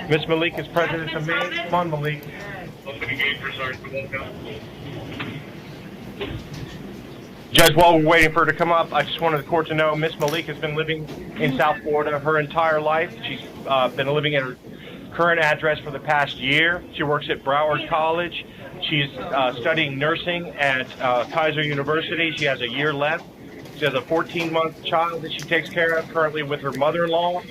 Miss Malik is president of Maine. Come on, Malik. Judge, while we're waiting for her to come up, I just wanted the court to know Miss Malik has been living in South Florida her entire life. She's been living at her current address for the past year. She works at Broward College. She's studying nursing at Kaiser University. She has a year left. She has a 14-month child that she takes care of currently with her mother-in-law.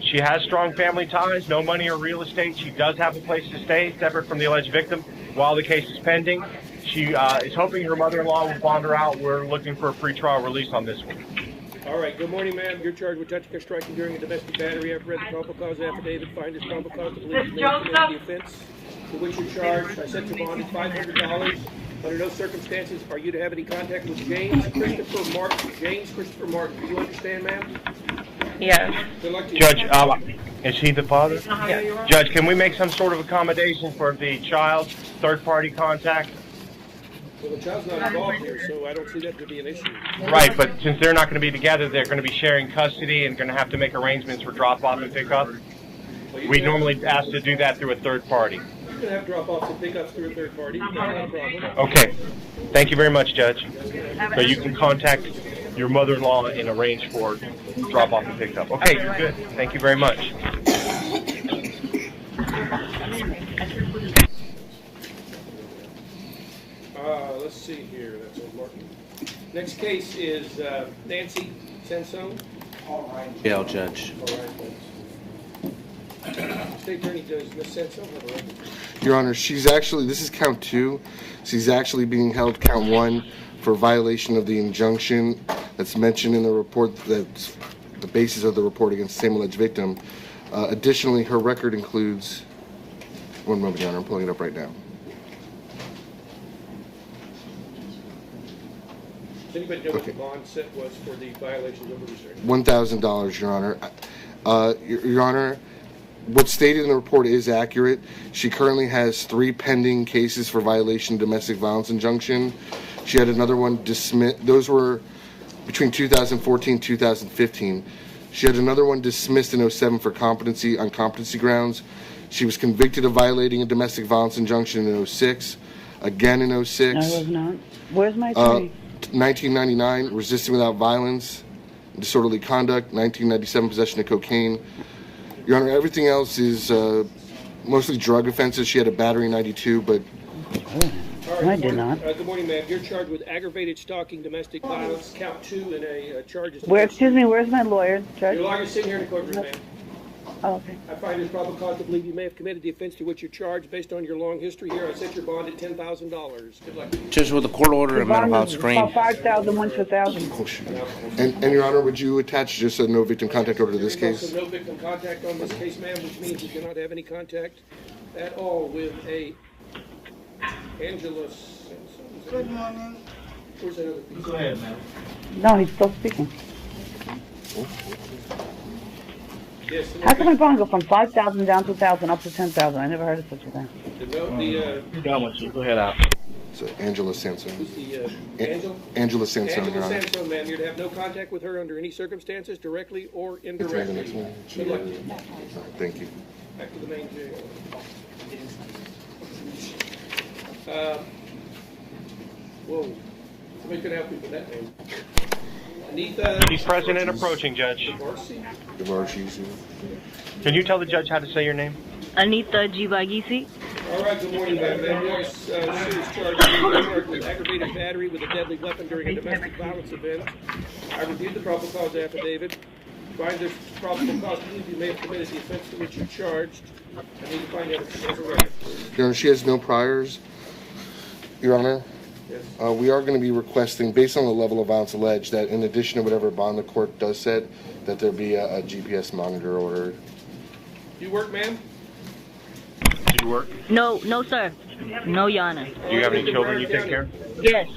She has strong family ties, no money or real estate. She does have a place to stay separate from the alleged victim while the case is pending. She is hoping her mother-in-law will bond her out. We're looking for a pretrial release on this one. All right. Good morning, ma'am. You're charged with touching or striking during a domestic battery. I've read the probable cause affidavit. Find this probable cause to believe you may have committed the offense for which you're charged. I set your bond at $500. Under no circumstances are you to have any contact with James Christopher Martin. James Christopher Martin. Do you understand, ma'am? Yes. Good luck to you. Judge, is he the father? Yes. Judge, can we make some sort of accommodation for the child's third-party contact? Well, the child's not involved here, so I don't see that to be an issue. Right, but since they're not going to be together, they're going to be sharing custody and going to have to make arrangements for drop-off and pick-up. We normally ask to do that through a third party. You can have drop-offs and pickups through a third party. That's not a problem. Okay. Thank you very much, Judge. So you can contact your mother-in-law and arrange for drop-off and pick-up. Okay, you're good. Thank you very much. Let's see here. That's old Martin. Next case is Nancy Sansone. Jail judge. All right, thanks. State Attorney, does Ms. Sansone have a record? Your Honor, this is count 2. She's actually being held count 1 for violation of the injunction that's mentioned in the report, that's the basis of the report against the same alleged victim. Additionally, her record includes, one moment, Your Honor, I'm pulling it up right now. Does anybody know what the bond set was for the violations of the restraint? $1,000, Your Honor. Your Honor, what's stated in the report is accurate. She currently has 3 pending cases for violation of domestic violence injunction. She had another one dismissed. Those were between 2014 and 2015. She had another one dismissed in 07 for on competency grounds. She was convicted of violating a domestic violence injunction in 06, again in 06. No, I was not. Where's my attorney? 1999, resisting without violence, disorderly conduct. 1997, possession of cocaine. Your Honor, everything else is mostly drug offenses. She had a battery in 92, but... Right, I did not. Good morning, ma'am. You're charged with aggravated stalking, domestic violence, count 2, and a charges. Excuse me, where's my lawyer, Judge? Your lawyer's sitting here in the courtroom, ma'am. Oh, okay. I find there's probable cause to believe you may have committed the offense to which you're charged based on your long history here. I set your bond at $10,000. Good luck. Judge, with a court order and mental health screen. About 5,000, 1 to 1,000. Oh, shit. And Your Honor, would you attach just a no victim contact order to this There's case? also no victim contact on this case, ma'am, which means you cannot have any contact at all with a Angela. Good morning. Where's that other piece? Go ahead, ma'am. No, he's still speaking. Yes. How can my bond go from 5,000 down to 1,000 up to 10,000? I never heard of such a thing. You're done with you. Go ahead out. So Angela Sansone. Who's the Angela? Angela Sansone, Angela Your Honor. Sansone, ma'am. You're to have no contact with her under any circumstances, directly or Can I have the next indirectly. one? Good luck. Thank you. Back to the main jail. Whoa. Somebody could help me with that name. Anita. He's present and approaching, Judge. Marcy? DeMarchese. Can you tell the judge how to say your name? Anita Gibagisi. All right, good morning, ma'am. Yes, she was charged with aggravated battery with a deadly weapon during a domestic violence event. I reviewed the probable cause affidavit. Find there's probable cause to believe you may have committed the offense to which you're charged. I need to find evidence of a record. Your Honor, she has no priors. Your Honor, Yes. we are going to be requesting, based on the level of violence alleged, that in addition to whatever bond the court does set, that there be a GPS monitor ordered. You work, ma'am? Do you work? No, sir. No, Your Honor. Do you have any children you take care of? Yes.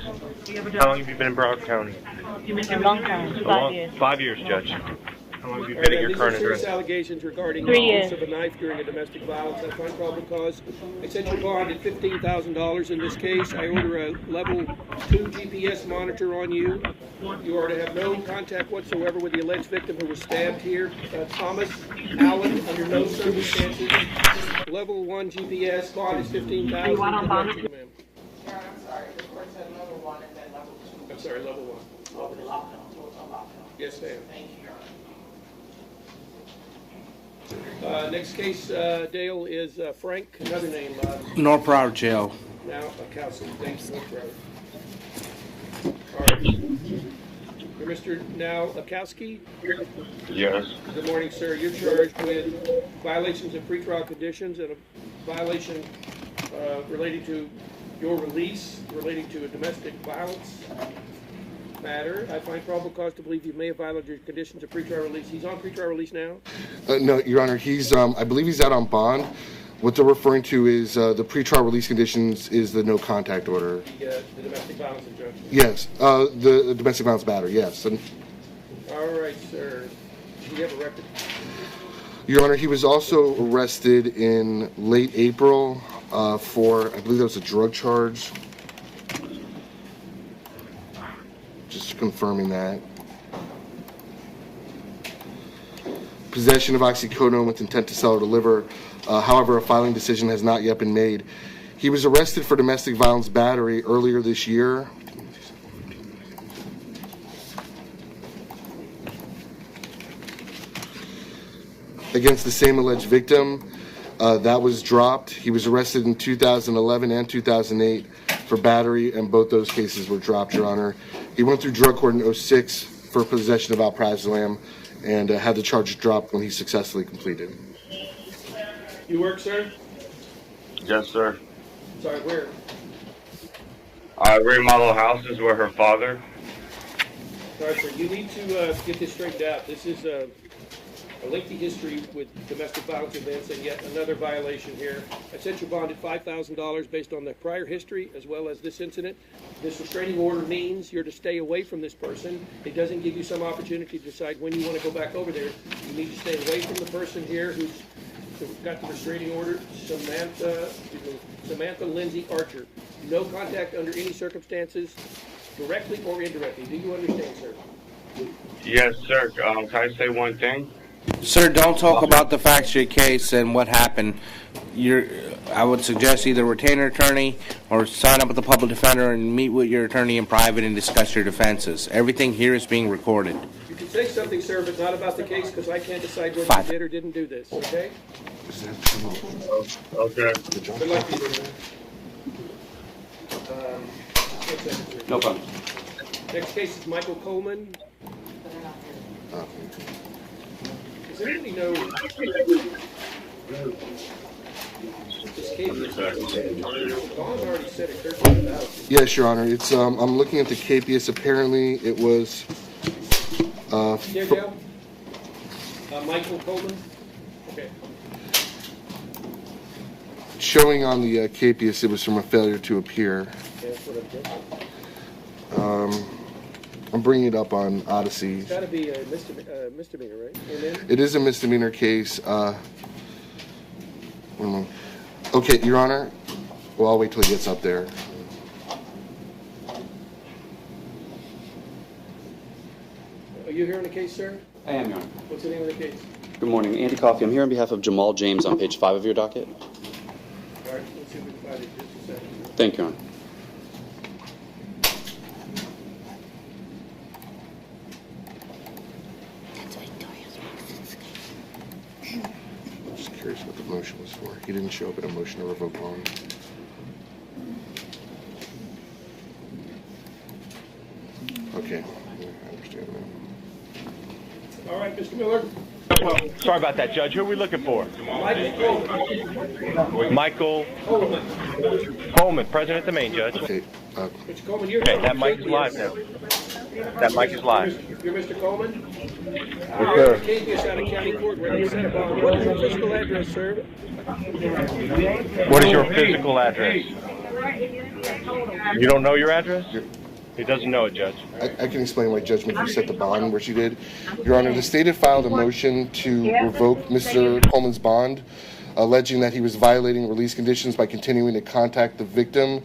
How long have you been in Broward County? A long time. 5 years. 5 years, Judge. How long have you All been right, at your these are current serious address? allegations regarding 3 the years. use of a knife during a domestic violence. I find probable cause. I set your bond at $15,000 in this case. I order a level 2 GPS monitor on you. You are to have no contact whatsoever with the alleged victim who was stabbed here, Thomas Allen, under no circumstances. Level 1 GPS, bond is $15,000. You want a bond? Good luck to you, ma'am. I'm sorry, the court said level 1 and then level 2. I'm sorry, level 1. Oh, it's a lockdown, so it's a lockdown. Yes, ma'am. Thank you, Your Honor. Next case, Dale, is Frank, another name, North Broward Jail. now Kowski. Thanks, North Broward. All right. You're Mr. Now Akowski. Yes. Good morning, sir. You're charged with violations of pretrial conditions and a violation relating to your release, relating to a domestic violence matter. I find probable cause to believe you may have violated your conditions of pretrial release. He's on pretrial release now. No, Your Honor, he's, I believe he's out on bond. What they're referring to is the pretrial release conditions is the no contact order. The domestic violence injunction. Yes, the domestic violence battery, yes. And, All right, sir. Do you have a record? Your Honor, he was also arrested in late April for, I believe that was a drug charge. Just confirming that. Possession of oxycodone with intent to sell or deliver. However, a filing decision has not yet been made. He was arrested for domestic violence battery earlier this year. Against the same alleged victim. That was dropped. He was arrested in 2011 and 2008 for battery, and both those cases were dropped, Your Honor. He went through drug court in 2006 for possession of alprazolam and had the charge dropped when he successfully completed. You work, sir? Yes, sir. Sorry, where? I remodel houses with her father. Sorry, sir. You need to get this straightened out. This is a lengthy history with domestic violence events and yet another violation here. I set your bond at $5,000 based on the prior history as well as this incident. This restraining order means you're to stay away from this person. It doesn't give you some opportunity to decide when you want to go back over there. You need to stay away from the person here who's got the restraining order, Samantha Lindsay Archer. No contact under any circumstances, directly or indirectly. Do you understand, sir? Yes, sir. Can I say one thing? Sir, don't talk about the facts of your case and what happened. I would suggest either retain an attorney or sign up with the public defender and meet with your attorney in private and discuss your defenses. Everything here is being recorded. You can say something, sir, but not about the case because I can't decide whether you did or didn't do this, okay? Okay. Good luck to you, sir. No problem. Next case is Michael Coleman. Does anybody know this case? Dawn's already said it, $13,000. Yes, Your Honor. It's I'm looking at the KPS. Apparently, it was. There, Dale? Michael Coleman? Okay. Showing on the KPS, it was from a failure to appear. That's what I'm guessing. I'm bringing it up on Odyssey. It's got to be a misdemeanor, right? Amen? It is a misdemeanor case. Okay, Your Honor. Well, I'll wait till he gets up there. Are you hearing the case, sir? I am, Your Honor. What's the name of the case? Good morning. Andy Coffey. I'm here on behalf of Jamal James on page 5 of your docket. All right, let's see if we can find it in just a second. Thank you, Your Honor. I'm just curious what the motion was for. He didn't show up at a motion to revoke bond. Okay, yeah, I understand now. All right, Mr. Miller. Sorry about that, Judge. Who are we looking for? Michael Coleman. Michael Coleman, present at the main, Judge. Okay, Mr. Coleman, you're Okay, that mic is live now. That mic is live. You're Mr. Coleman? Yes, You're KPS out of county court ready to set a bond. What is your physical address, sir? What is your physical address? You don't know your address? He doesn't know it, Judge. I can explain why Judge McHugh set the bond where she did. Your Honor, the state had filed a motion to revoke Mr. Coleman's bond, alleging that he was violating release conditions by continuing to contact the victim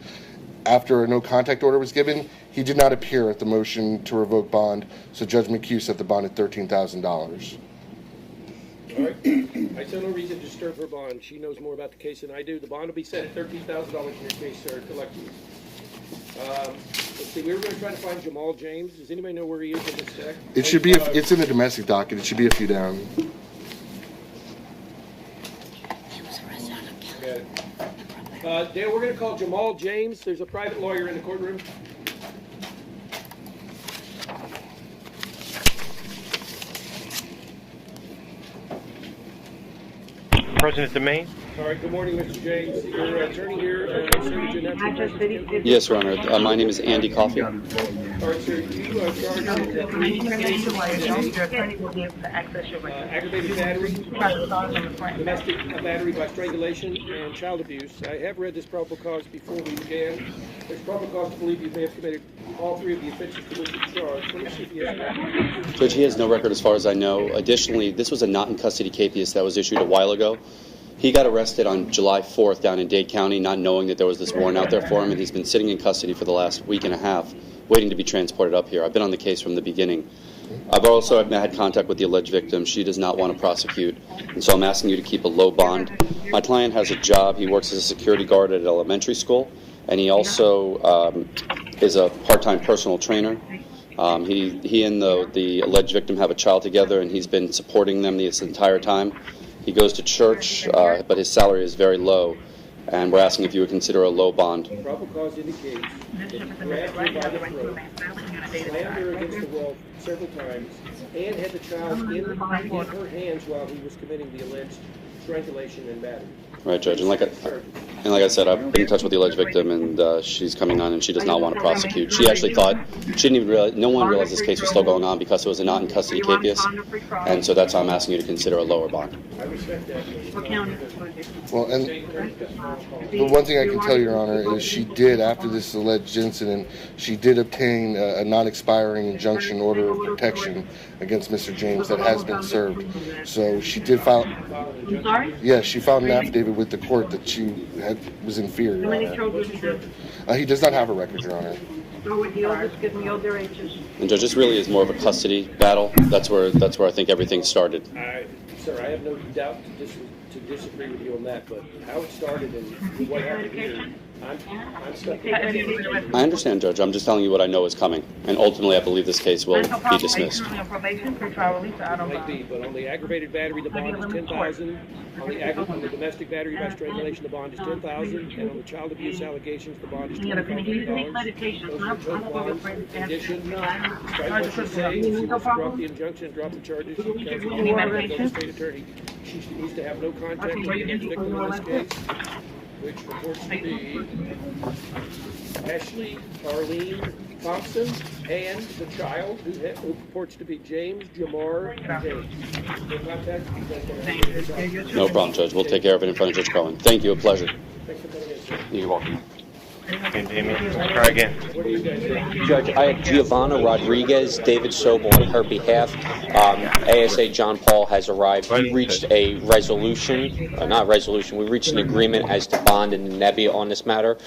after a no contact order was given. He did not appear at the motion to revoke bond, so Judge McHugh set the bond at $13,000. All right. I see no reason to disturb her bond. She knows more about the case than I do. The bond will be set at $13,000 in your case, sir, collectively. Let's see, we were going to try to find Jamal James. Does anybody know where he is in this stack? It should be, it's in the domestic docket. It should be a few down. Okay. Dale, we're going to call Jamal James. There's a private lawyer in the courtroom. President Domain? All right, good morning, Mr. James. Your attorney here, Yes, Your Honor. My name is Andy Coffey. All right, sir, you are charged with aggravated battery, domestic battery by strangulation, and child abuse. I have read this probable cause before we began. There's probable cause to believe you may have committed all three of the offenses to which you're charged. Let me see if he has a record. Judge, he has no record as far as I know. Additionally, this was a not-in-custody capias that was issued a while ago. He got arrested on July 4th down in Dade County, not knowing that there was this warrant out there for him, and he's been sitting in custody for the last week and a half, waiting to be transported up here. I've been on the case from the beginning. I've also had contact with the alleged victim. She does not want to prosecute, and so I'm asking you to keep a low bond. My client has a job. He works as a security guard at an elementary school, and he also is a part-time personal trainer. He and the alleged victim have a child together, and he's been supporting them this entire time. He goes to church, but his salary is very low, and we're asking if you would consider a low bond. Probable cause indicates that he grabbed her by the throat, slammed her against the wall several times, and had the child in her hands while he was committing the alleged strangulation and battery. Right, Judge. And like I said, I've been in touch with the alleged victim, and she's coming on, and she does not want to prosecute. She actually thought, she didn't even realize, no one realized this case was still going on because it was a not-in-custody capias, and so that's why I'm asking you to consider a lower bond. I respect that. Well, and the one thing I can tell you, Your Honor, is she did, after this alleged incident, she did obtain a non-expiring injunction order of protection against Mr. James that has been served. So she did file. I'm sorry? Yes, she filed an affidavit with the court that she was in fear. Your Honor. He does not have a record, Your Honor. And Judge, this really is more of a custody battle. That's where I think everything started. Sir, I have no doubt to disagree with you on that, but how it started and what happened here, I'm stuck. I understand, Judge. I'm just telling you what I know is coming, and ultimately I believe this case will be dismissed. Might be, but on the aggravated battery, the bond is $10,000. On the domestic battery by strangulation, the bond is $10,000, and on the child abuse allegations, the bond is $25,000. Those are total bonds. In addition, despite what she says, she wants to drop the injunction, drop the charges. The state attorney, she needs to have no contact with the victim in this case, which reports to be Ashley Arlene Thompson, and the child, who purports to be James Jamar James. No problem, Judge. We'll take care of it in front of Judge Cohen. Thank you. A pleasure. Thanks for coming in, sir. You're welcome. Okay, Damien, let's try again. What do you guys think? Judge, I have Giovanna Rodriguez, David Sobel on her behalf. ASA John Paul has arrived. We reached a resolution, we reached an agreement as to bond and Nebbia on this matter.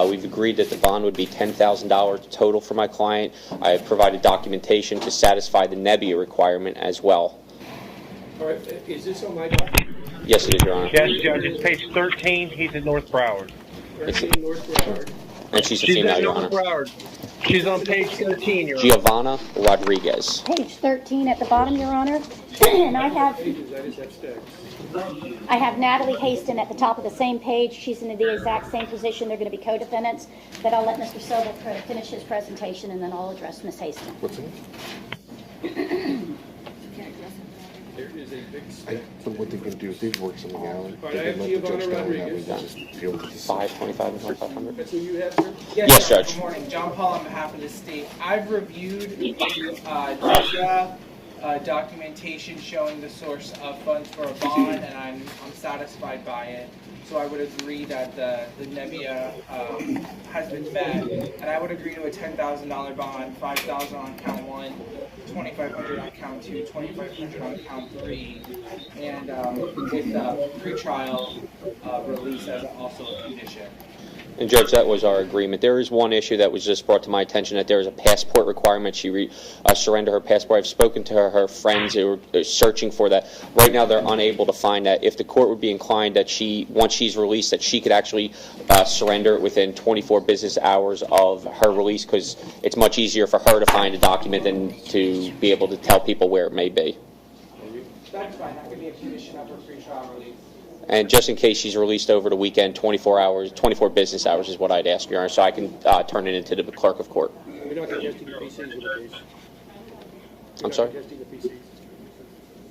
We've agreed that the bond would be $10,000 total for my client. I have provided documentation to satisfy the Nebbia requirement as well. All right, is this on my document? Yes, it is, Your Honor. Yes, Judge, it's page 13. He's in North Broward. 13 North Broward. And she's a female, Your Honor. Broward. She's on page 13, Your Honor. Giovanna Rodriguez. Page 13 at the bottom, Your Honor. And I have Natalie Haston at the top of the same page. She's in the exact same position. They're going to be co-defendants. But I'll let Mr. Sobel finish his presentation, and then I'll address Ms. Haston. What's it? There is a big stack. But what they can do is they work something out. All right, I have Giovanna Rodriguez. Just deal with the 525 and 2500. That's who you have, sir? Yes, Judge. Good morning. John Paul on behalf of the state. I've reviewed the documentation showing the source of funds for a bond, and I'm satisfied by it. So I would agree that the Nebbia has been met, and I would agree to a $10,000 bond, $5,000 on count 1, $2,500 on count 2, $2,500 on count 3, and with pretrial release as also a condition. And Judge, that was our agreement. There is one issue that was just brought to my attention, that there is a passport requirement. She surrender her passport. I've spoken to her friends who are searching for that. Right now, they're unable to find that. If the court would be inclined that once she's released, that she could actually surrender within 24 business hours of her release, because it's much easier for her to find a document than to be able to tell people where it may be. That's fine. That could be a condition of her pretrial release. And just in case she's released over the weekend, 24 business hours is what I'd ask, Your Honor, so I can turn it into the clerk of court. You're not contesting the PCs with the case? I'm sorry? You're not contesting the PCs?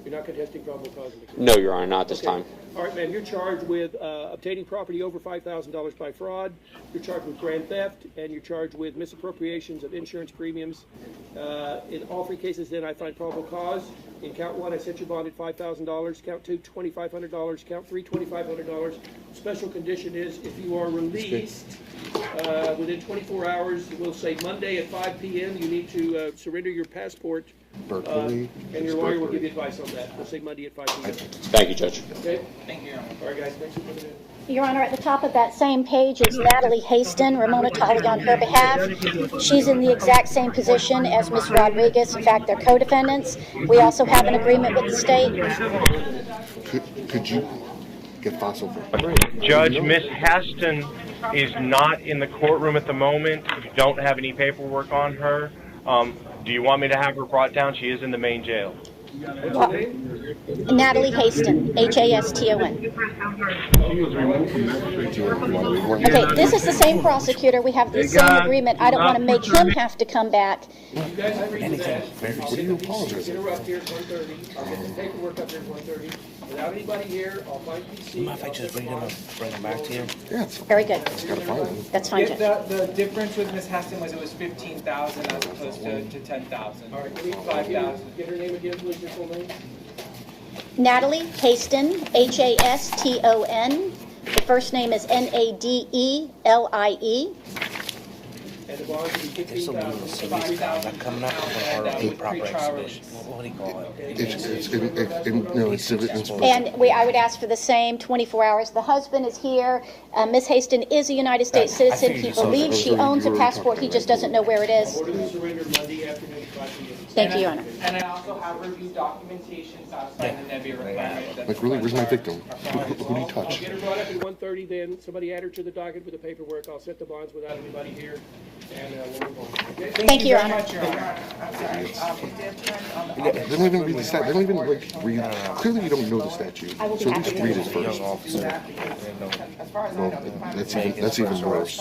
You're not contesting probable cause in the case? No, Your Honor, not this time. All right, ma'am, you're charged with obtaining property over $5,000 by fraud. You're charged with grand theft, and you're charged with misappropriations of insurance premiums. In all three cases, then, I find probable cause. In count 1, I set your bond at $5,000. Count 2, $2,500. Count 3, $2,500. Special condition is if you are released within 24 hours, we'll say Monday at 5 p.m., you need to surrender your passport. Berkeley. And your lawyer will give you advice on that. We'll say Monday at 5 p.m. Thank you, Judge. Okay? Thank you, Your Honor. All right, guys, thanks for coming in. Your Honor, at the top of that same page is Natalie Haston, Ramona Tully on her behalf. She's in the exact same position as Ms. Rodriguez. In fact, they're co-defendants. We also have an agreement with the state. Could you get fossil? Judge, Miss Haston is not in the courtroom at the moment. We don't have any paperwork on her. Do you want me to have her brought down? She is in the main jail. Natalie Haston, Haston. Okay, this is the same prosecutor. We have the same agreement. I don't want to make him have to come back. You guys agree to that. What are you apologizing? Interrupt here at 1:30. I'll get the paperwork up here at 1:30. Without anybody here, I'll find PC. You mind if I just bring them back to you? Yeah, it's Very good. That's fine, Judge. The difference with Ms. Haston was it was 15,000 as opposed to 10,000. All right, give me 5,000. Get her name again, please, your full name. Natalie Haston, Haston. The first name is Nadelie. And the bond will be $15,000. Not coming up with a proper exhibition. What do you call it? It's And I would ask for the same 24 hours. The husband is here. Ms. Haston is a United States citizen. He believes she owns a passport. He just doesn't know where it is. Order to surrender Monday afternoon at 5 p.m. Thank you, Your Honor. And I also have reviewed documentation satisfying the Nebbia requirement. like, really, where's my victim? Who do you touch? Get her brought up at 1:30, then somebody add her to the docket with the paperwork. I'll set the bonds without anybody here, and we'll move on. Okay? Thank you, Your Honor. I'm sorry. They don't even read the statute. They don't even read. Clearly, you don't know the statute. I will be So at happy least to read it do first. As far as I know, the client That's is even worse.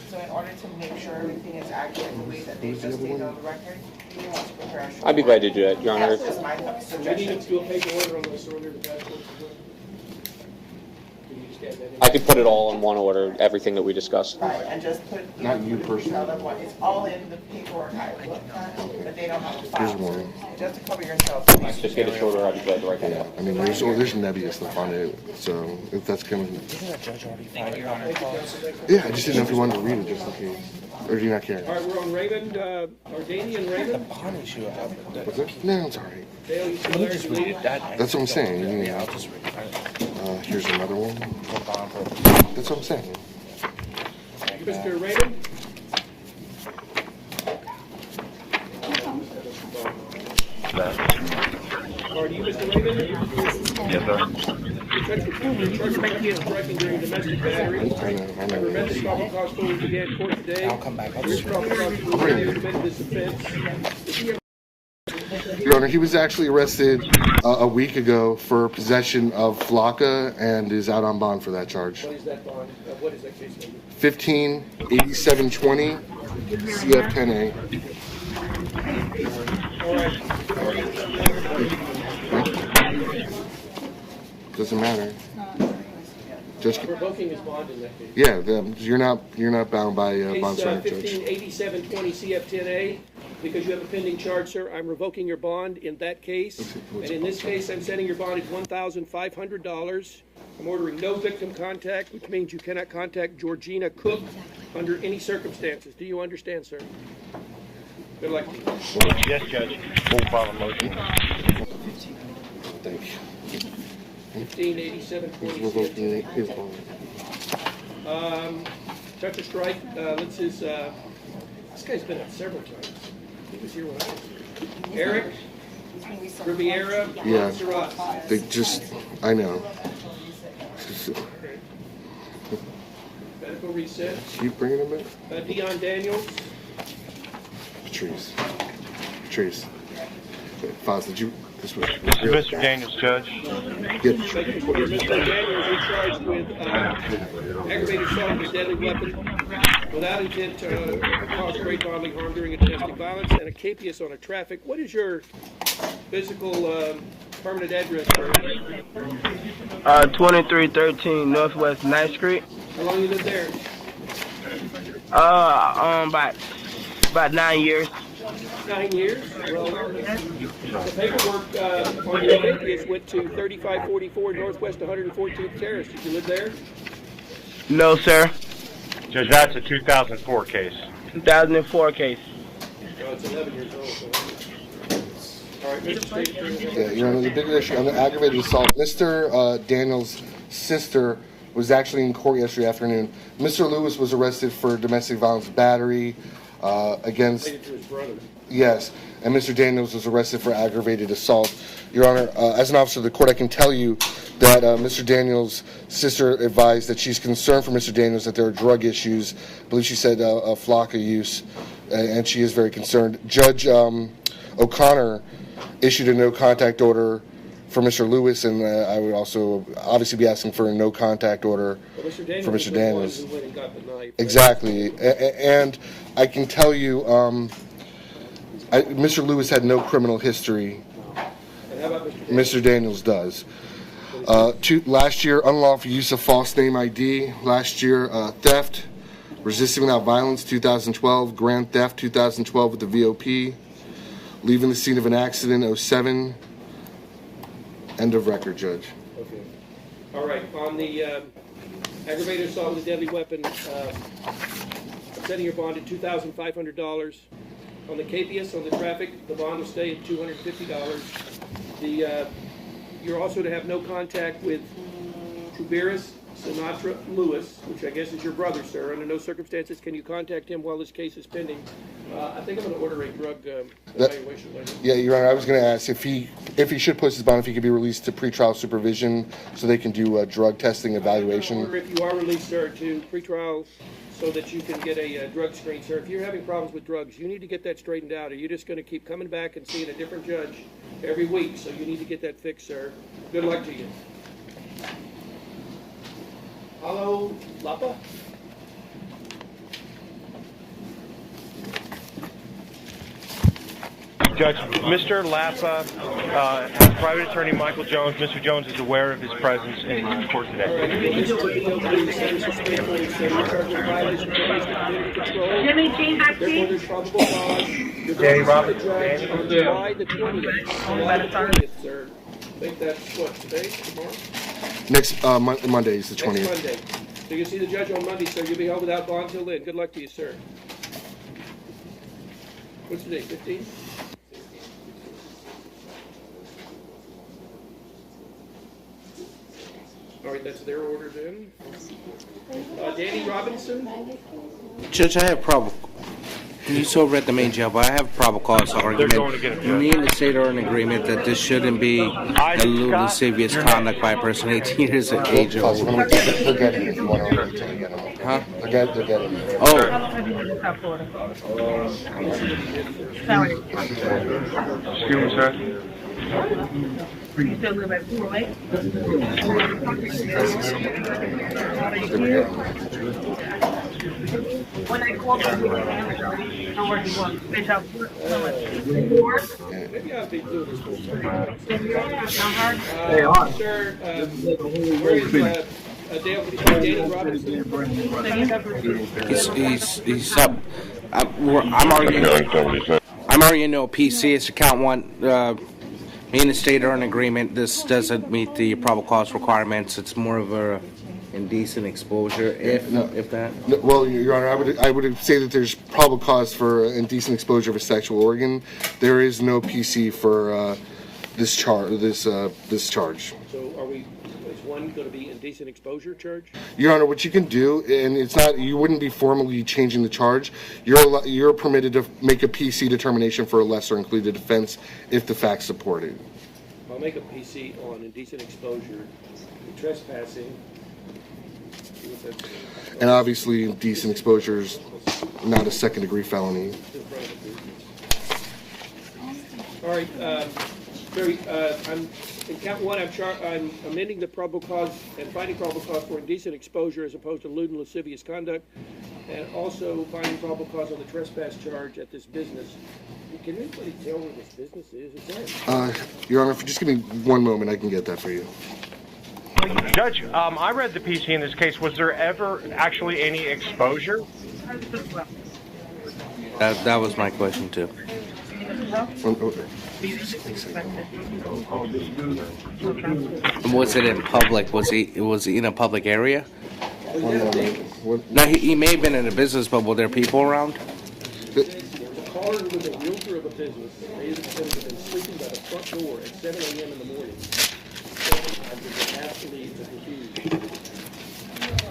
So in order to make sure everything is accurate the way that they just stated on the record, we want to prepare. I'd be glad to do that, Your Honor. That's my We need suggestion. to do a paper order on the surrender of the passport. Can you just add that in? I could put it all in one order, everything that we discussed. Right, and just put. Not you personally. It's all in the paperwork I looked at, but they don't have to file. Here's one. Just to cover yourself. Just get it shorter, I'd be glad to write that down. I mean, there's nebulous stuff on it. So if that's kind of. Isn't that judge already find your honor clause? Yeah, I just didn't know if you wanted to read it just in case. Or do you not care? All right, we're on Raymond, Ardanian The Raymond. bond issue. What's it? No, it's all right. Dale, you still there? You read it? That's what I'm saying. Yeah, I'll just read it. Here's another one. Go bond for That's what I'm saying. Mr. Raymond? Are you Mr. Raymond? Yes, sir. Thank you. Striking during domestic battery. I know. I remember the probable cause fully began court today. I'll come back. I'll Your just probable cause fully committed this offense. Is he Your Honor, he was actually arrested a week ago for possession of flocka and is out on bond for that charge. What is that bond? What is that case number? 158720 CF10A. All right. Doesn't matter. Just Revoking his bond in that case. yeah, you're not bound by bond Case surrender judge. 158720 CF10A. Because you have a pending charge, sir, I'm revoking your bond in that case. And in this case, I'm setting your bond at $1,500. I'm ordering no victim contact, which means you cannot contact Georgina Cook under any circumstances. Do you understand, sir? Good luck to you. Yes, Judge. Full file motion. Thank you. 1587.46. His bond. Touch or strike. This guy's been up several times. He was here when I was here. Eric Riviera. Yeah. Surratt. They just, I know. Medical reset. Keep bringing them in. Dion Daniels. Patrice. Foz, did you? This was Mr. Daniels, Judge. Get. Mr. Daniels is charged with aggravated assault with a deadly weapon without intent to cause great bodily harm during a domestic violence and a capias on a traffic. What is your physical permanent address, sir? 2313 Northwest 9th Street. How long you lived there? About 9 years. 9 years? Well, the paperwork on your capias went to 3544 Northwest 114th Terrace. Did you live there? No, sir. Judge, that's a 2004 case. 2004 case. Oh, it's 11 years old. So. All right, Mr. State Attorney. Yeah, you know, the bigger issue on the aggravated assault. Mr. Daniels' sister was actually in court yesterday afternoon. Mr. Lewis was arrested for domestic violence battery against. Related to his brother. Yes, and Mr. Daniels was arrested for aggravated assault. Your Honor, as an officer of the court, I can tell you that Mr. Daniels' sister advised that she's concerned for Mr. Daniels that there are drug issues. I believe she said Flocka use, and she is very concerned. Judge O'Connor issued a no-contact order for Mr. Lewis, and I would also obviously be asking for a no-contact order Well, Mr. Daniels for Mr. Daniels. was the one who went and got the knife. Exactly, and I can tell you, Mr. Lewis had no criminal history. And how about Mr. Daniels? Mr. Daniels does. Last year, unlawful use of false name ID. Last year, theft, resisting without violence, 2012. Grand theft, 2012 with the VOP. Leaving the scene of an accident, 07. End of record, Judge. Okay. All right. On the aggravated assault with a deadly weapon, I'm setting your bond at $2,500. On the capias, on the traffic, the bond will stay at $250. You're also to have no contact with Truberis Sinatra Lewis, which I guess is your brother, sir. Under no circumstances can you contact him while this case is pending. I think I'm going to order a drug evaluation later. Yeah, Your Honor, I was going to ask if he should post his bond, if he could be released to pretrial supervision so they can do drug testing evaluation. Order if you are released, sir, to pretrial so that you can get a drug screen, sir. If you're having problems with drugs, you need to get that straightened out. Or you're just going to keep coming back and seeing a different judge every week. So you need to get that fixed, sir. Good luck to you. Hello, Lapa? Judge, Mr. Lapa has private attorney Michael Jones. Mr. Jones is aware of his presence in court All today. right, therefore, there's probable cause. You're Danny going to Roberts. see the judge on July the 20th. July the 20th, sir. I think that's what, today, tomorrow? Next Monday is the 20th. Next Monday. So you can see the judge on Monday, sir. You'll be held without bond till then. Good luck to you, sir. What's today, 15? All right, that's their order then. Danny Robinson? Judge, I have probable. You still read the main jail, but I have probable cause argument. going to get him, Judge. Me and the state are in agreement that this shouldn't be a little lascivious conduct by a person 18 years of age or older. They're getting it if you want to get them. Huh? They're getting it. Oh, Excuse me, sir. You still live at 408? When I called you, how where you want? Bitch, I'll put Maybe I'll be doing this full time. how hard? Sir, where is Danny Robinson? he's up. I'm arguing. I'm already in no PC. It's account one. Me and the state are in agreement. This doesn't meet the probable cause requirements. It's more of a indecent exposure, if that. No, well, Your Honor, I would say that there's probable cause for indecent exposure of a sexual organ. There is no PC for this charge. This charge. So is one going to be indecent exposure charge? Your Honor, what you can do, and it's not, you wouldn't be formally changing the charge. You're permitted to make a PC determination for a lesser included offense if the facts support it. I'll make a PC on indecent exposure, trespassing. And obviously, indecent exposure is not a second-degree felony. All right, I'm in count one. I'm amending the probable cause and finding probable cause for indecent exposure as opposed to lewd and lascivious conduct, and also finding probable cause on the trespass charge at this business. Can anybody tell where this business is? Your Honor, if you just give me one moment, I can get that for you. Judge, I read the PC in this case. Was there ever actually any exposure? That was my question too. Was it in public? Was he in a public area? No, he may have been in a business, but were there people around? The caller was a realtor of a business. They had been sleeping by the front door at 7 a.m. in the morning.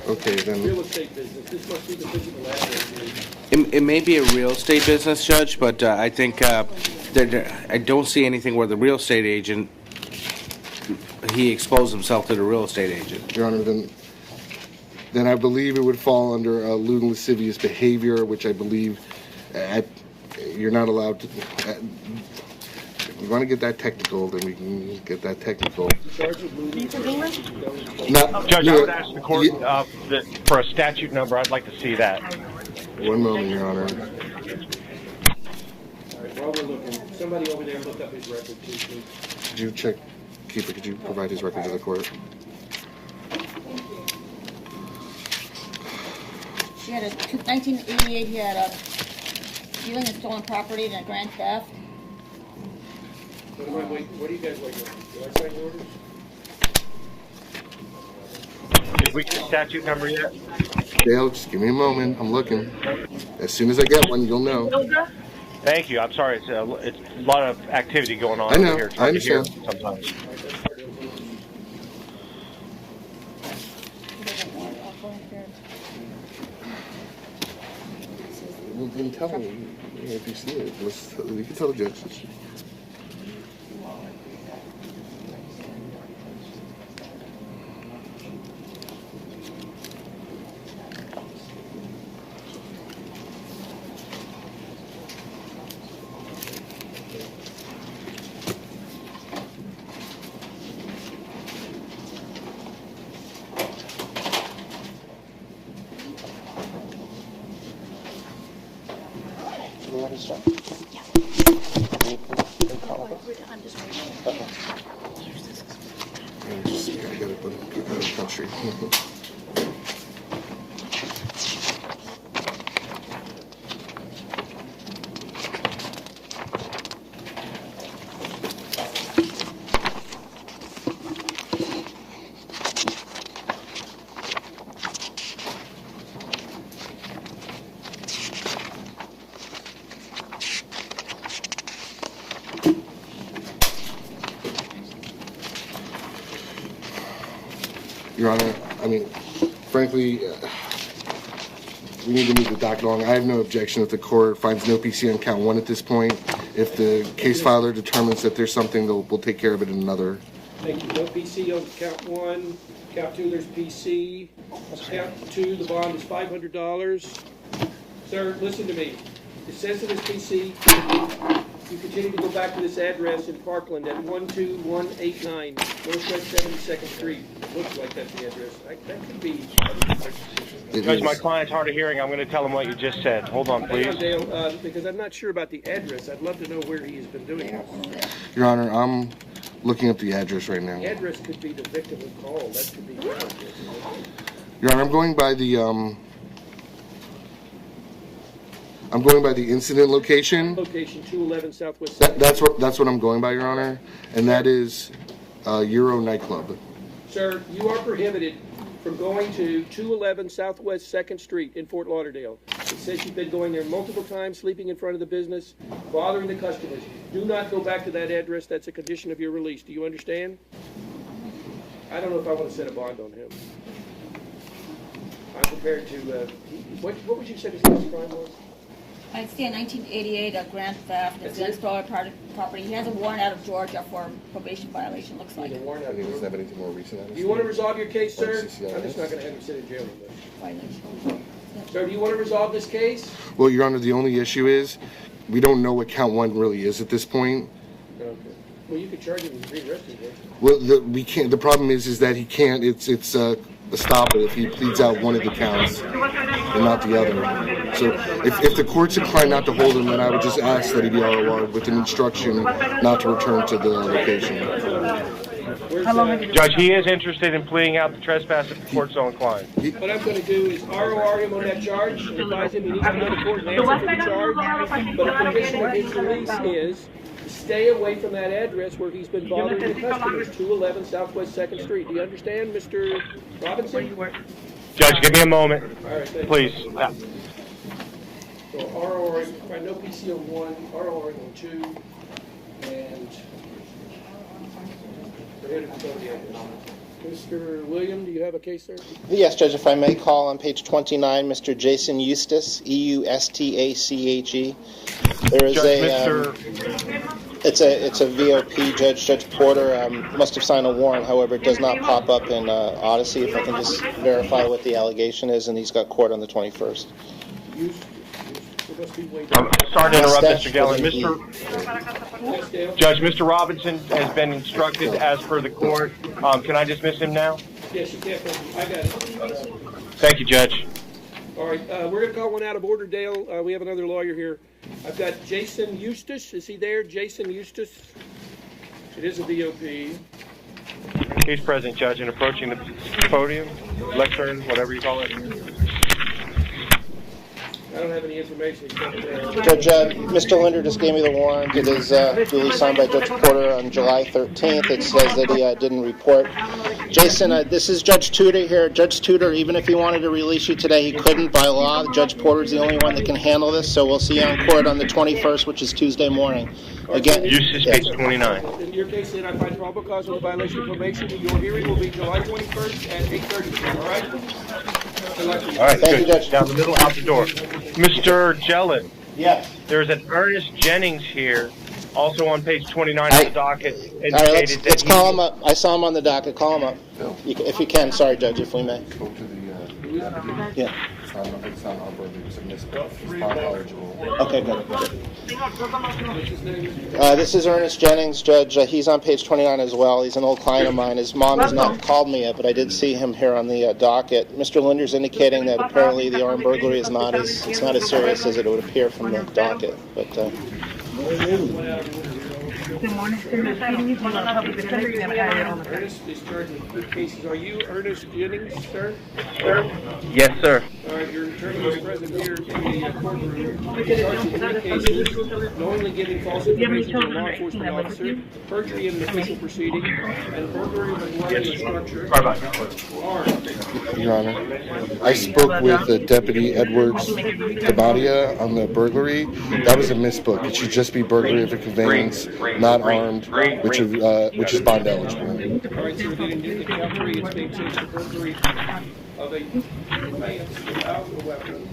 Okay, then. Real estate business. This must be the physical address. It may be a real estate business, Judge, but I think I don't see anything where the real estate agent he exposed himself to the real estate agent. Your Honor, then I believe it would fall under lewd and lascivious behavior, which I believe you're not allowed to. If we want to get that technical, then we can get that technical. Judge, I would ask the court for a statute number. I'd like to see that. One moment, Your Honor. All right, while we're looking, somebody over there look up his record, please. Could you check, Keeper, could you provide his record to the court? She had 1988, he had a stealing and stolen property and a grand theft. What are you guys waiting on? Do I sign orders? Did we get a statute number yet? Dale, just give me a moment. I'm looking. As soon as I get one, you'll know. Thank you. I'm sorry. It's a lot of activity going on I know. over here. It's I hard to hear understand. sometimes. Well, then tell me if you see it. You can tell the judges. I got it, but keep it in country. Your Honor, I mean, frankly, we need to move the docket along. I have no objection if the court finds no PC on count one at this point. If the case filer determines that there's something, we'll take care of it in another. Thank you. No PC on count one. Count two, there's PC. Count two, the bond is $500. Sir, listen to me. It says in this PC, you continue to go back to this address in Parkland at 12189 Northwest 72nd Street. It looks like that's the address. That could be. Judge, my client's hard of hearing. I'm going to tell him what you just said. Hold on, please. Hang on, Dale, because I'm not sure about the address. I'd love to know where he has been doing this. Your Honor, I'm looking up the address right now. The address could be the victim who called. That could be the address. Your Honor, I'm going by the I'm going by the incident location. Location 211 Southwest. That's what I'm going by, Your Honor, and that is Euro nightclub. Sir, you are prohibited from going to 211 Southwest 2nd Street in Fort Lauderdale. It says you've been going there multiple times, sleeping in front of the business, bothering the customers. Do not go back to that address. That's a condition of your release. Do you understand? I don't know if I want to set a bond on him. I'm prepared to, what would you say his last crime was? I see a 1988 grand theft. It's against Broward property. He has a warrant out of Georgia for probation violation, looks like. He doesn't have anything more recent. Do you want to resolve your case, sir? I'm just not going to have you sit in jail with us. Violation. Sir, do you want to resolve this case? Well, Your Honor, the only issue is we don't know what count 1 really is at this point. Okay. Well, you could charge him with rearresting, right? Well, we can't. The problem is that he can't. It's a stopper if he pleads out one of the counts and not the other. So if the court's inclined not to hold him, then I would just ask that he be ROR'd with an instruction not to return to the location. Judge, he is interested in pleading out the trespass if the court's so inclined. What I'm going to do is ROR him on that charge and advise him he needs to go to court and answer for the charge. But a condition of his release is stay away from that address where he's been bothering the customers, 211 Southwest 2nd Street. Do you understand, Mr. Robinson? Judge, give me a moment, All right, thank please. you. So ROR, if I know PC on 1, ROR on 2, and Mr. William, do you have a case, sir? Yes, Judge, if I may call on page 29, Mr. Jason Eustace, E-U-S-T-A-C-H-E. There is it's a VOP, Judge Porter must have signed a warrant, however, it does not pop up in Odyssey. If I can just verify what the allegation is, and he's got court on the 21st. I'm sorry to interrupt, Mr. Geller. Judge, Mr. Robinson has been instructed as per the court. Can I dismiss him now? Yes, you can. I got it. Thank you, Judge. All right, we're going to call one out of order, Dale. We have another lawyer here. I've got Jason Eustace. Is he there? Jason Eustace? It is a VOP. He's present, Judge, and approaching the podium, lectern, whatever you call it. I don't have any information except Judge, Mr. Linder just gave me the warrant. It is duly signed by Judge Porter on July 13th. It says that he didn't report. Jason, this is Judge Tudor here. Judge Tudor, even if he wanted to release you today, he couldn't by law. Judge Porter's the only one that can handle this, so we'll see you on court on the 21st, which is Tuesday morning. Again, Eustace, page 29. In your case, then, I find probable cause of the violation of probation. Your hearing will be July 21st at 8:30. All right? All right, thank you, Judge. Down the middle, out the door. Mr. Jellin. Yes. There's an Ernest Jennings here, also on page 29 of the docket. All right, let's call him up. I saw him on the docket. Call him up. If you can. Sorry, Judge, if we may. Go to the, Yeah. it's not our burden, it's a misspell. It's not eligible. Okay, good. This is Ernest Jennings, Judge. He's on page 29 as well. He's an old client of mine. His mom has not called me yet, but I did see him here on the docket. Mr. Linder's indicating that apparently the armed burglary is not as serious as it would appear from the docket. But Ernest is charged with 2 cases. Are you Ernest Jennings, sir? Yes, sir. All right, your attorney is present here in the courtroom. Charged with 3 cases, knowingly giving false information to a law enforcement officer, perjury in an official proceeding, and burglary of a dwelling structure. Your Honor, I spoke with Deputy Edwards Tabadia on the burglary. That was a misspoke. It should just be burglary of a conveyance, not armed, which is bond eligible. All right, so we didn't do the count 3. It's being changed to burglary of a conveyance without a weapon.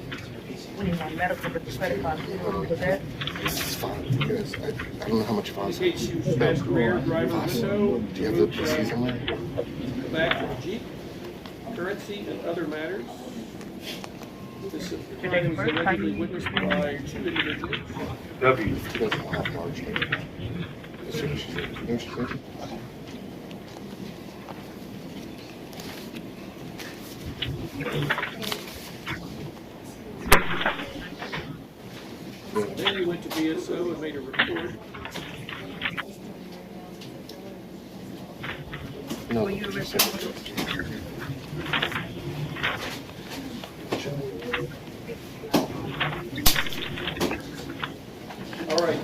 This is fine because I don't know how much fun. Indicates you smashed the rear driver window. Do you have the PCs on there? The back of the Jeep, currency, and other matters. This crime was allegedly witnessed by 2 individuals. W. He doesn't have large. Then you went to BSO and made a report. No.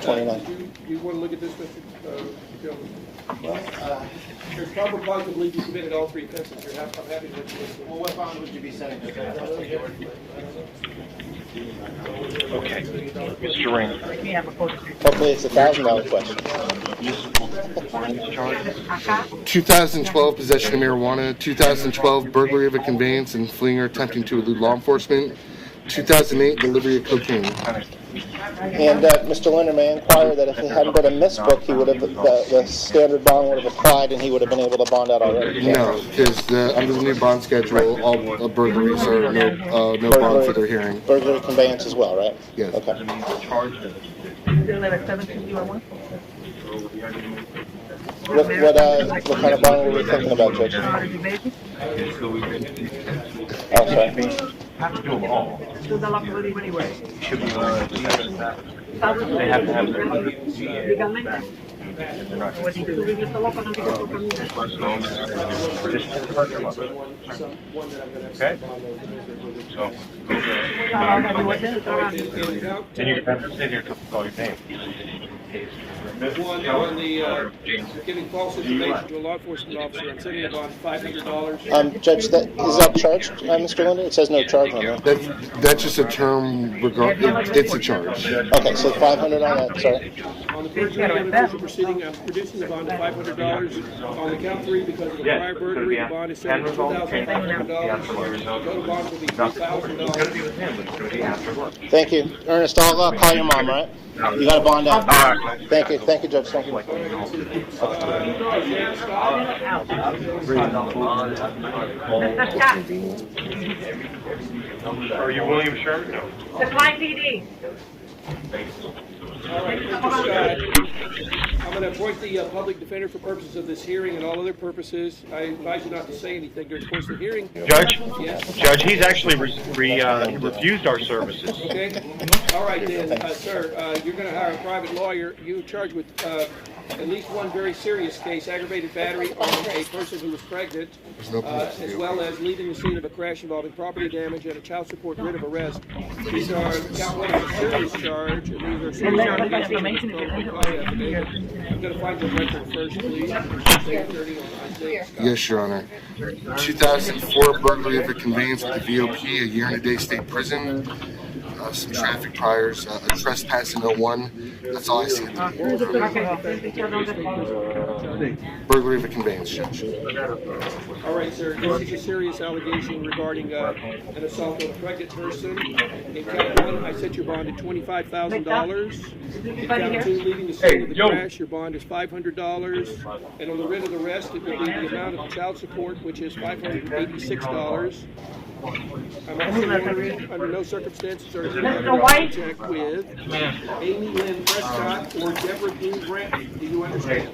29. You want to look at this, Mr. Jones? Well, there's probable cause to believe you committed all three offenses. I'm happy to let you listen. Well, what bond would you be setting? Okay, Mr. Rainer. Hopefully it's a $1,000 question. 2012 possession of marijuana, 2012 burglary of a conveyance and fleeing or attempting to elude law enforcement, 2008 delivery of cocaine. And Mr. Linder may inquire that if it hadn't been a miss book, he would have the standard bond would have applied, and he would have been able to bond out already. No, because under the new bond schedule, all burglaries are no bond for their hearing. Burglary conveyance as well, right? Yes. Okay. What kind of bond were we thinking about, Judge? Oh, sorry. Have to do them all. Should be they have to have their okay. So then you have to sit here to call your name. One on the giving false information to a law enforcement officer. I'm setting a bond $500. Judge, is that charged, Mr. Linder? It says no charge on that. That's just a term. It's a charge. Okay, so 500 on that. Sorry. On the first official proceeding, I'm reducing the bond to $500. On the count 3, because of the prior burglary, the bond is set at $2,500. Total bond will be $3,000. Thank you, Ernest. I'll call your mom, right? You got a bond out. Thank you, Judge. Thank you. Are you William Sherman? No. Supply PD. All right, Mr. Scott, I'm going to appoint the public defender for purposes of this hearing and all other purposes. I advise you not to say anything during the course of the hearing. Judge? Yes? Judge, he's actually refused our services. Okay. All right, then, sir, you're going to hire a private lawyer. You're charged with at least one very serious case, aggravated battery on a person who was pregnant, as well as leaving the scene of a crash involving property damage and a child support writ of arrest. These are count one is a serious charge, and these are serious allegations. I'm going to find your record first, please. Yes, Your Honor. 2004 burglary of a conveyance with the VOP, a year and a day state prison. Some traffic priors, a trespass in 01. That's all I see. Burglary of a conveyance, Judge. All right, sir. This is a serious allegation regarding an assault on a pregnant person. In count 1, I set your bond at $25,000. In count 2, leaving the scene of the crash, your bond is $500. And on the writ of arrest, it will be the amount of child support, which is $586. I'm also ordering, under no circumstances are you to have a contact with Amy Lynn Prescott or Deborah Dean Brantley. Do you understand?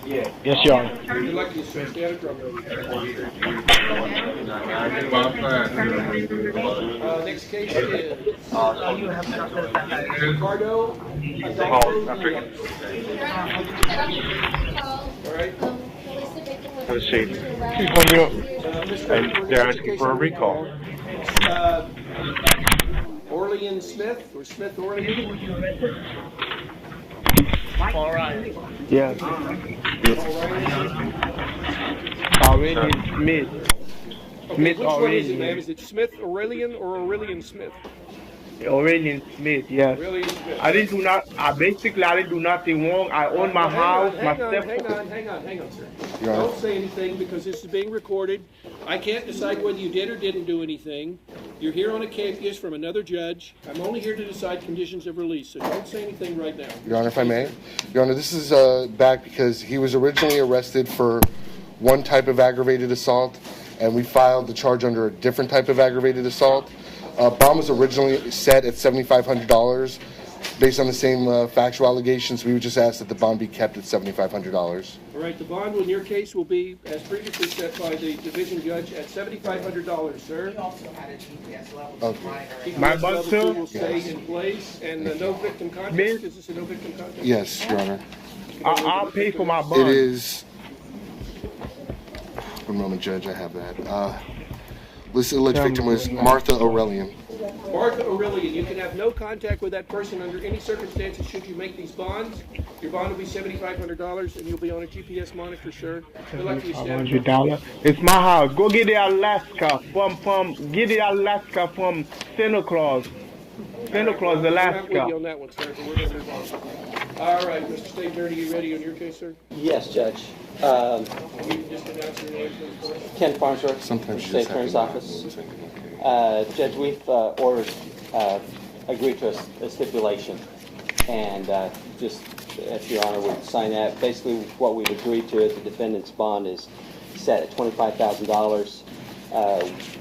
Yes, Your Honor. You're lucky, sir. Stay out of trouble. Next case is Ricardo Adolfo. All right. Let's see. And they're asking for a recall. Orlean Smith, or Smith Orlean? All right. Yes. Aurelian Smith. Okay, Smith which one is it, ma'am? Aurelian. Is it Smith Aurelian or Aurelian Smith? Aurelian Smith, yes. Aurelian Smith. I didn't do nothing wrong. I own my house, my step. Hang on, sir. Don't say anything because this is being recorded. I can't decide whether you did or didn't do anything. You're here on a capias from another judge. I'm only here to decide conditions of release, so don't say anything right now. Your Honor, if I may. Your Honor, this is back because he was originally arrested for one type of aggravated assault, and we filed the charge under a different type of aggravated assault. Bond was originally set at $7,500. Based on the same factual allegations, we would just ask that the bond be kept at $7,500. All right, the bond in your case will be, as previously set by the division judge, at $7,500, sir. We also had a GPS level. Okay. My level bus, sir? 2 will stay in place, and the no victim contest. Is this a no victim contest? Yes, Your Honor. I'll pay for my bond. It is. One moment, Judge. I have that. Listed alleged victim was Martha Aurelian. Martha Aurelian, you can have no contact with that person under any circumstances should you make these bonds. Your bond will be $7,500 and you'll be on a GPS monitor, sir. Good luck to you, Steph. $500. It's my house. Go get the Alaska get the Alaska from Santa Claus. Santa Claus, We're not with Alaska. you on that one, sir, but we're going to move on. All right, Mr. State Attorney, you ready on your case, sir? Yes, Judge. You can just announce your name for the court. Ken Farnsworth, Sometimes you State just have Attorney's to- Office. Judge, we've agreed to a stipulation, and just if Your Honor would sign that, basically what we've agreed to is the defendant's bond is set at $25,000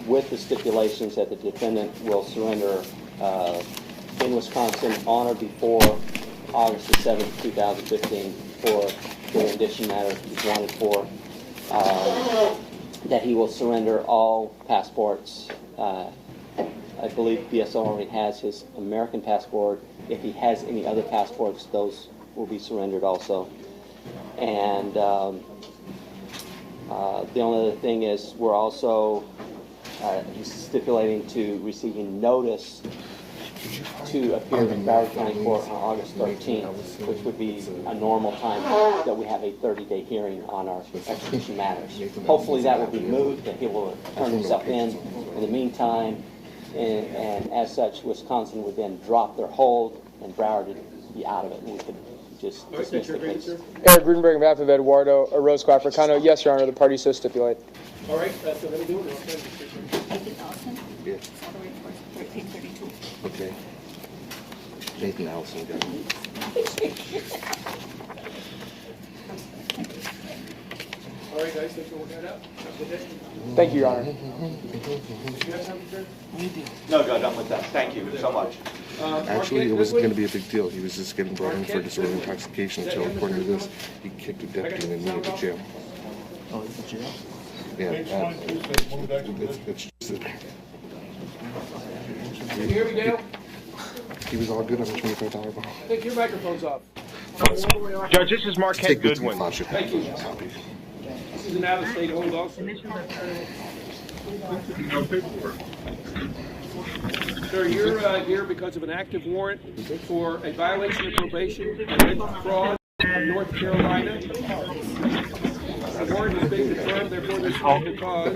with the stipulations that the defendant will surrender in Wisconsin on or before August the 7th, 2015 for the rendition matter he's wanted for, that he will surrender all passports. I believe BSO already has his American passport. If he has any other passports, those will be surrendered also. And the only other thing is we're also stipulating to receiving notice to appear in Broward County Court on August 13th, which would be a normal time that we have a 30-day hearing on our extradition matters. Hopefully that will be moved, that he will turn himself in the meantime, and as such, Wisconsin would then drop their hold and Broward would be out of it, and we could just dismiss the case. Eric Grudenberg, on behalf of Eduardo Rose Africano. Yes, Your Honor, the parties so stipulate. All right, so let me do it. Yeah. Okay. Nathan Allison got it. All right, guys, thanks for working that out. Have a good day. Thank you, Your Honor. Do you have something, sir? No, Judge, I'm with that. Thank you so much. Actually, it wasn't going to be a big deal. He was just getting brought in for disorderly intoxication until, according to this, he kicked a deputy and then made it to jail. Oh, it's a jail? Yeah. It's just Can you hear me, Dale? he was all good on the $25 bond. I think your microphone's off. Judge, this is Marquette Take this to Goodwin. Fauci. Thank you. This is an out-of-state hold also. Sir, you're here because of an active warrant for a violation of probation and fraud in North Carolina. The warrant has been confirmed, therefore there's probable cause.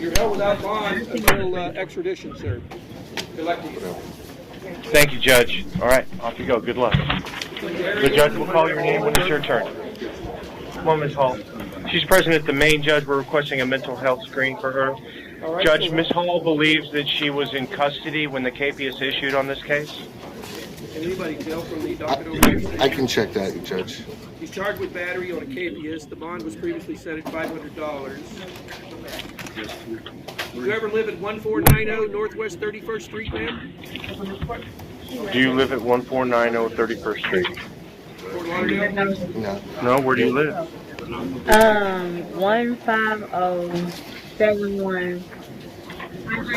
You're held without bond until extradition, sir. Good luck to you. Thank you, Judge. All right, off you go. Good luck. The judge will call your name when it's your turn. Come on, Ms. Hall. She's present at the main judge. We're requesting a mental health screen for her. All right, Judge, so Ms. Hall believes that she was in custody when the capias issued on this case. Can anybody tell from the docket over here? I can check that, Judge. He's charged with battery on a capias. The bond was previously set at $500. Do you ever live at 1490 Northwest 31st Street, ma'am? Do you live at 1490 31st Street? Fort Lauderdale? No. No, where do you live? 15071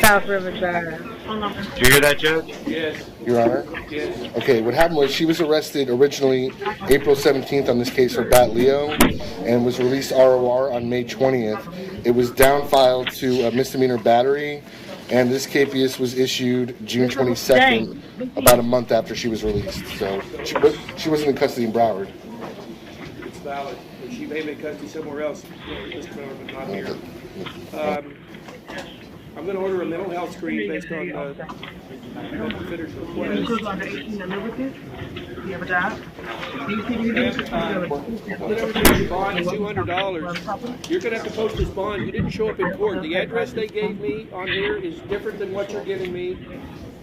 South River Drive. Do you hear that, Judge? Yes. Your Honor? Yes. Okay, what happened was she was arrested originally April 17th on this case for Bat Leo and was released ROR on May 20th. It was downfiled to a misdemeanor battery, and this capias was issued June 22nd, about a month after she was released. So she wasn't in custody in Broward. It's valid. But she may have been custody somewhere else, Mr. Miller, but not here. I'm going to order a mental health screen based on the defender's request. Under 18 and live with it? Do you have a job? Bond is $200. You're going to have to post this bond. You didn't show up in court. The address they gave me on here is different than what you're giving me.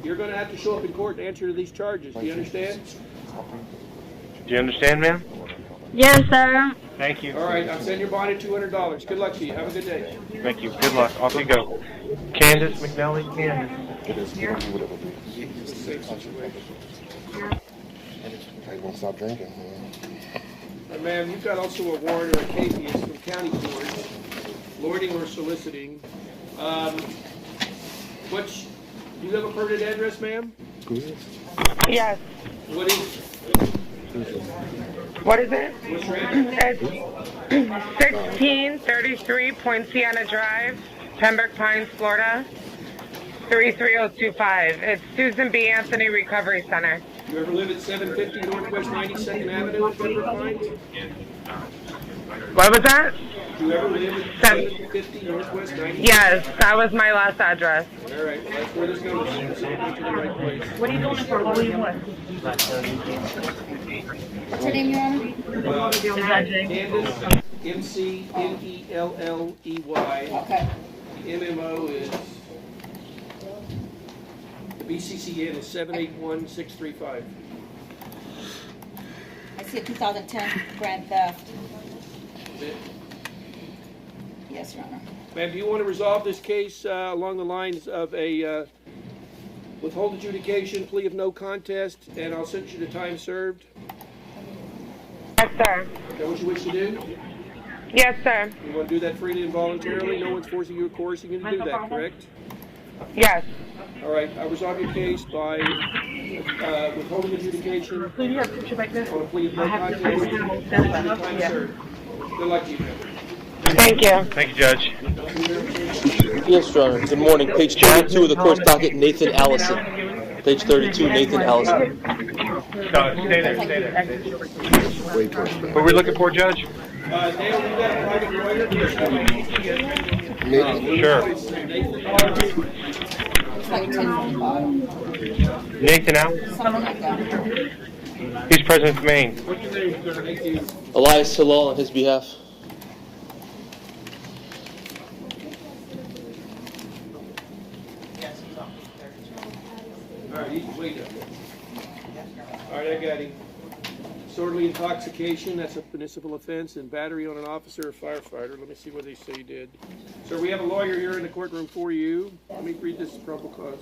You're going to have to show up in court and answer to these charges. Do you understand? Do you understand, ma'am? Yes, sir. Thank you. All right, I'll send your bond at $200. Good luck to you. Have a good day. Thank you. Good luck. Off you go. Candace McNally. Candace. Safe situation. I won't stop drinking. Ma'am, you've got also a warrant or a capias from county court, loitering or soliciting. Do you have a permanent address, ma'am? Yes. What is What is it? What's your address? It's 1633 Poinciana Drive, Pembroke Pines, Florida, 33025. It's Susan B. Anthony Recovery Center. You ever live at 750 Northwest 92nd Avenue in Pembroke Pines? What was that? Do you ever live at 750 Northwest 92nd? Yes, that was my last address. All right, well, that's where this goes. Specifically to the right place. What are you doing for William Wood? What's your name, Your Honor? Candace, M-C-N-E-L-L-E-Y. Okay. The MMO is, the BCCN is 781635. I see a 2010 grand theft. Is it? Yes, Your Honor. Ma'am, do you want to resolve this case along the lines of a withhold adjudication, plea of no contest, and I'll sentence you to time served? Yes, sir. Is that what you wish to do? Yes, sir. You want to do that freely and voluntarily? No one's forcing you or coercing you to do that, correct? Yes. All right, I'll resolve your case by withholding adjudication on a plea of no contest and time served. Good luck to you, ma'am. Thank you. Thank you, Judge. Yes, Your Honor. Good morning. Page 32 of the court's docket, Nathan Allison. Page 32, Nathan Allison. Stay there. Way towards the What are we looking for, Judge? Dale, you got a private lawyer? Sure. Nathan Allen? He's president of Maine. What's your name, sir? Thank you. Elias Salal on his behalf. All right, he's wait up. All right, I got him. Disorderly intoxication, that's a municipal offense, and battery on an officer or firefighter. Let me see what they say he did. Sir, we have a lawyer here in the courtroom for you. Let me read this probable cause.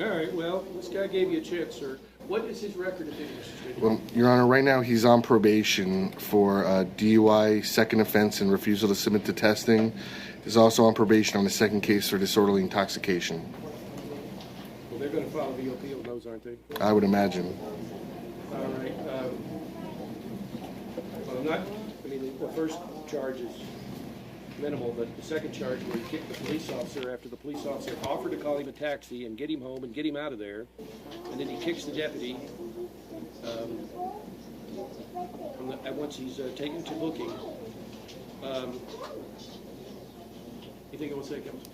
All right, well, this guy gave you a chance, sir. What is his record of fitness? Well, Your Honor, right now he's on probation for DUI, second offense, and refusal to submit to testing. He's also on probation on the second case for disorderly intoxication. Well, they're going to file a VOP on those, aren't they? I would imagine. All right. Well, the first charge is minimal, but the second charge where he kicked the police officer after the police officer offered to call him a taxi and get him home and get him out of there, and then he kicks the deputy once he's taken to booking. You think it will say, Counsel?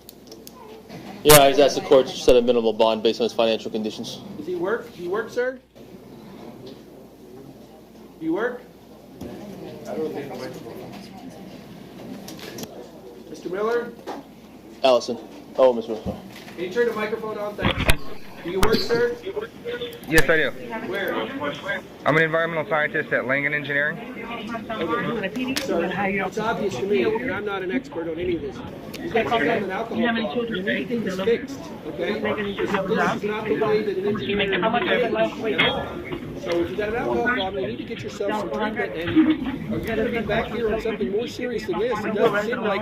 Yeah, he's asked the court to set a minimal bond based on his financial conditions. Does he work? Do you work, sir? Do you work? I don't think the Mr. Miller? Allison. Oh, Ms. Miller. Can you turn the microphone on? Thanks. Do you work, sir? Yes, I do. Where? I'm an environmental scientist at Langen Engineering. Okay. So, it's obvious to me, and I'm not an expert on any of this. You've got some kind of an alcohol problem. You need to get this fixed, okay? This is not the way that an engineer is. So if you've got an alcohol problem, you need to get yourself some treatment, and are you going to be back here on something more serious than this? It doesn't seem like,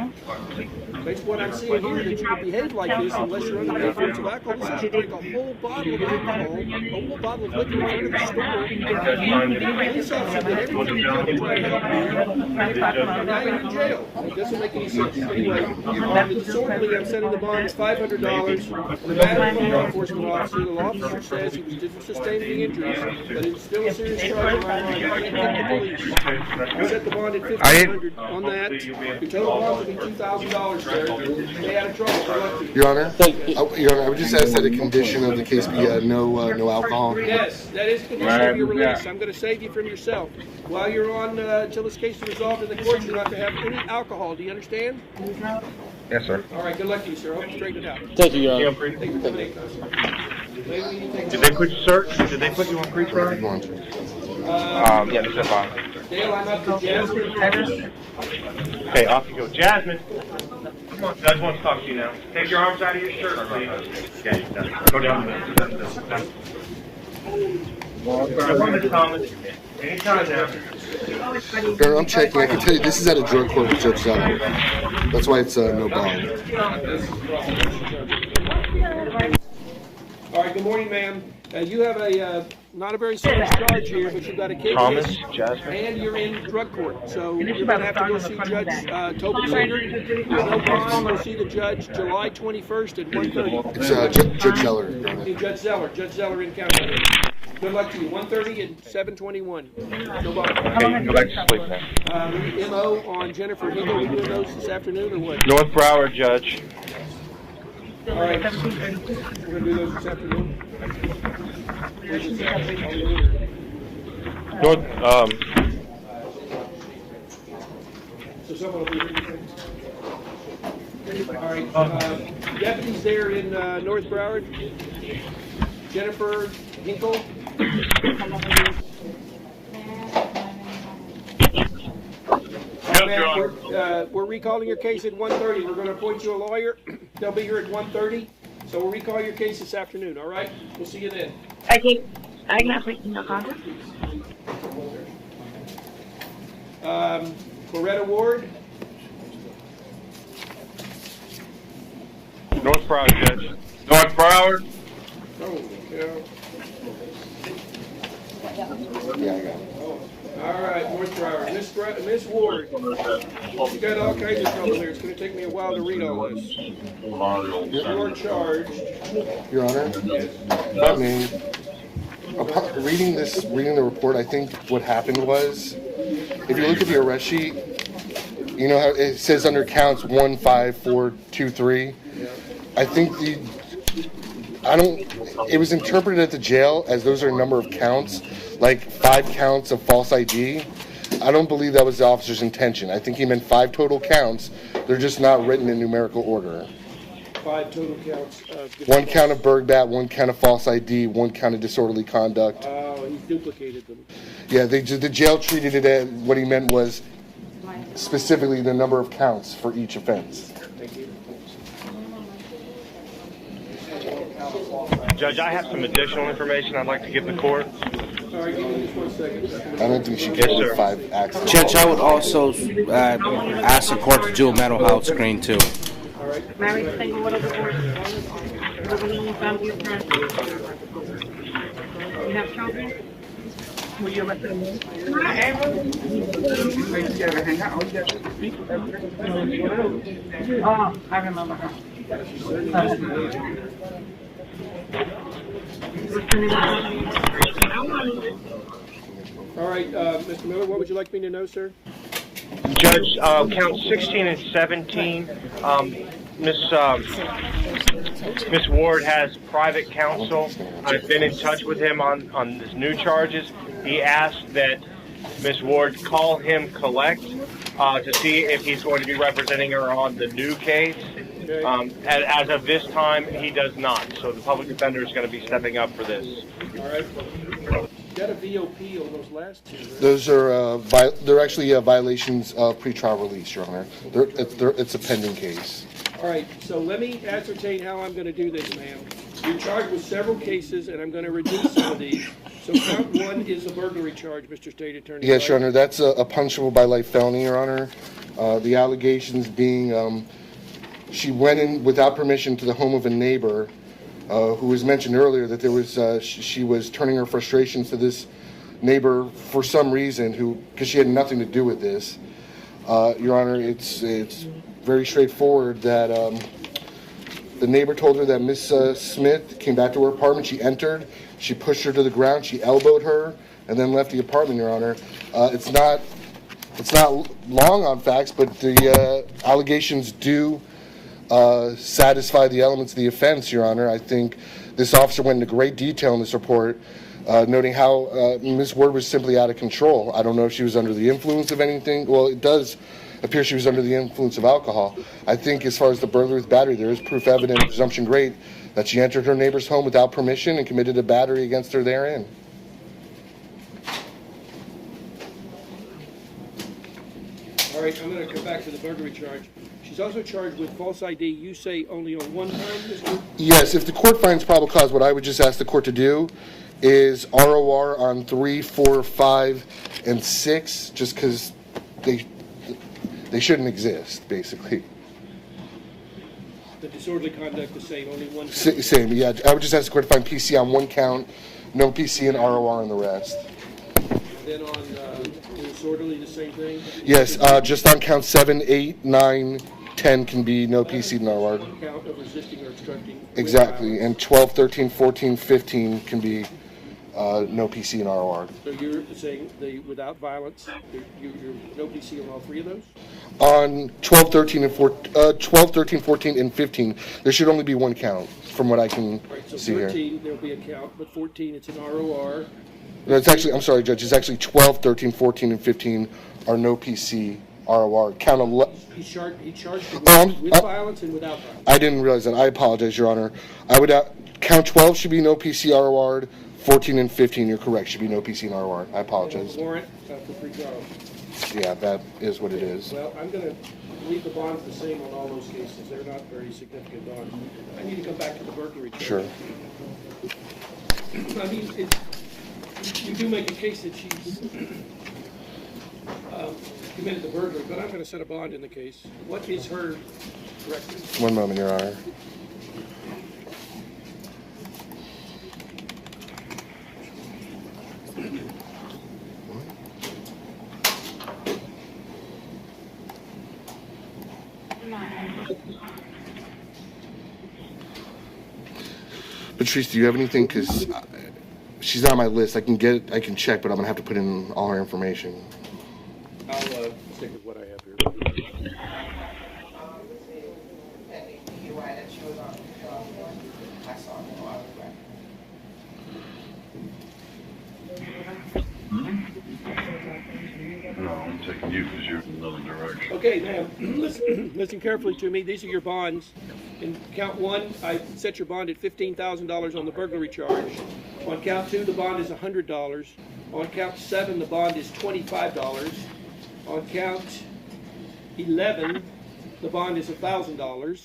based on what I'm seeing here, that you would behave like this unless you're under the influence of alcohol. This is you drink a whole bottle of alcohol, a whole bottle of liquor in front of the store. The police officer did everything he could to try to help you, and now you're in jail. It doesn't make any sense. Anyway, on the disorderly, I'm setting the bond as $500. The battery from law enforcement officer, the law officer says he didn't sustain any injuries, but it's still a serious charge in my mind. You can't get the police. I set the bond at $1,500 on that. Your total bond will be $2,000, sir. Stay out of trouble. Good luck to you. Your Honor, Your Honor, I would just ask that a condition of the case be no alcohol. Yes, that is a condition of your release. I'm going to save you from yourself. While you're on, until this case is resolved in the court, you're not to have any alcohol. Do you understand? Yes, sir. All right, good luck to you, sir. I hope you straighten it out. Thank you, Your Honor. Thank you for coming in, sir. Did they put you, sir? Did they put you on pre-trial? Yeah, this is fine. Dale, I'm up to Jasmine. Okay, off you go. Jasmine. Judge wants to talk to you now. Take your arms out of your shirt, please. Yeah, you can. Go down this. Thomas. Anytime now. Girl, I'm checking. I can tell you this is at a drug court with Judge Zeller. That's why it's no bond. All right, good morning, ma'am. You have a not a very serious charge here, but you've got a case. Thomas, Jasmine. And you're in drug court. So you're going to have to go see Judge Tobin. No bond. Go see the judge July 21st at 1:30. It's Judge Zeller. Judge Zeller in county. Good luck to you. 1:30 and 7:21. No bond. Okay, you can go back to sleep now. MO on Jennifer Hinkle. We doing those this afternoon or what? North Broward, Judge. All right. We're going to do those this afternoon. North, So someone will be here. All right. Deputies there in North Broward. Jennifer Hinkle. We're recalling your case at 1:30. We're going to appoint you a lawyer. They'll be here at 1:30. So we'll recall your case this afternoon, all right? We'll see you then. I can put no contact. Loretta Ward. North Broward, Judge. North Broward. Oh, yeah. Yeah, I got it. All right, North Broward. Miss Ward. You got all kinds of trouble here. It's going to take me a while to read all this. You're charged. Your Honor, I mean, reading the report, I think what happened was, if you look at the arrest sheet, you know how it says under counts 1, 5, 4, 2, 3. I think it was interpreted at the jail as those are a number of counts, like 5 counts of false ID. I don't believe that was the officer's intention. I think he meant 5 total counts. They're just not written in numerical order. 5 total counts. 1 count of Bergbat, 1 count of false ID, 1 count of disorderly conduct. Oh, he's duplicated them. Yeah, the jail treated it as what he meant was specifically the number of counts for each offense. Thank you. Judge, I have some additional information I'd like to give the court. All right, give me just 1 second. I don't think she killed 5 accidents. Judge, I would also ask the court to do a mental health screen too. All right. Mary, single, what are the words? You have children? Will you let them in? Oh, I remember her. All right, Mr. Miller, what would you like me to know, sir? Judge, count 16 and 17. Miss Ward has private counsel. I've been in touch with him on his new charges. He asked that Miss Ward call him collect to see if he's going to be representing her on the new case. As of this time, he does not. So the public defender is going to be stepping up for this. All right. You got a VOP on those last 2, right? Those are they're actually violations of pretrial release, Your Honor. It's a pending case. All right, so let me ascertain how I'm going to do this, ma'am. You're charged with several cases, and I'm going to reduce some of these. So count 1 is a burglary charge, Mr. State Attorney. Yes, Your Honor. That's a punishable by life felony, Your Honor. The allegations being she went in without permission to the home of a neighbor who was mentioned earlier that there was she was turning her frustrations to this neighbor for some reason because she had nothing to do with this. Your Honor, it's very straightforward that the neighbor told her that Miss Smith came back to her apartment. She entered, she pushed her to the ground, she elbowed her, and then left the apartment, Your Honor. It's not long on facts, but the allegations do satisfy the elements of the offense, Your Honor. I think this officer went into great detail in this report, noting how Ms. Ward was simply out of control. I don't know if she was under the influence of anything. Well, it does appear she was under the influence of alcohol. I think as far as the burglary with battery, there is proof evident, presumption great, that she entered her neighbor's home without permission and committed a battery against her therein. All right, I'm going to come back to the burglary charge. She she's also charged with false ID. You say only on one time, Mr. Yes, if the court finds probable cause, what I would just ask the court to do is ROR on 3, 4, 5, and 6, just because they shouldn't exist, basically. The disorderly conduct, the same, only one count. Same, yeah. I would just ask the court to find PC on one count, no PC and ROR on the rest. Then on disorderly, the same thing? Yes, just on count 7, 8, 9, 10 can be no PC and ROR. One count of resisting or obstructing. Exactly, and 12, 13, 14, 15 can be no PC and ROR. So you're saying without violence, you're no PC on all three of those? On 12, 13, 14, and 15, there should only be one count, from what I can see here. 13, there'll be a count, but 14, it's an ROR. No, it's actually, I'm sorry, Judge, it's actually 12, 13, 14, and 15 are no PC, ROR. Count 11. He charged him with violence and without violence. I didn't realize that. I apologize, Your Honor. I would count 12 should be no PC, ROR. 14 and 15, you're correct, should be no PC and ROR. I apologize. Warrant for pretrial. Yeah, that is what it is. Well, I'm going to leave the bonds the same on all those cases. They're not very significant bonds. I need to come back to the burglary charge. Sure. I mean, you do make a case that she's committed the burglary, but I'm going to set a bond in the case. What is her record? One moment, Your Honor. Patrice, do you have anything? Because she's not on my list. I can check, but I'm gonna have to put in all her information. I'll stick with what I have here. No, I'm taking you because you're in another direction. Okay, now, listen carefully to me. These are your bonds. In count 1, I set your bond at $15,000 on the burglary charge. On count 2, the bond is $100. On count 7, the bond is $25. On count 11, the bond is $1,000.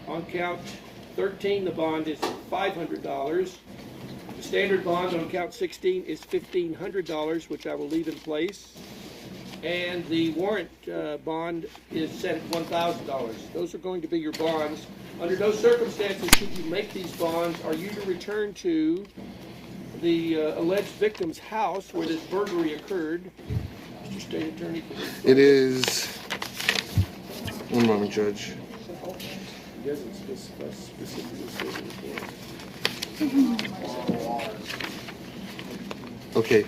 On count 13, the bond is $500. The standard bond on count 16 is $1,500, which I will leave in place. And the warrant bond is set at $1,000. Those are going to be your bonds. Under those circumstances, should you make these bonds, are you to return to the alleged victim's house where this burglary occurred? Mr. State Attorney. It is. One moment, Judge. He doesn't specifically say Okay.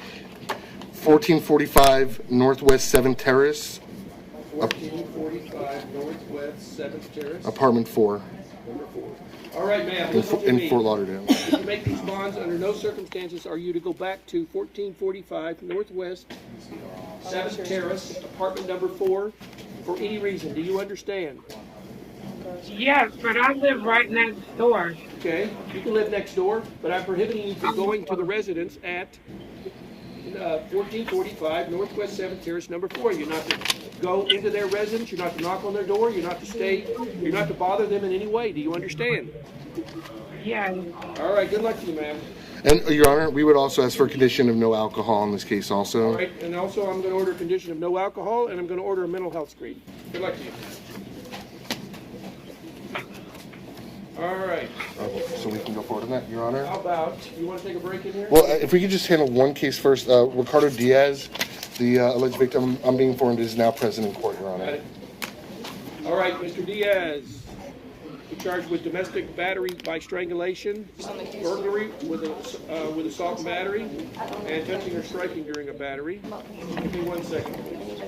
1445 Northwest 7th Terrace. 1445 Northwest 7th Terrace. Apartment 4. Number 4. All right, ma'am. In Fort Lauderdale. If you make these bonds, under no circumstances are you to go back to 1445 Northwest 7th Terrace, apartment number 4, for any reason. Do you understand? Yes, but I live right next door. Okay, you can live next door, but I'm prohibiting you from going to the residence at 1445 Northwest 7th Terrace, number 4. You're not to go into their residence. You're not to knock on their door. You're not to stay. You're not to bother them in any way. Do you understand? Yeah. All right. Good luck to you, ma'am. And, Your Honor, we would also ask for a condition of no alcohol in this case also. All right. And also, I'm going to order a condition of no alcohol, and I'm going to order a mental health screen. Good luck to you. All right. So we can go forward on that, Your Honor. How about, you want to take a break in here? Well, if we could just handle one case first. Ricardo Diaz, the alleged victim, I'm being informed is now present in court, Your Honor. All right, Mr. Diaz. You're charged with domestic battery by strangulation, burglary with assault and battery, and touching or striking during a battery. Give me 1 second, please.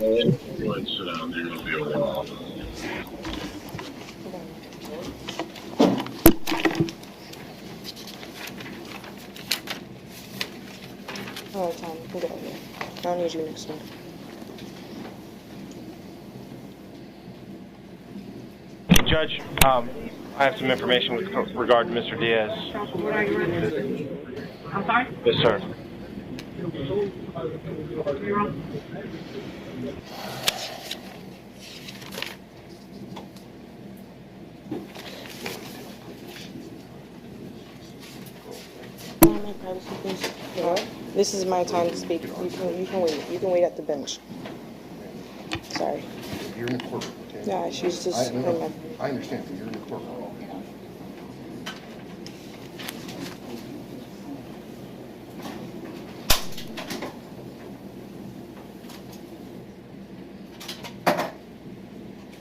Go ahead and sit down there. You'll be okay. All right, Tom, you can get over here. I'll need you next time. Judge, I have some information with regard to Mr. Diaz. I'm sorry? Yes, sir. This is my time to speak. You can wait. You can wait at the bench. Sorry. You're in the court. Okay? Yeah, she's just. I understand, but you're in the court.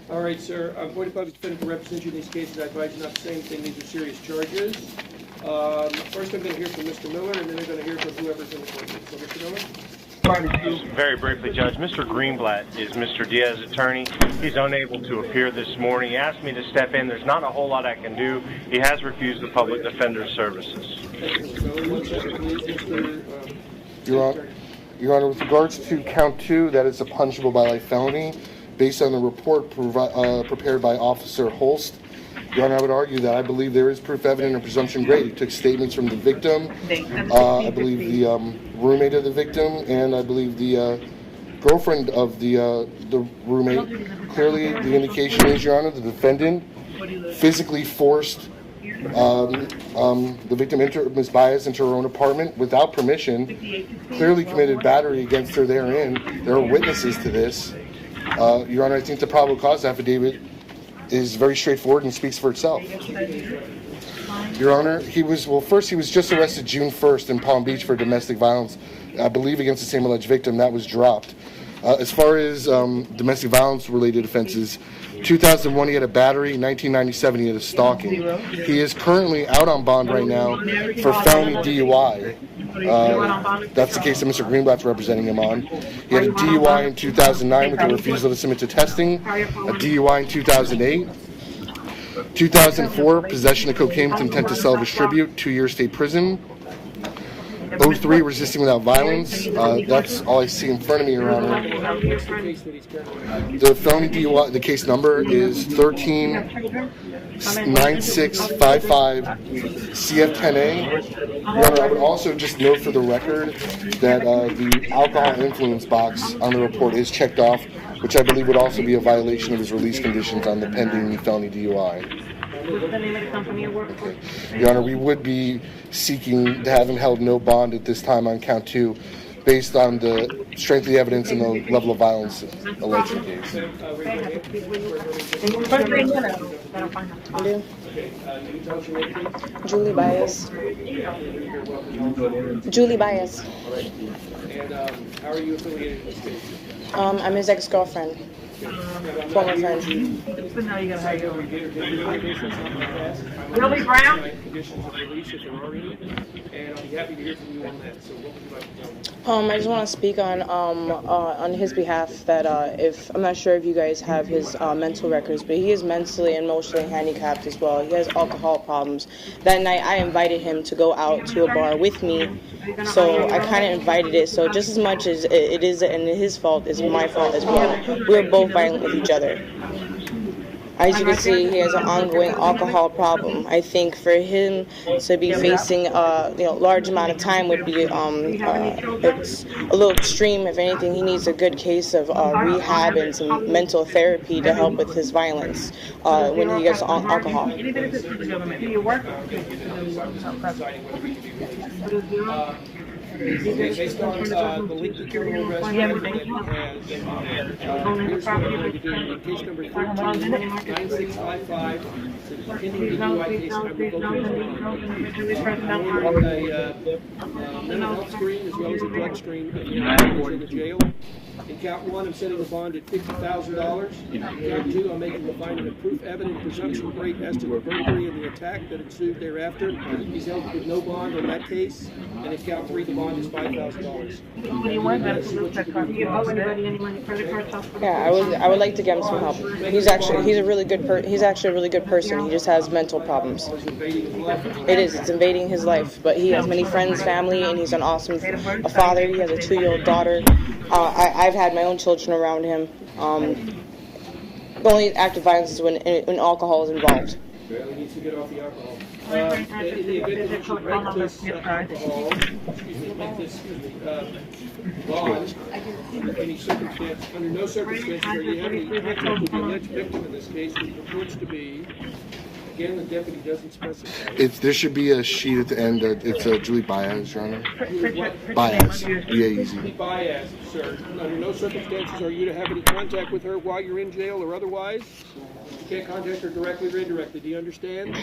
All right, sir. I'm going to public defendant to represent you in these cases. I advise you not to say anything. These are serious charges. First, I'm going to hear from Mr. Miller, and then I'm going to hear from whoever's in the courtroom. So, Mr. Miller? Very briefly, Judge, Mr. Greenblatt is Mr. Diaz's attorney. He's unable to appear this morning. He asked me to step in. There's not a whole lot I can do. He has refused the public defender's services. Your Honor, with regards to count 2, that is a punishable by life felony. Based on the report prepared by Officer Holst, Your Honor, I would argue that I believe there is proof evident and presumption great. He took statements from the victim, I believe the roommate of the victim, and I believe the girlfriend of the roommate. Clearly, the indication is, Your Honor, the defendant physically forced the victim, Ms. Baez, into her own apartment without permission, clearly committed battery against her therein. There are witnesses to this. Your Honor, I think the probable cause affidavit is very straightforward and speaks for itself. Your Honor, he was just arrested June 1st in Palm Beach for domestic violence, I believe against the same alleged victim. That was dropped. As far as domestic violence related offenses, 2001 he had a battery, 1997 he had a stalking. He is currently out on bond right now for felony DUI. That's the case that Mr. Greenblatt's representing him on. He had a DUI in 2009 with a refusal to submit to testing, a DUI in 2008. 2004, possession of cocaine with intent to sell or distribute, 2 years state prison. 03, resisting without violence. That's all I see in front of me, Your Honor. The felony DUI, the case number is 139655 CF10A. Your Honor, I would also just note for the record that the alcohol influence box on the report is checked off, which I believe would also be a violation of his release conditions on the pending felony DUI. What's the name of the company you work for? Your Honor, we would be seeking to have him held no bond at this time on count 2, based on the strength of the evidence and the level of violence alleged in the case. Julie Baez. Julie Baez. And how are you affiliated in this case? I'm his ex-girlfriend. Former friend. But now you gotta hire your Willie Brown? Conditions of release if there are any, and I'll be happy to hear from you on that. So what would you like to tell me? I just want to speak on his behalf that if I'm not sure if you guys have his mental records, but he is mentally and emotionally handicapped as well. He has alcohol problems. That night I invited him to go out to a bar with me, so I kind of invited it. So just as much as it is and his fault, is my fault as well. We're both violent with each other. As you can see, he has an ongoing alcohol problem. I think for him to be facing large amount of time would be it's a little extreme. If anything, he needs a good case of rehab and some mental therapy to help with his violence when he gets on alcohol. Based on the link to criminal resume, here's what I'm going to do. Case number 139655, the pending DUI case number mental health screen as well as a drug screen in the jail. In count 1, I'm setting the bond at $50,000. In count 2, I'm making the finding of proof evident presumption great as to the burglary and the attack that ensued thereafter. He's held with no bond on that case. And in count 3, the bond is $5,000. Yeah, I would like to get him some help. He's a really good person. He just has mental problems. It's invading his life. But he has many friends, family, and he's an awesome father. He has a 2-year-old daughter. I've had my own children around him. The only act of violence is when alcohol is involved. He needs to get off the alcohol. In the event that you break this alcohol, bond, under any circumstance, under no circumstances are you having any contact with the alleged victim in this case, which purports to be Again, the deputy doesn't specify. There should be a sheet at the end. It's Julie Baez, Your Honor. What? Baez. B-A-E-Z. Baez, sir. Under no circumstances are you to have any contact with her while you're in jail or otherwise. You can't contact her directly or indirectly. Do you understand?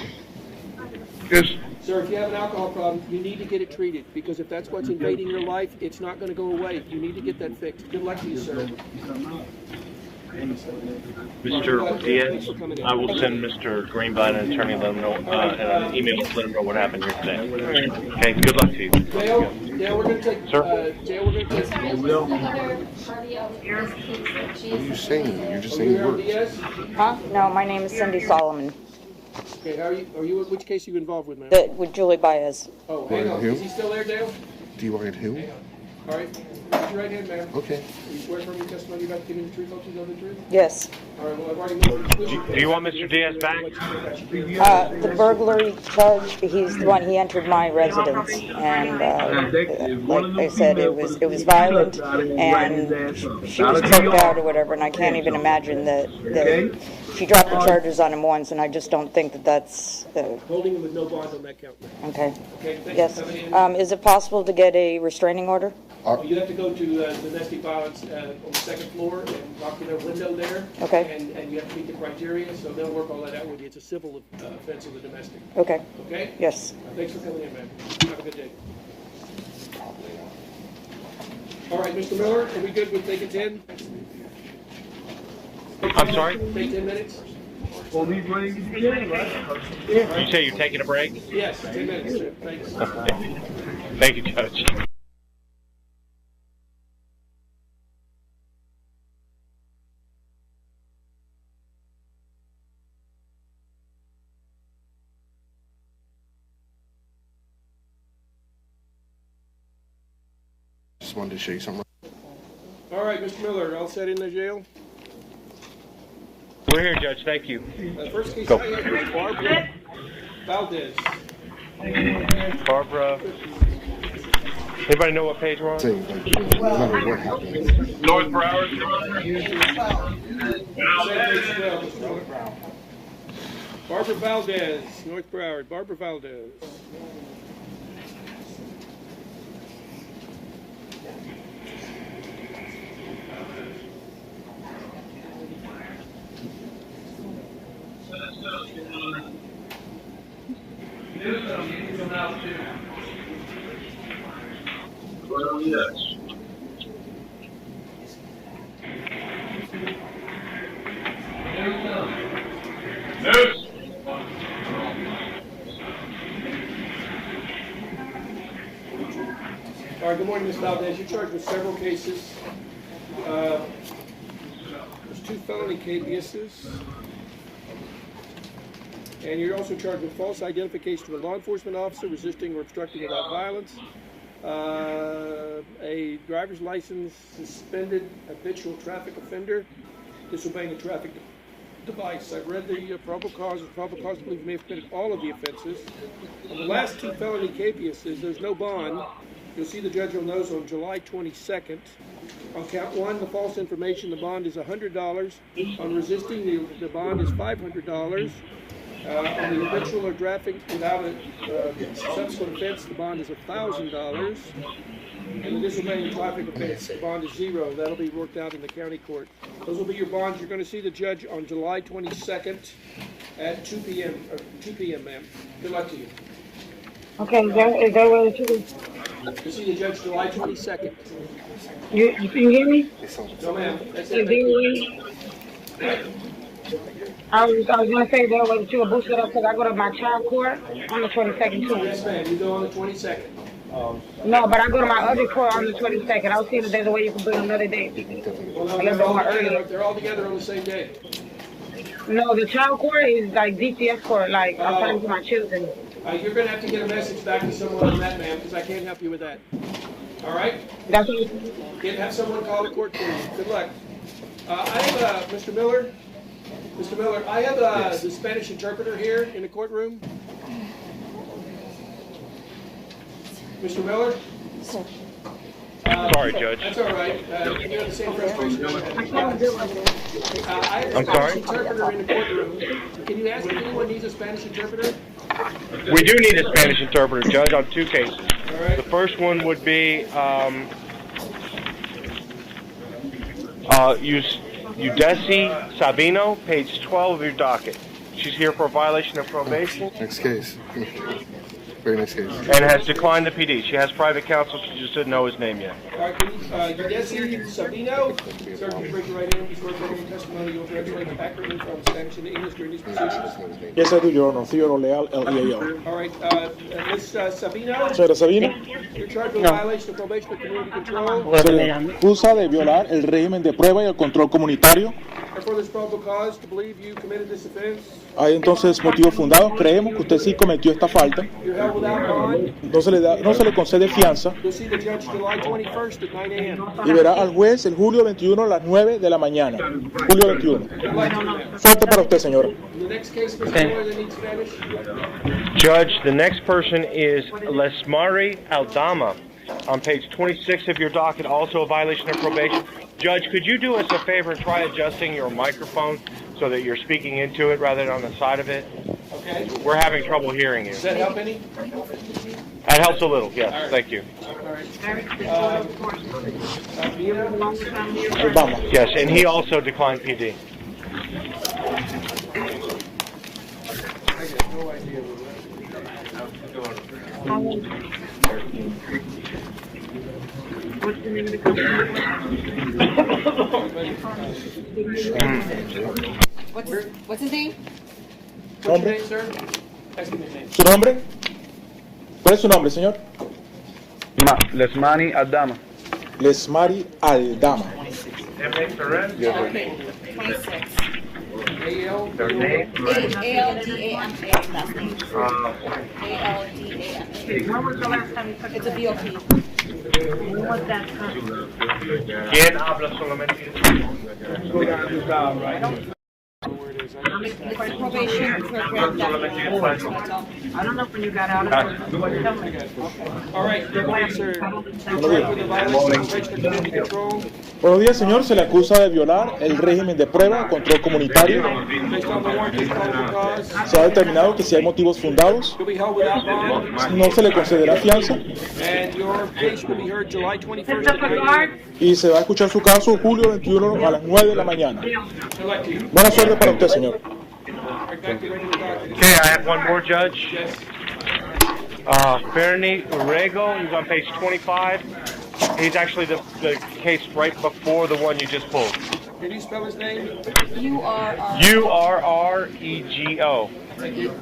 Yes. Sir, if you have an alcohol problem, you need to get it treated, because if that's what's invading your life, it's not going to go away. You need to get that fixed. Good luck to you, sir. Mr. Diaz, I will send Mr. Greenblatt an attorney, let him know, an email to let him know what happened here today. Okay, good luck to you. Dale, we're going to take. Sir? Dale, we're going to take. What are you saying? You're just saying words. Huh? No, my name is Cindy Solomon. Okay, how are you? Which case are you involved with, ma'am? With Julie Baez. Oh, hang on. Is he still there, Dale? D-Y and who? All right. Raise your right hand, ma'am. Okay. You swear from your testimony about giving the truth, ultimately, the truth? Yes. All right, well, I've already moved Do you want Mr. Diaz back? The burglary charge, he's the one, he entered my residence, and like I said, it was violent, and she was choked out or whatever, and I can't even imagine that she dropped the charges on him once, and I just don't think that that's... Holding him with no bond on that count. Okay. Okay, thank Yes. you. Is it possible to get a restraining order? You have to go to domestic violence on the second floor and knock on their window there. Okay. And you have to meet the criteria, so they'll work all that out with you. It's a civil offense of the domestic. Okay. Okay? Yes. Thanks for coming in, man. Have a good day. All right, Mr. Miller, are we good with taking 10? I'm sorry? Take 10 minutes? You say you're taking a break? Yes, 10 minutes, sir. Thanks. Thank you, Judge. Just wanted to show you something. All right, Mr. Miller, all set in the jail? We're here, Judge. Thank you. First case Go. I have is Barbara Valdez. Barbara. Anybody know what page we're on? North Broward. Barbara Valdez, North Broward. Barbara Valdez. Well, yes. News. All right, good morning, Ms. Valdez. You're charged with several cases. There's 2 felony cases. And you're also charged with false identification to a law enforcement officer, resisting or obstructing without violence, a driver's license suspended habitual traffic offender, disobeying a traffic device. I've read the probable cause. Probable cause to believe you may have committed all of the offenses. On the last 2 felony cases, there's no bond. You'll see the judge will notice on July 22nd. On count 1, the false information, the bond is $100. On resisting, the bond is $500. On the habitual or drafting without a subsequent offense, the bond is $1,000. And the disobeying traffic offense, the bond is $0. That'll be worked out in the county court. Those will be your bonds. You're going to see the judge on July 22nd at 2 p.m. 2 p.m., ma'am. Good luck to you. Okay, is that what it is? You'll see the judge July 22nd. You hear me? No, ma'am. That's You it. hear me? I was gonna say that way that you were boosted up because I go to my child court on the 22nd too. Yes, ma'am. You go on the 22nd. No, but I go to my other court on the 22nd. I was seeing if there's a way you can bring another day. Well, no, I guess they're all together on the same day. No, the child court is like DCF court. Like I'm trying to my children. You're going to have to get a message back to someone on that, ma'am, because I can't help you with that. All right? That's what Have someone call the court for you. Good luck. I have Mr. Miller. Mr. Miller, I have the Spanish interpreter here in the courtroom. Mr. Miller? Sir. Sorry, Judge. That's all right. You have the same frustration. I have I'm a sorry? Spanish interpreter in the courtroom. Can you ask if anyone needs a Spanish interpreter? We do need a Spanish interpreter, Judge, on 2 cases. All right. The first one would be Udesi Sabino, page 12 of your docket. She's here for a violation of probation Next case. Very nice case. and has declined the PD. She has private counsel. She just didn't know his name yet. All right, Udesi Sabino. Sir, can you raise your right hand? You swear to any testimony you'll translate accurately from Spanish into English during these positions? Yes, I do, Your Honor. Señor Leal, LEAL. All right, Ms. Sabino. Señora Sabino. You're charged with violation of probation and community control. Se le acusa de violar el régimen de prueba y el control comunitario. Therefore, there's probable cause to believe you committed this offense. Hay entonces motivos fundados. Creemos que usted sí cometió esta falta. You're held without bond. No se le concede fianza. You'll see the judge July 21st at 9 a.m. Y verá al juez el julio 21 a las 9 de la mañana. Julio 21. Suerte para usted, señora. The next case, Mr. Lawyer, that needs Spanish. Judge, the next person is Lesmari Aldama on page 26 of your docket, also a violation of probation. Judge, could you do us a favor and try adjusting your microphone so that you're speaking into it rather than on the side of it? Okay. We're having trouble hearing you. Does that help any? That helps a little, yes. All right. Thank you. All right. Obama. Yes, and he also declined PD. I got no idea What's the name of the company? What's his name? What's your name, sir? Ask him his name. ¿Su nombre? ¿Cuál es su nombre, señor? Lesmani Aldama. Lesmari Aldama. Okay, 26. Their name? A-L-D-A-M-A, last name. A-L-D-A-M-A. When was the last time you took It's a BOP. When was that time? ¿Quién habla solamente? It's probation for grand theft. I don't know when you got out of it. All right, good morning, sir. You're charged with a violation of probation and community control. Buenos días, señor. Se le acusa de violar el régimen de prueba, control comunitario. Based on the warrant, there's probable cause. Se ha determinado que si hay motivos fundados, You'll be held without bond. no se le concederá fianza And your case will be heard July 21st at 9 a.m. y se va a escuchar su caso julio 21 a las 9 de la mañana. Select you. Buena suerte para usted, señor. Right back to regular document. Okay, I have one more, Judge. Yes. Fernie Urego, he's on page 25. He's actually the case right before the one you just pulled. Can you spell his name? U-R-R. U-R-R-E-G-O. Thank you.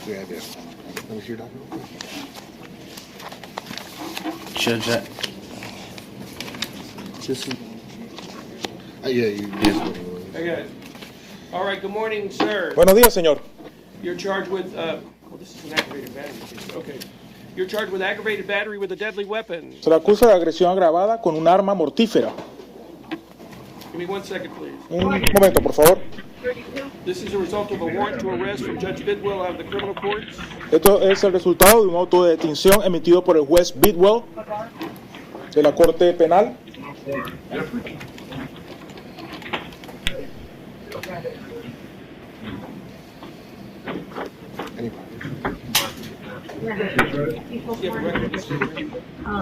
Yeah, I did. Let me see your document. Judge, Yeah, you. I got it. All right, good morning, sir. Buenos días, señor. You're charged with, well, this is an aggravated battery case. Okay. You're charged with aggravated battery with a deadly weapon. Se le acusa de agresión agravada con un arma mortífera. Give me 1 second, please. Un momento, por favor. This is a result of a warrant to arrest from Judge Bidwell out of the criminal courts. Esto es el resultado de un auto de detención emitido por el juez Bidwell de la Corte Penal.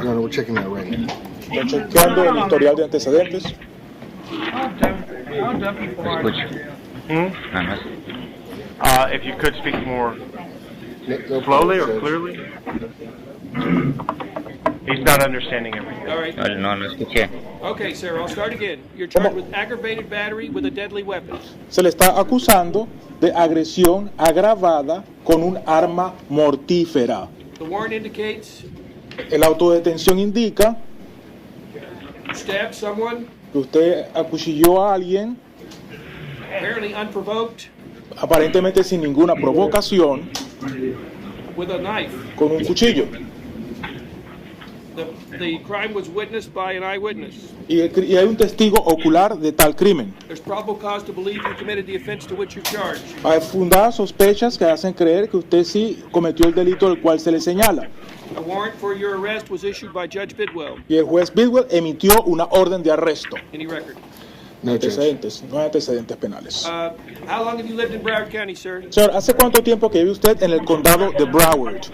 No, we're checking that right now. Estoy chequeando el historial de antecedentes. If you could speak more slowly or clearly. He's not understanding everything. All right. No lo escuché. Okay, sir, I'll start again. You're charged with aggravated battery with a deadly weapon. Se le está acusando de agresión agravada con un arma mortífera. The warrant indicates El auto de detención indica you stabbed someone, que usted acuchilló a alguien, apparently unprovoked, aparentemente sin ninguna provocación, with a knife. con un cuchillo. The crime was witnessed by an eyewitness. Y hay un testigo ocular de tal crimen. There's probable cause to believe you committed the offense to which you're charged. Hay fundadas sospechas que hacen creer que usted sí cometió el delito del cual se le señala. A warrant for your arrest was issued by Judge Bidwell. Y el juez Bidwell emitió una orden de arresto. Any record? No hay antecedentes penales. How long have you lived in Broward County, sir? Señor, ¿hace cuánto tiempo que vive usted en el condado de Broward?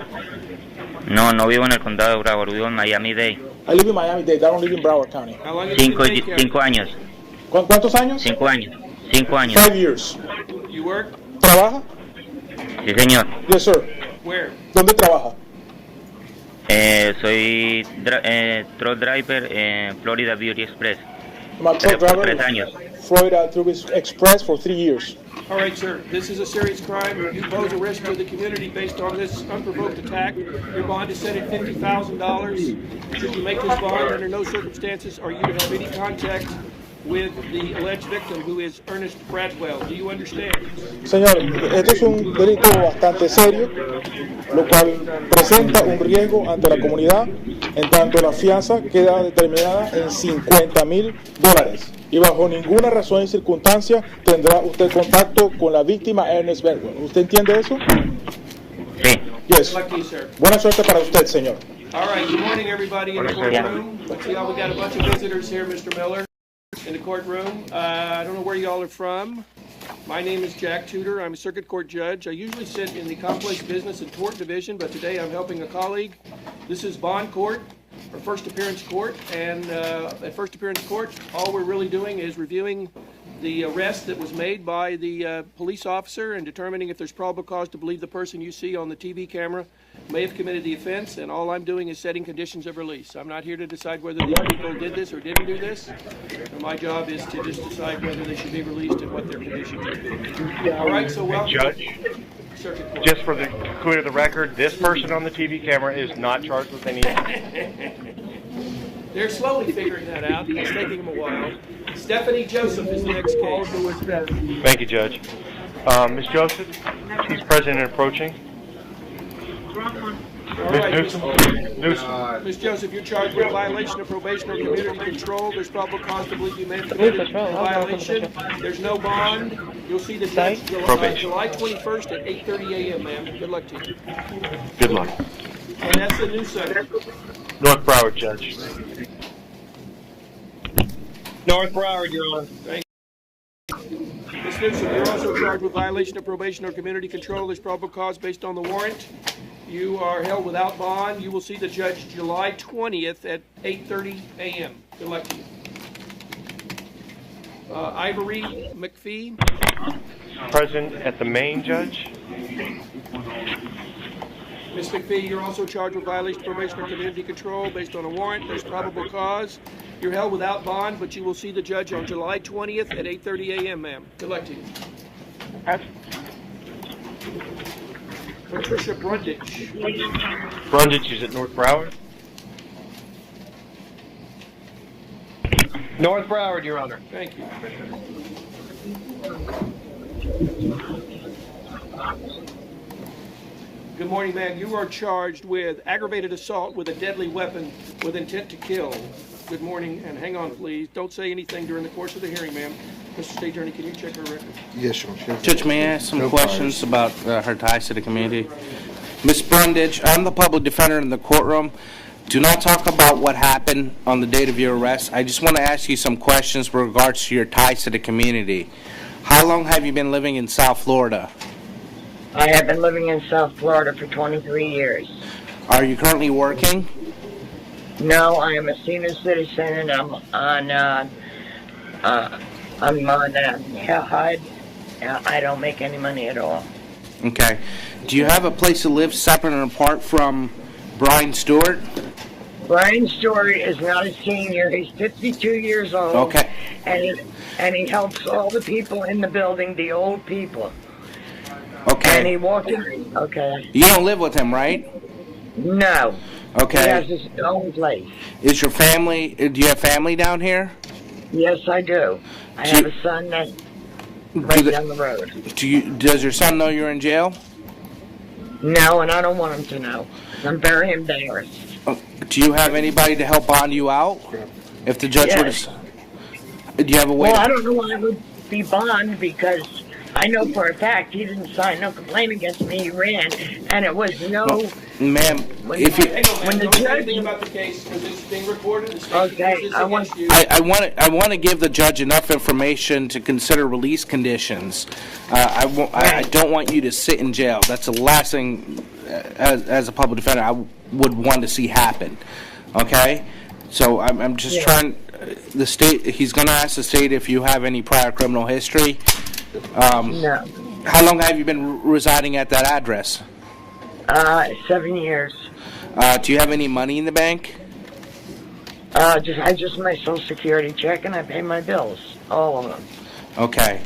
No vivo en el condado de Broward, vivo en Miami-Dade. I live in Miami-Dade, I don't live in Broward County. How long have you been in Dade County? 5 años. ¿Cuántos años? 5 años. 5 años. 5 years. You work? ¿Trabaja? Sí, señor. Yes, sir. Where? ¿Dónde trabaja? Soy truck driver en Florida Beauty Express. My truck driver 3 años. Florida Beauty Express for 3 years. All right, sir. This is a serious crime. You pose a risk to the community based on this unprovoked attack. Your bond is set at $50,000. Should you make this bond, under no circumstances are you to have any contact with the alleged victim, who is Ernest Bradwell. Do you understand? Señor, esto es un delito bastante serio, lo cual presenta un riesgo ante la comunidad, en tanto la fianza queda determinada en $50,000 y bajo ninguna razón y circunstancia tendrá usted contacto con la víctima Ernest Bradwell. ¿Usted entiende eso? Sí. Yes. Lucky, sir. Buena suerte para usted, señor. All right. Good morning, everybody in the courtroom. Let's see how we got a bunch of visitors here, Mr. Miller, in the courtroom. I don't know where y'all are from. My name is Jack Tudor. I'm a circuit court judge. I usually sit in the complex business and tort division, but today I'm helping a colleague. This is bond court, or first appearance court, and at first appearance court, all we're really doing is reviewing the arrest that was made by the police officer and determining if there's probable cause to believe the person you see on the TV camera may have committed the offense, and all I'm doing is setting conditions of release. I'm not here to decide whether these people did this or didn't do this. My job is to just decide whether they should be released and what their conditions should be. All right, so welcome. Judge, just for the clear the record, this person on the TV camera is not charged with any. They're slowly figuring that out. It's taking them a while. Stephanie Joseph is the next case. Thank you, Judge. Ms. Joseph, she's present and approaching. Ms. Newsom. Ms. Joseph, you're charged with violation of probation or community control. There's probable cause to believe you may have committed a violation. There's no bond. You'll see the judge July 21st at 8:30 a.m., ma'am. Good luck to you. Good luck. And that's the new center. North Broward, Judge. North Broward, Your Honor. Thank you. Ms. Newsom, you're also charged with violation of probation or community control. There's probable cause based on the warrant. You are held without bond. You will see the judge July 20th at 8:30 a.m. Good luck to you. Ivory McPhee. Present at the main, Judge. Ms. McPhee, you're also charged with violation of probation or community control based on a warrant. There's probable cause. You're held without bond, but you will see the judge on July 20th at 8:30 a.m., ma'am. Good luck to you. Patricia Brundage. Brundage is at North Broward. North Broward, Your Honor. Thank you. Good morning, ma'am. You are charged with aggravated assault with a deadly weapon with intent to kill. Good morning, and hang on, please. Don't say anything during the course of the hearing, ma'am. Mr. State Attorney, can you check her record? Yes, Your Honor. Judge, may I ask some questions about her ties to the community? Ms. Brundage, I'm the public defender in the courtroom. Do not talk about what happened on the date of your arrest. I just want to ask you some questions with regards to your ties to the community. How long have you been living in South Florida? I have been living in South Florida for 23 years. Are you currently working? No, I am a senior citizen, and I'm on HUD. I don't make any money at all. Okay. Do you have a place to live separate and apart from Brian Stewart? Brian Stewart is not a senior. He's 52 years old. Okay. And he helps all the people in the building, the old people. Okay. And he walks in. Okay. You don't live with him, right? No. Okay. He has his own place. Is your family, do you have family down here? Yes, I do. I have a son that right down the road. Does your son know you're in jail? No, and I don't want him to know. I'm very embarrassed. Do you have anybody to help bond you out? If the judge Yes. do you have a way? Well, to- I don't know why I would be bond because I know for a fact he didn't sign no complaint against me. He ran, and it was no. Ma'am, When, if you, when the Don't say judge. anything about the case because it's being recorded. The state Okay, uses this I want- against you. I want to give the judge enough information to consider release conditions. I don't want you to sit in jail. That's the last thing, as a public defender, I would want to see happen. Okay, so I'm just trying. The state. He's going to ask the state if you have any prior criminal history. No. How long have you been residing at that address? 7 years. Do you have any money in the bank? Just my Social Security check and I pay my bills, all of them. Okay.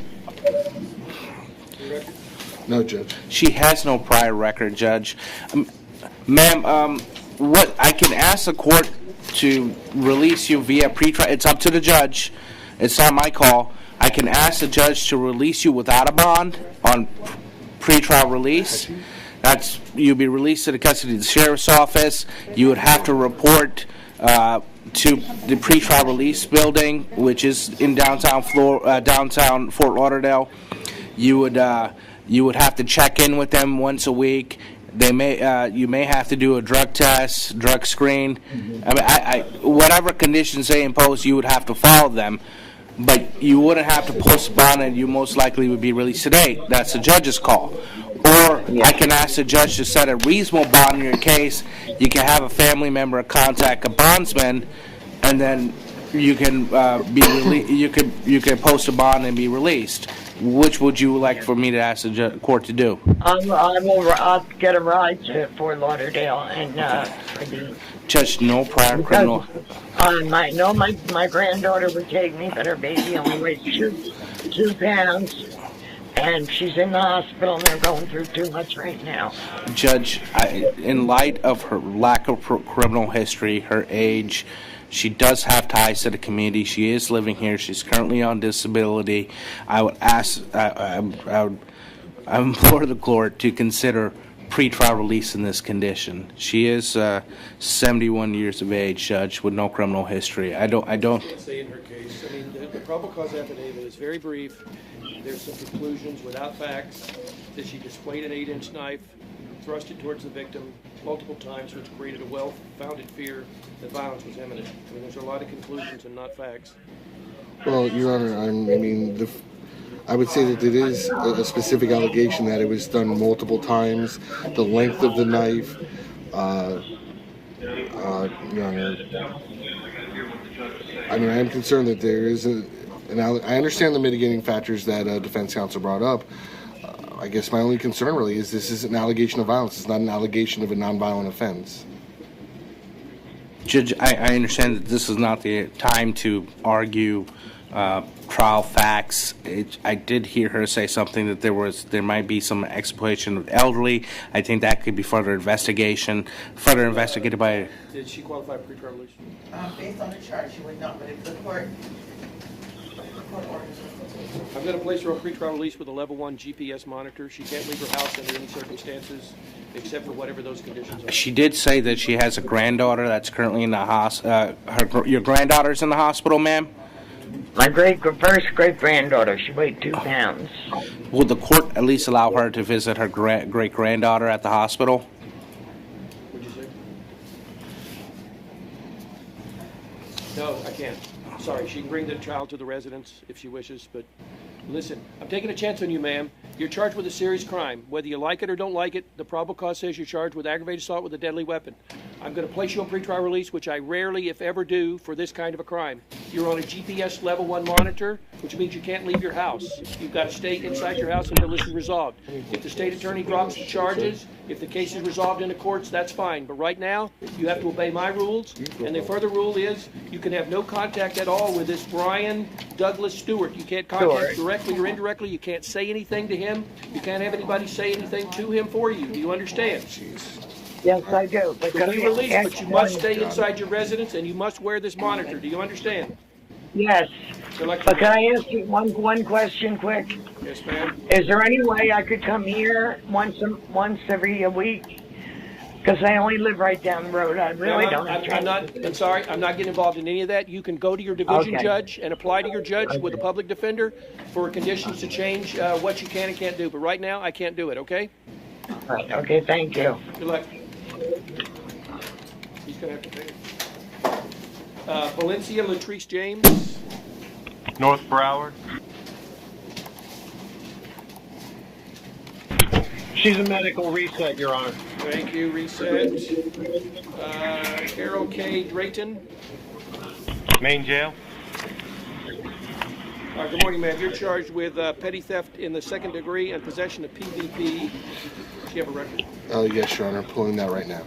No, Judge. She has no prior record, Judge. Ma'am, what I can ask the court to release you via pretrial. It's up to the judge. It's not my call. I can ask the judge to release you without a bond on pretrial release. That's you'll be released to the custody of the sheriff's office. You would have to report to the pretrial release building, which is in downtown Fort Lauderdale. You would have to check in with them once a week. You may have to do a drug test, drug screen. I mean, whatever conditions they impose, you would have to follow them. But you wouldn't have to post a bond, and you most likely would be released today. That's the judge's call. Or I can ask the judge to set a reasonable bond in your case. You can have a family member contact a bondsman, and then you can you can post a bond and be released. Which would you like for me to ask the court to do? I'll get a ride to Fort Lauderdale and Judge, no prior criminal. My granddaughter would take me, but her baby only weighs 2 pounds, and she's in the hospital, and they're going through too much right now. Judge, in light of her lack of criminal history, her age, she does have ties to the community. She is living here. She's currently on disability. I would ask, I implore the court to consider pretrial release in this condition. She is 71 years of age, Judge, with no criminal history. I don't. Let's say in her case, I mean, the probable cause affidavit is very brief. There's some conclusions without facts that she displayed an 8-inch knife, thrust it towards the victim multiple times, which created a well-founded fear that violence was imminent. I mean, there's a lot of conclusions and not facts. Well, Your Honor, I would say that it is a specific allegation that it was done multiple times. The length of the knife, Your Honor. I mean, I am concerned that there is I understand the mitigating factors that defense counsel brought up. I guess my only concern really is this is an allegation of violence. It's not an allegation of a nonviolent offense. Judge, I understand that this is not the time to argue trial facts. I did hear her say something that there might be some exploitation of elderly. I think that could be further investigated by. Did she qualify for pretrial release? Based on the charge, she would not, but if the court orders I'm going to place her on pretrial release with a level 1 GPS monitor. She can't leave her house under any circumstances except for whatever those conditions are. She did say that she has a granddaughter that's currently in the hospital. Your granddaughter's in the hospital, ma'am? My first great granddaughter, she weighed 2 pounds. Would the court at least allow her to visit her great granddaughter at the hospital? What'd you say? No, I can't. Sorry, she can bring the child to the residence if she wishes, but listen, I'm taking a chance on you, ma'am. You're charged with a serious crime. Whether you like it or don't like it, the probable cause says you're charged with aggravated assault with a deadly weapon. I'm going to place you on pretrial release, which I rarely, if ever, do for this kind of a crime. You're on a GPS level 1 monitor, which means you can't leave your house. You've got to stay inside your house until this is resolved. If the state attorney drops the charges, if the case is resolved in the courts, that's fine. But right now, you have to obey my rules, and the further rule is you can have no contact at all with this Brian Douglas Stewart. You can't contact directly or indirectly. You can't say anything to him. You can't have anybody say anything to him for you. Do you understand? Yes, I do. You'll be released, but you must stay inside your residence, and you must wear this monitor. Do you understand? Yes. But can I ask you one question quick? Yes, ma'am. Is there any way I could come here once every week Because I only live right down the road. I really don't have I'm sorry, I'm not getting involved in any of that. You can go to your division Okay. judge and apply to your judge with a public defender for conditions to change what you can and can't do. But right now, I can't do it, okay? Right. Okay, thank you. Good luck. He's going to have to pay it. Valencia Latrice James. North Broward. She's a medical reset, Your Honor. Thank you, reset. Carol K. Drayton. Main jail. Good morning, ma'am. You're charged with petty theft in the second degree and possession of PVP. Do you have a record? Yes, Your Honor. I'm pulling that right now.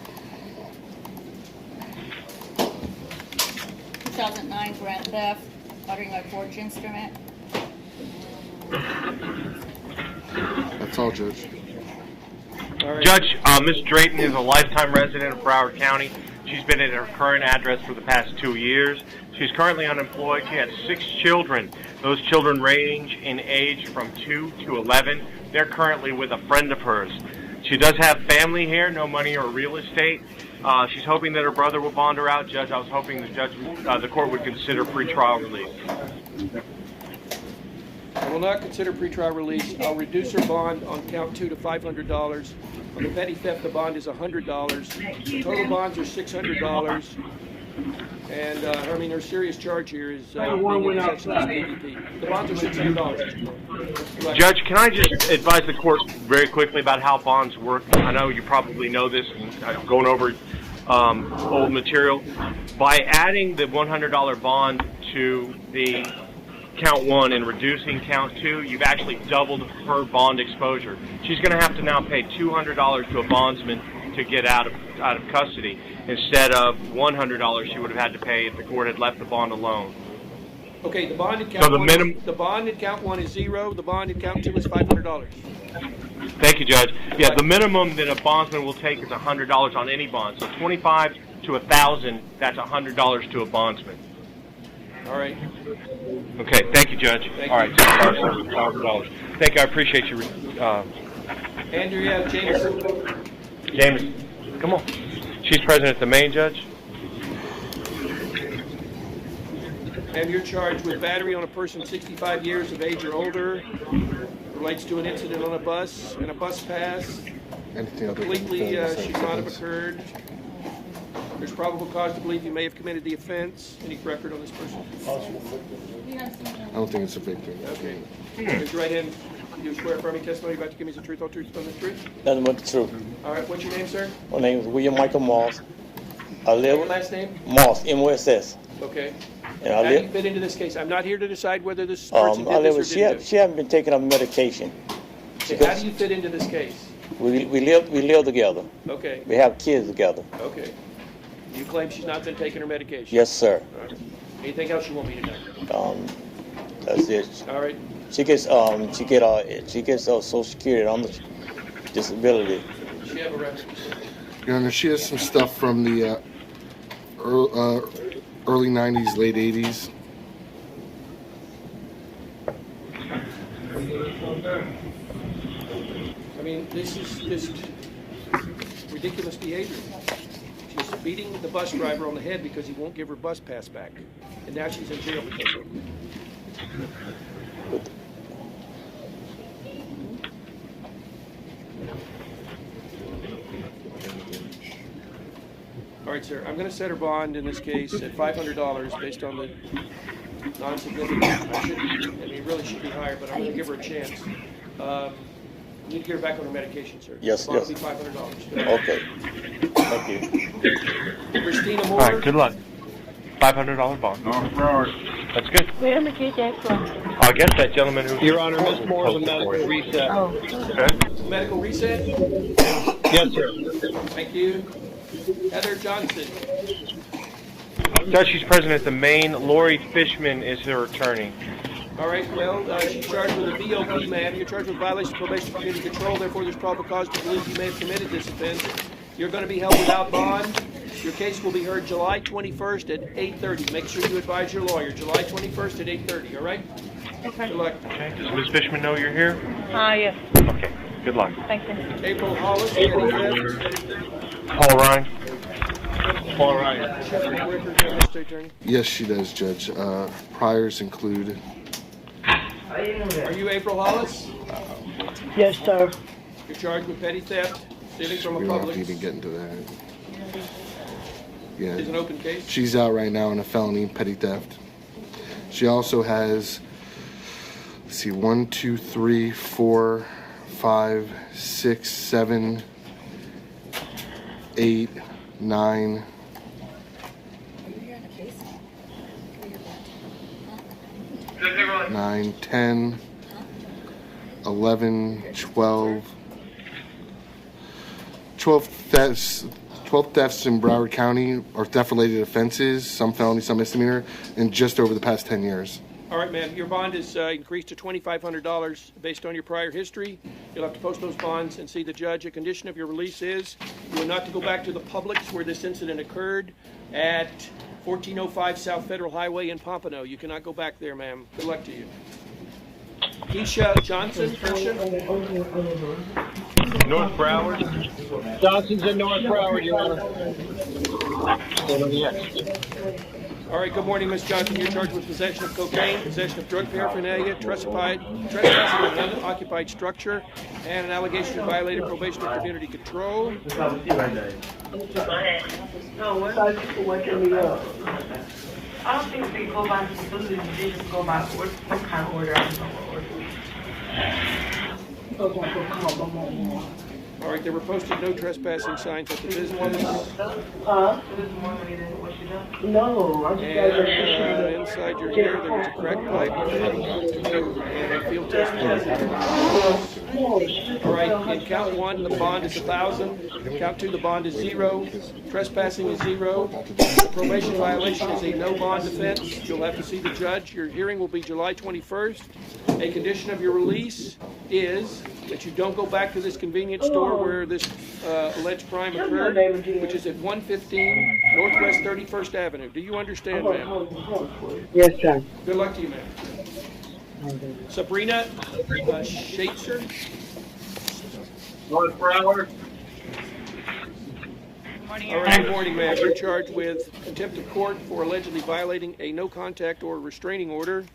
2009 grand theft, uttering a forged instrument. That's all, Judge. Judge, Ms. Drayton is a lifetime resident of Broward County. She's been at her current address for the past 2 years. She's currently unemployed. She has 6 children. Those children range in age from 2 to 11. They're currently with a friend of hers. She does have family here, no money or real estate. She's hoping that her brother will bond her out. Judge, I was hoping the court would consider pretrial release. I will not consider pretrial release. I'll reduce her bond on count 2 to $500. On the petty theft, the bond is $100. The total bonds are $600. And her serious charge here is being in possession of PVP. The bonds are $600. Judge, can I just advise the court very quickly about how bonds work? I know you probably know this, and going over old material. By adding the $100 bond to the count 1 and reducing count 2, you've actually doubled her bond exposure. She's going to have to now pay $200 to a bondsman to get out of custody instead of $100 she would have had to pay if the court had left the bond alone. Okay, the bond in count the bond in count 1 is $0. The bond in count 2 is $500. Thank you, Judge. Yeah, the minimum that a bondsman will take is $100 on any bond. So $25 to $1,000, that's $100 to a bondsman. All right. Okay, thank you, Judge. Thank All right, $1,000. Thank you, I appreciate you. Andrea Jameson. James, come on. She's present at the main, Judge. And you're charged with battery on a person 65 years of age or older. Relates to an incident on a bus and a bus pass. Completely should not have occurred. There's probable cause to believe you may have committed the offense. Any record on this person? I don't think it's a victim. Okay. Raise your right hand. You swear affirming testimony you're about to give me the truth, all truth, and the truth? Nothing but the truth. All right. What's your name, sir? My name is William Michael Moss. I live. Your last name? Moss, M-O-S-S. Okay. And How do you fit into this case? I'm not here to decide whether this person I did live this with, or didn't do it. she hasn't been taking up medication. Okay, how do you fit into this case? We live together. Okay. We have kids together. Okay. You claim she's not been taking her medication? Yes, sir. All right. Anything else you want me to know? That's it. All right. She gets Social Security on the disability. Does she have a record? Your Honor, she has some stuff from the early 90s, late 80s. I mean, this is just ridiculous behavior. She's beating the bus driver on the head because he won't give her bus pass back. And now she's in jail because of it. All right, sir. I'm going to set her bond in this case at $500 based on the non-significant. I mean, it really should be higher, but I'm going to give her a chance. You need to get her back on her medication, sir. Yes, bond yes. will be $500. Okay. Thank you. Christina All Moore. right, good luck. $500 bond. That's good. Where am I get that from? I guess that gentleman who... Your Honor, Ms. Moore is a medical reset. Oh. Okay. Medical reset? Yes, sir. Thank you. Heather Johnson. Judge, she's present at the main. Lori Fishman is her attorney. All right, well, she's charged with a VOP, ma'am. You're charged with violation of probation for community control. Therefore, there's probable cause to believe you may have committed this offense. You're going to be held without bond. Your case will be heard July 21st at 8:30. Make sure you advise your lawyer. July 21st at 8:30, all right? Okay. Good luck. Okay. Does Ms. Fishman know you're here? Yes. Okay. Good luck. Thank you. April Hollis, petty theft. Paul Ryan. All right. Mr. Attorney? Yes, she does, Judge. Priors include. Are you April Hollis? Yes, sir. You're charged with petty theft, stealing from We a don't have public. to even get into that. Yeah. Is an open case? She's out right now in a felony petty theft. She also has, let's see, 1, 2, 3, 4, 5, 6, 7, 8, 9. 9, 10, 11, 12. 12 thefts in Broward County, or theft-related offenses, some felony, some misdemeanor, in just over the past 10 years. All right, ma'am. Your bond is increased to $2,500 based on your prior history. You'll have to post those bonds and see the judge. A condition of your release is you are not to go back to the Publix where this incident occurred at 1405 South Federal Highway in Pompano. You cannot go back there, ma'am. Good luck to you. Keisha Johnson, North Broward. Johnson's in North Broward, Your Honor. All right, good morning, Ms. Johnson. You're charged with possession of cocaine, possession of drug paraphernalia, trespassing in an unoccupied structure, and an allegation of violated probation or community control. I don't think they go by facility, they just go by what kind of order. I don't know what order. All right, they were posted no trespassing signs at the business. Huh? No, I just And inside your hair there was a crack pipe and a field test. All right, in count 1, the bond is $1,000. Count 2, the bond is 0. Trespassing is 0. The probation violation is a no bond offense. You'll have to see the judge. Your hearing will be July 21st. A condition of your release is that you don't go back to this convenience store where this alleged crime occurred, which is at 115 Northwest 31st Avenue. Do you understand, ma'am? Yes, sir. Good luck to you, ma'am. Sabrina Schaitzer. North Broward. All right, good morning, ma'am. You're charged with contempt of court for allegedly violating a no-contact or restraining order.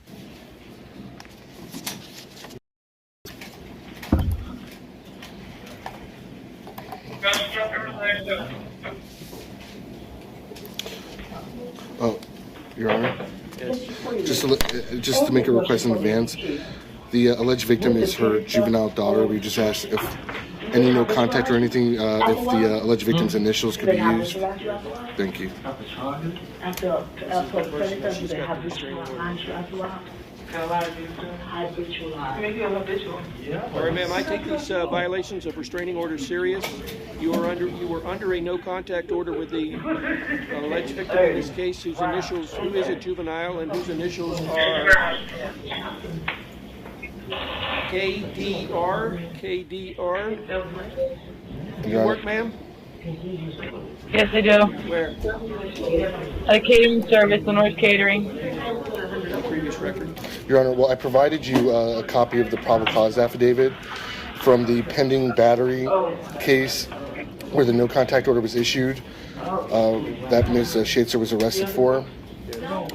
Oh, Your Honor? Yes. Just to make a request in advance, the alleged victim is her juvenile daughter. We just asked if any no contact or anything, if the alleged victim's initials could be used. Thank you. All right, ma'am, I take these violations of restraining orders serious. You were under a no-contact order with the alleged victim in this case, who is a juvenile and whose initials are KDR. Do you work, ma'am? Yes, I do. Where? A catering service, the North Catering. Previous record. Your Honor, well, I provided you a copy of the probable cause affidavit from the pending battery case where the no contact order was issued that Ms. Schaitzer was arrested for,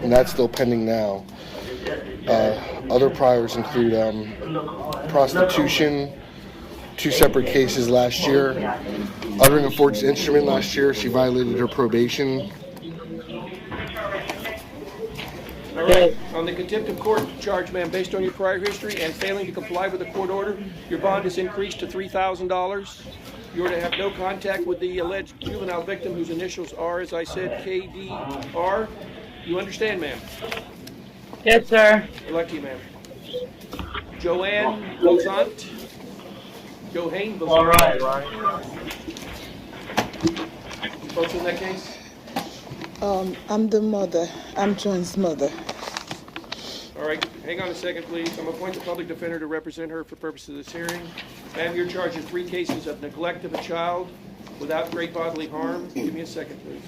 and that's still pending now. Other priors include prostitution, 2 separate cases last year. Uttering a forged instrument last year, she violated her probation. All right. On the contempt of court charge, ma'am, based on your prior history and failing to comply with the court order, your bond is increased to $3,000. You are to have no contact with the alleged juvenile victim, whose initials are, as I said, KDR. You understand, ma'am? Yes, sir. Good luck to you, ma'am. Joanne Bozant. Johanne Bozant. All right. You folks in that case? I'm the mother. I'm John's mother. All right, hang on a second, please. I'm appointing the public defender to represent her for purposes of this hearing. Ma'am, you're charged with 3 cases of neglect of a child without great bodily harm. Give me a second, please.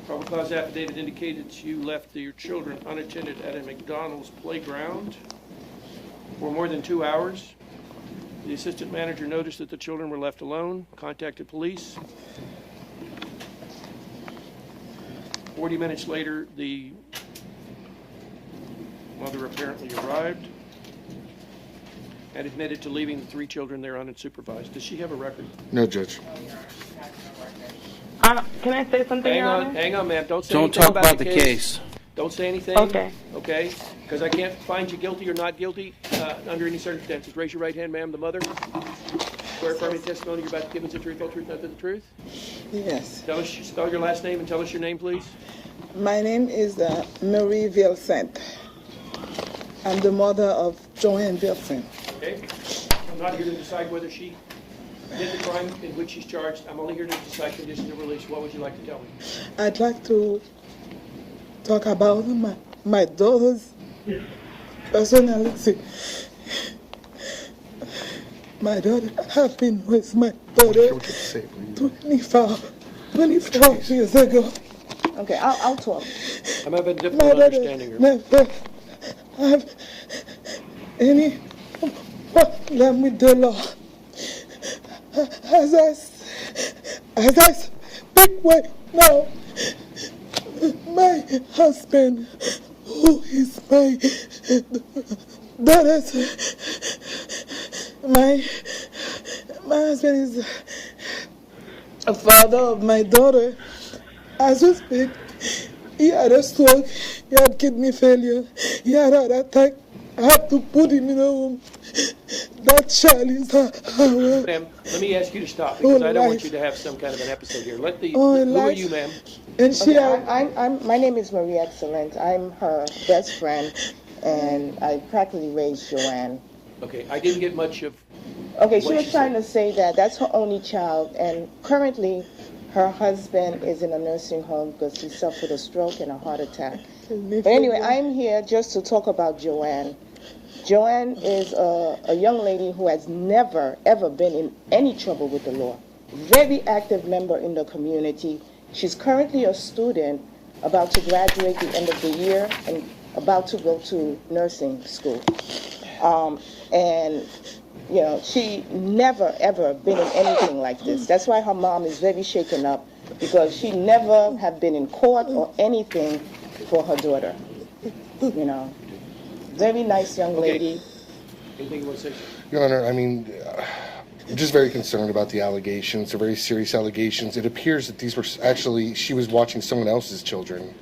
Probable cause affidavit indicated that you left your children unattended at a McDonald's playground for more than 2 hours. The assistant manager noticed that the children were left alone, contacted police. 40 minutes later, the mother apparently arrived and admitted to leaving the 3 children there unsupervised. Does she have a record? No, Judge. Can I say something, Your Honor? Hang on, ma'am. Don't say Don't anything talk about the case. Don't say anything. Okay. Okay? Because I can't find you guilty or not guilty under any circumstances. Raise your right hand, ma'am. The mother. Swear affirming testimony you're about to give us the truth, whole truth, nothing but the truth. Yes. Spell your last name and tell us your name, please. My name is Marie Vilcent. I'm the mother of Joanne Vilcent. Okay? I'm not here to decide whether she did the crime in which she's charged. I'm only here to decide conditions of release. What would you like to tell me? I'd like to talk about my daughter's personality. My daughter, I've been with my daughter 24 years ago. Okay, I'll talk. I'm having difficulty understanding her. Never have any problem with the law. As I speak right now, my husband, who is my daughter's, my husband is a father of my daughter. As we speak, he had a stroke, he had kidney failure, he had a heart attack. I have to put him in a room. That child is Ma'am, let me ask you to stop because I don't want you to have some kind of an episode here. Who are you, ma'am? My name is Marie Excellent. I'm her best friend, and I practically raised Joanne. Okay, I didn't get much of. Okay, she was trying to say that that's her only child, and currently her husband is in a nursing home because he suffered a stroke and a heart attack. But anyway, I'm here just to talk about Joanne. Joanne is a young lady who has never, ever been in any trouble with the law. Very active member in the community. She's currently a student about to graduate the end of the year and about to go to nursing school. And, you know, she never, ever been in anything like this. That's why her mom is very shaken up, because she never have been in court or anything for her daughter. You know, very nice young lady. Anything you want to say? Your Honor, I mean, I'm just very concerned about the allegations. They're very serious allegations. It appears that these were actually, she was watching someone else's children.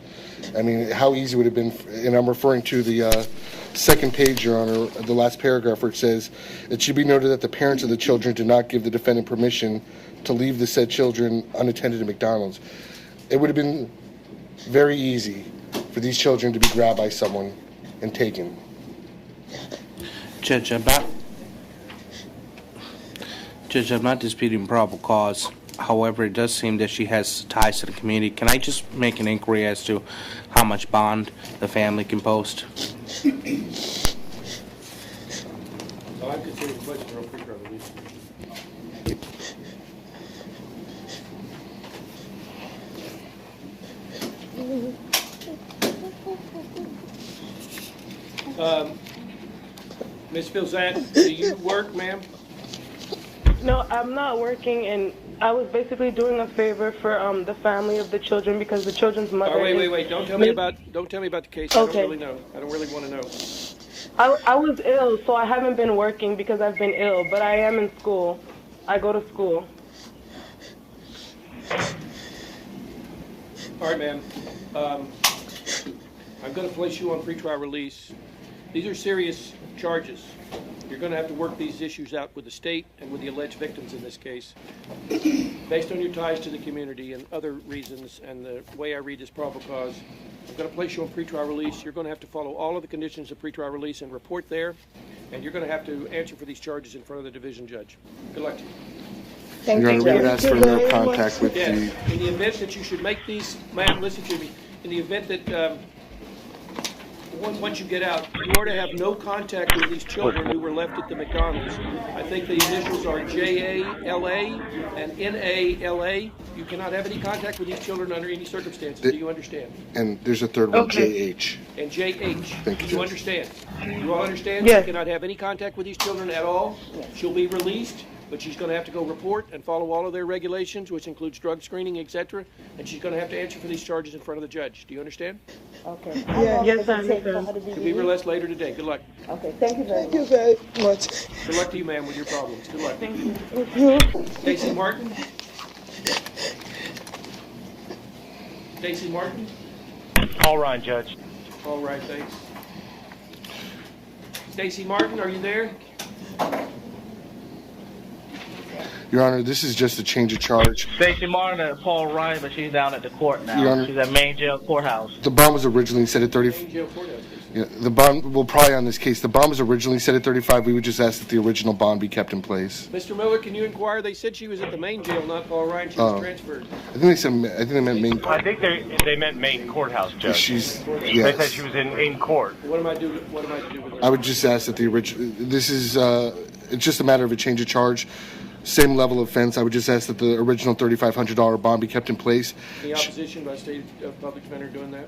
I mean, how easy would it have been, and I'm referring to the second page, Your Honor, the last paragraph where it says, it should be noted that the parents of the children did not give the defendant permission to leave the said children unattended at McDonald's. It would have been very easy for these children to be grabbed by someone and taken. Judge, I'm not disputing probable cause. However, it does seem that she has ties to the community. Can I just make an inquiry as to how much bond the family can post? So I'm considering the question for a pre-trial release. Ms. Vilzant, do you work, ma'am? No, I'm not working, and I was basically doing a favor for the family of the children because the children's mother. Oh, wait! Don't tell me about the case. Okay. I don't really know. I don't really want to know. I was ill, so I haven't been working because I've been ill. But I am in school. I go to school. All right, ma'am. I'm going to place you on pretrial release. These are serious charges. You're going to have to work these issues out with the state and with the alleged victims in this case. Based on your ties to the community and other reasons and the way I read this probable cause, I'm going to place you on pretrial release. You're going to have to follow all of the conditions of pretrial release and report there. And you're going to have to answer for these charges in front of the division judge. Good luck to you. Thank Your Honor, you, we would Judge. ask for no contact with Yes. the... In the event that you should make these, ma'am, listen to me. In the event that once you get out, you are to have no contact with these children who were left at the McDonald's. I think the initials are JALA and NALA. You cannot have any contact with these children under any circumstances. Do you understand? And there's a third one, JH. And JH. Thank you, Do you Judge. understand? You all understand? Yes. She cannot have any contact with these children at all. She'll be released, but she's going to have to go report and follow all of their regulations, which includes drug screening, etc. And she's going to have to answer for these charges in front of the judge. Do you understand? Okay. Yes, sir. Yes, sir. She'll be released later today. Good luck. Okay, thank you very Thank you very much. Good luck to you, ma'am, with your problems. Good luck. Thank you. Thank you. Stacy Martin? Stacy Martin? All right, Judge. All right, thanks. Stacy Martin, are you there? Your Honor, this is just a change of charge. Stacey Martin and Paul Ryan, but she's down at the court now. Your Honor. She's at main jail courthouse. The bond was originally set at 30. Jail courthouse. Yeah, the bond, well, probably on this case, the bond was originally set at 35. We would just ask that the original bond be kept in place. Mr. Miller, can you inquire? They said she was at the main jail, not Paul Ryan. She was transferred. I think they meant main. I think they meant main courthouse, Judge. She's, They yes. said she was in court. What am I to do with her? I would just ask that the original. This is it's just a matter of a change of charge, same level of offense. I would just ask that the original $3,500 bond be kept in place. Any opposition by state public defender doing that?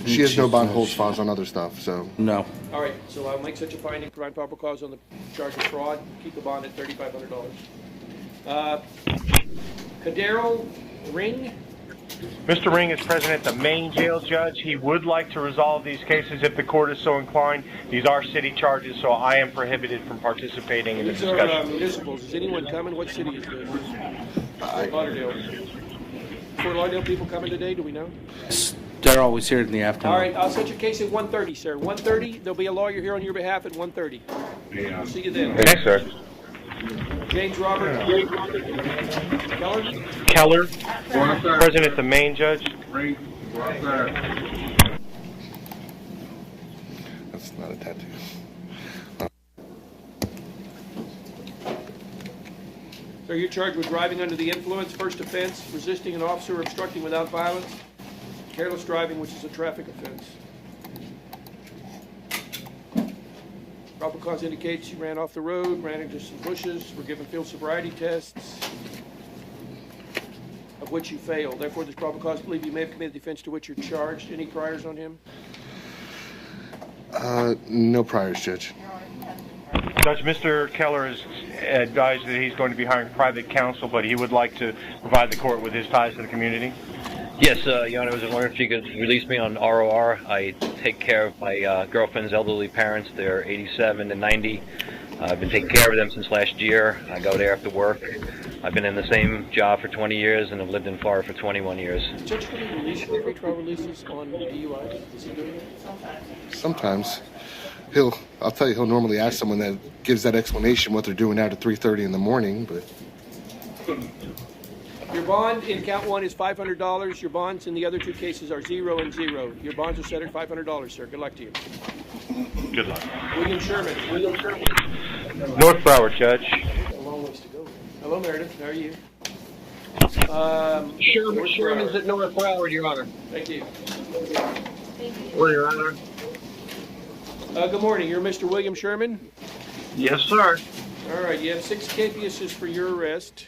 She has no bond holds files on other stuff, so no. All right, so I'll make such a finding, provide probable cause on the charge of fraud, keep the bond at $3,500. Cadero Ring? Mr. Ring is present at the main jail, Judge. He would like to resolve these cases if the court is so inclined. These are city charges, so I am prohibited from participating in the These are discussion. municipals. Is anyone coming? What city is this? Fort Lauderdale. Fort Lauderdale people coming today? Do we know? They're always here in the afternoon. All right, I'll set your case at 1:30, sir. 1:30. There'll be a lawyer here on your behalf at 1:30. We'll see you then. Thanks, sir. James Robert Keller, present at the main, Judge. that's not a tattoo. So you're charged with driving under the influence, first offense, resisting an officer or obstructing without violence, careless driving, which is a traffic offense. Probable cause indicates you ran off the road, ran into some bushes, were given field sobriety tests, of which you failed. Therefore, there's probable cause to believe you may have committed the offense to which you're charged. Any priors on him? No priors, Judge. Judge, Mr. Keller has advised that he's going to be hiring private counsel, but he would like to provide the court with his ties to the community. Yes, Your Honor, I was wondering if you could release me on ROR. I take care of my girlfriend's elderly parents. They're 87 and 90. I've been taking care of them since last year. I go there after work. I've been in the same job for 20 years, and I've lived in Florida for 21 years. Judge, can you release your pretrial releases on DUI? Is he doing it? Sometimes. I'll tell you, he'll normally ask someone that gives that explanation what they're doing out at 3:30 in the morning, but. Your bond in count one is $500. Your bonds in the other two cases are 0 and 0. Your bonds are set at $500, sir. Good luck to you. Good luck. William Sherman. North Broward, Judge. A long ways to go. Hello, Meredith. How are you? Sherman's at North Broward, Your Honor. Thank you. Well, Your Honor. Good morning. You're Mr. William Sherman? Yes, sir. All right. You have 6 capiases for your arrest.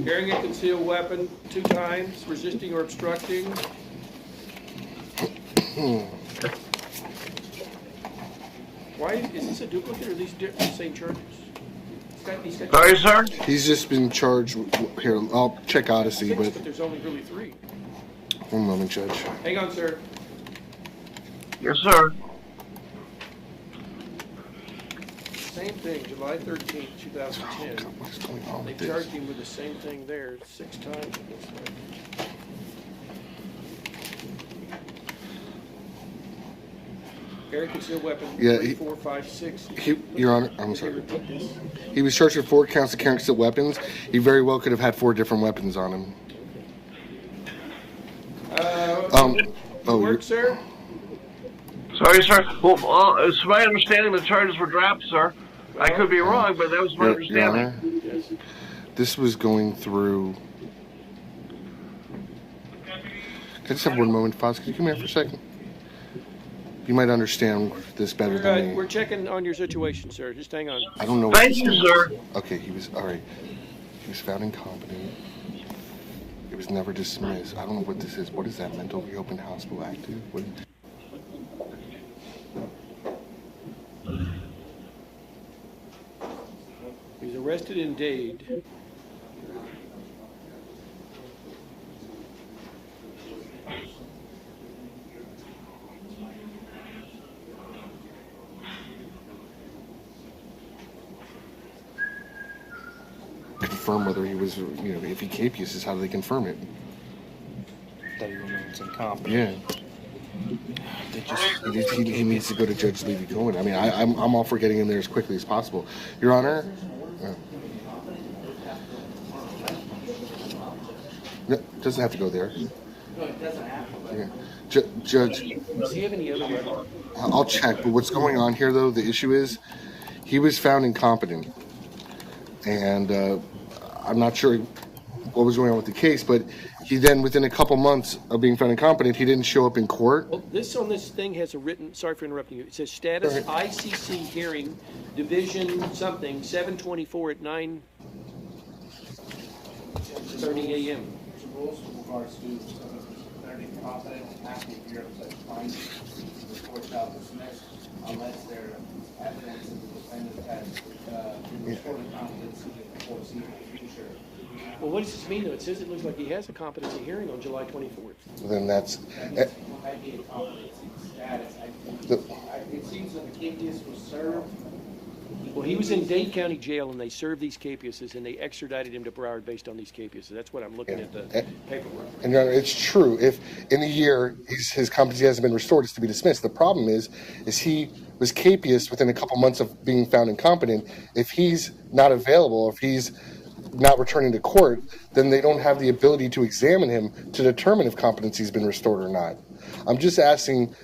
Carrying a concealed weapon 2 times, resisting or obstructing. Why is this a duplicate or are these the same charges? Sorry, sir? He's just been charged. Here, I'll check Odyssey, 6, but but there's only really 3. 1 moment, Judge. Hang on, sir. Yes, sir. Same thing, July 13th, 2010. What's going on They with charged this? him with the same thing there 6 times. It looks like. Carry concealed weapon. Yeah, 3, 4, 5, 6. Your Honor, I'm sorry. Repeat this. He was charged with 4 counts of carrying concealed weapons. He very well could have had 4 different weapons on him. Work, sir? Sorry, sir. Well, it's my understanding the charges were dropped, sir. I could be wrong, but that was my Your understanding. Honor, this was going through. Can I just have one moment, Foz? Could you come here for a second? You might understand this better than me. We're checking on your situation, sir. Just hang on. I don't know what Thank you, sir. Okay, he was all right. He was found incompetent. It was never dismissed. I don't know what this is. What is that? Mental Reopened Hospital Active? What? He was arrested in Dade. Confirm whether he was, if he capious is how do they confirm it? That he remains incompetent. Yeah. He needs to go to Judge Levy Cohen. I mean, I'm all for getting him there as quickly as possible. Your Honor. No, it doesn't have to go there. No, it doesn't have to. Yeah. Judge. Does he have any other record? I'll check, but what's going on here, though, the issue is he was found incompetent. And I'm not sure what was going on with the case, but he then, within a couple months of being found incompetent, he didn't show up in court. Well, this on this thing has a written, sorry for interrupting you, it says status ICC hearing, division something, 7/24 at 9:30 a.m. Rules with regards to declaring incompetent after your findings, the court shall dismiss unless there evidence that the defendant has restored competency in the foreseeable future. Well, what does this mean, though? It says it looks like he has a competency hearing on July 24th. Then that's. That might be a competency status. It seems that the capias was served. Well, he was in Dade County Jail, and they served these capiases, and they extradited him to Broward based on these capiases. That's what I'm looking at the paperwork. And Your Honor, it's true. If in a year his competency hasn't been restored, it's to be dismissed. The problem is he was capious within a couple months of being found incompetent. If he's not available, if he's not returning to court, then they don't have the ability to examine him to determine if competency has been restored or not. I'm just asking,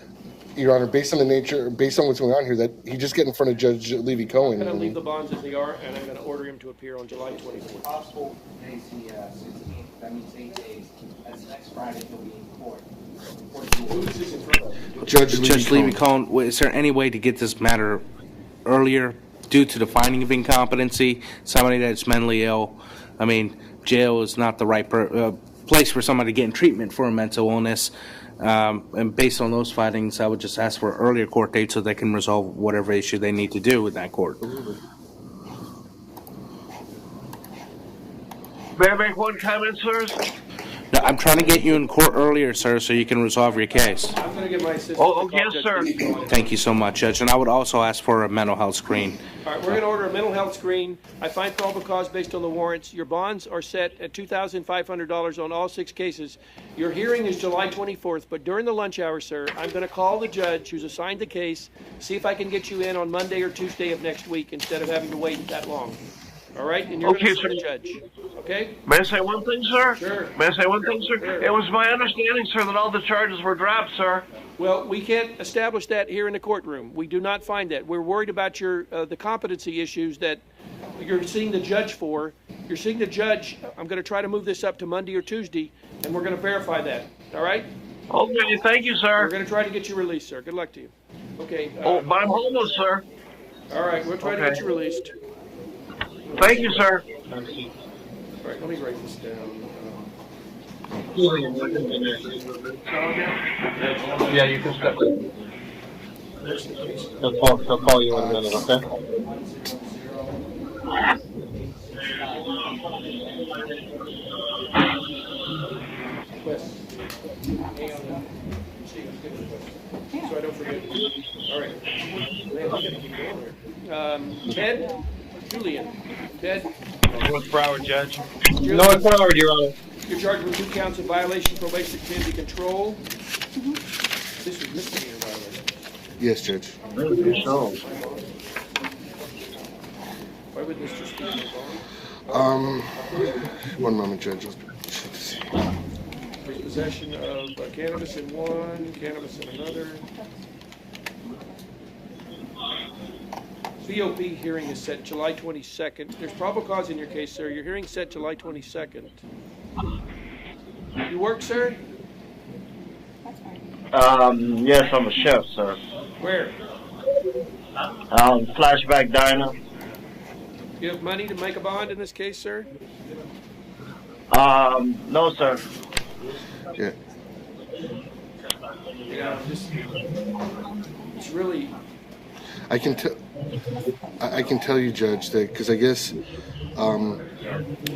Your Honor, based on what's going on here, that he just get in front of Judge Levy Cohen. I'm going to leave the bonds as they are, and I'm going to order him to appear on July 24th. Possible days the 16th, that means 8 days. That's next Friday he'll be in court. Who is this in front of? Judge Levy Cohen. Is there any way to get this matter earlier due to the finding of incompetency? Somebody that's mentally ill. I mean, jail is not the right place for somebody getting treatment for a mental illness. And based on those findings, I would just ask for an earlier court date so they can resolve whatever issue they need to do with that court. May I make one comment, sirs? No, I'm trying to get you in court earlier, sir, so you can resolve your case. I'm going to get my assistant. Oh, yes, sir. Thank you so much, Judge. And I would also ask for a mental health screen. All right, we're going to order a mental health screen. I find probable cause based on the warrants. Your bonds are set at $2,500 on all 6 cases. Your hearing is July 24th, but during the lunch hour, sir, I'm going to call the judge who's assigned the case, see if I can get you in on Monday or Tuesday of next week instead of having to wait that long. All right? And you're going to see the judge. Okay? May I say one thing, sir? Sure. May I say one thing, sir? Sure. It was my understanding, sir, that all the charges were dropped, sir. Well, we can't establish that here in the courtroom. We do not find that. We're worried about your the competency issues that you're seeing the judge for. You're seeing the judge. I'm going to try to move this up to Monday or Tuesday, and we're going to verify that. All right? Okay, thank you, sir. We're going to try to get you released, sir. Good luck to you. Okay. But I'm homeless, sir. All right, we'll try to get you released. Thank you, sir. All right, let me write this down. Yeah, you can step in. He'll call you in a minute, okay? So I don't forget. All right. Man, we got to keep going here. Ted? Julian. Ted? With Broward, Judge. Julian, No, it's Broward, Your Honor. You're charged with 2 counts of violation of probation community control. This was misdemeanor violation. Yes, Judge. Why would this just be in the bond? One moment, Judge. Possession of cannabis in one, cannabis in another. BOP hearing is set July 22nd. There's probable cause in your case, sir. Your hearing set July 22nd. You work, sir? Yes, I'm a chef, sir. Where? Flashback Diner. You have money to make a bond in this case, sir? No, sir. Yeah. Yeah, it's really. I can tell you, Judge, that because I guess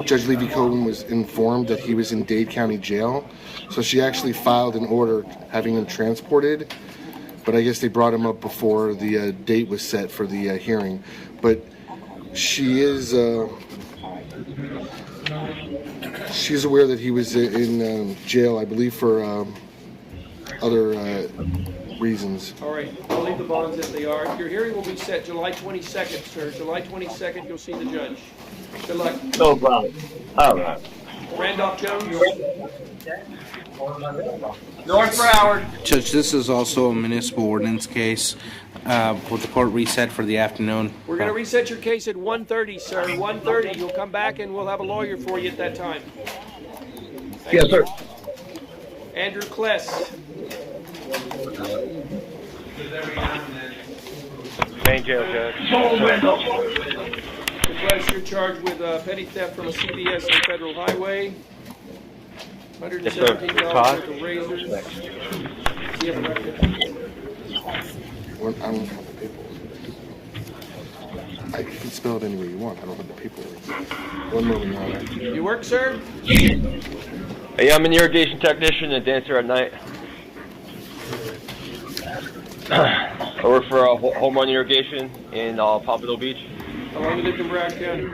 Judge Levy Cohen was informed that he was in Dade County Jail, so she actually filed an order having him transported. But I guess they brought him up before the date was set for the hearing. But she is she's aware that he was in jail, I believe, for other reasons. All right, I'll leave the bonds as they are. Your hearing will be set July 22nd, sir. July 22nd, you'll see the judge. Good luck. No problem. All right. Randolph Jones. North Broward. Judge, this is also a municipal ordinance case. Will the court reset for the afternoon? We're going to reset your case at 1:30, sir. 1:30. You'll come back and we'll have a lawyer for you at that time. Yes, sir. Andrew Kless. Main jail judge. Kless, you're charged with petty theft from a CVS on Federal Highway. $117 worth of razors. Do you have a record? I don't have the paperwork. I can spell it any way you want. I don't have the paperwork. One moment, Your Honor. You work, sir? Hey, I'm an irrigation technician and dancer at night. I work for Home Run Irrigation in Pompano Beach. How long have you lived in Broward County?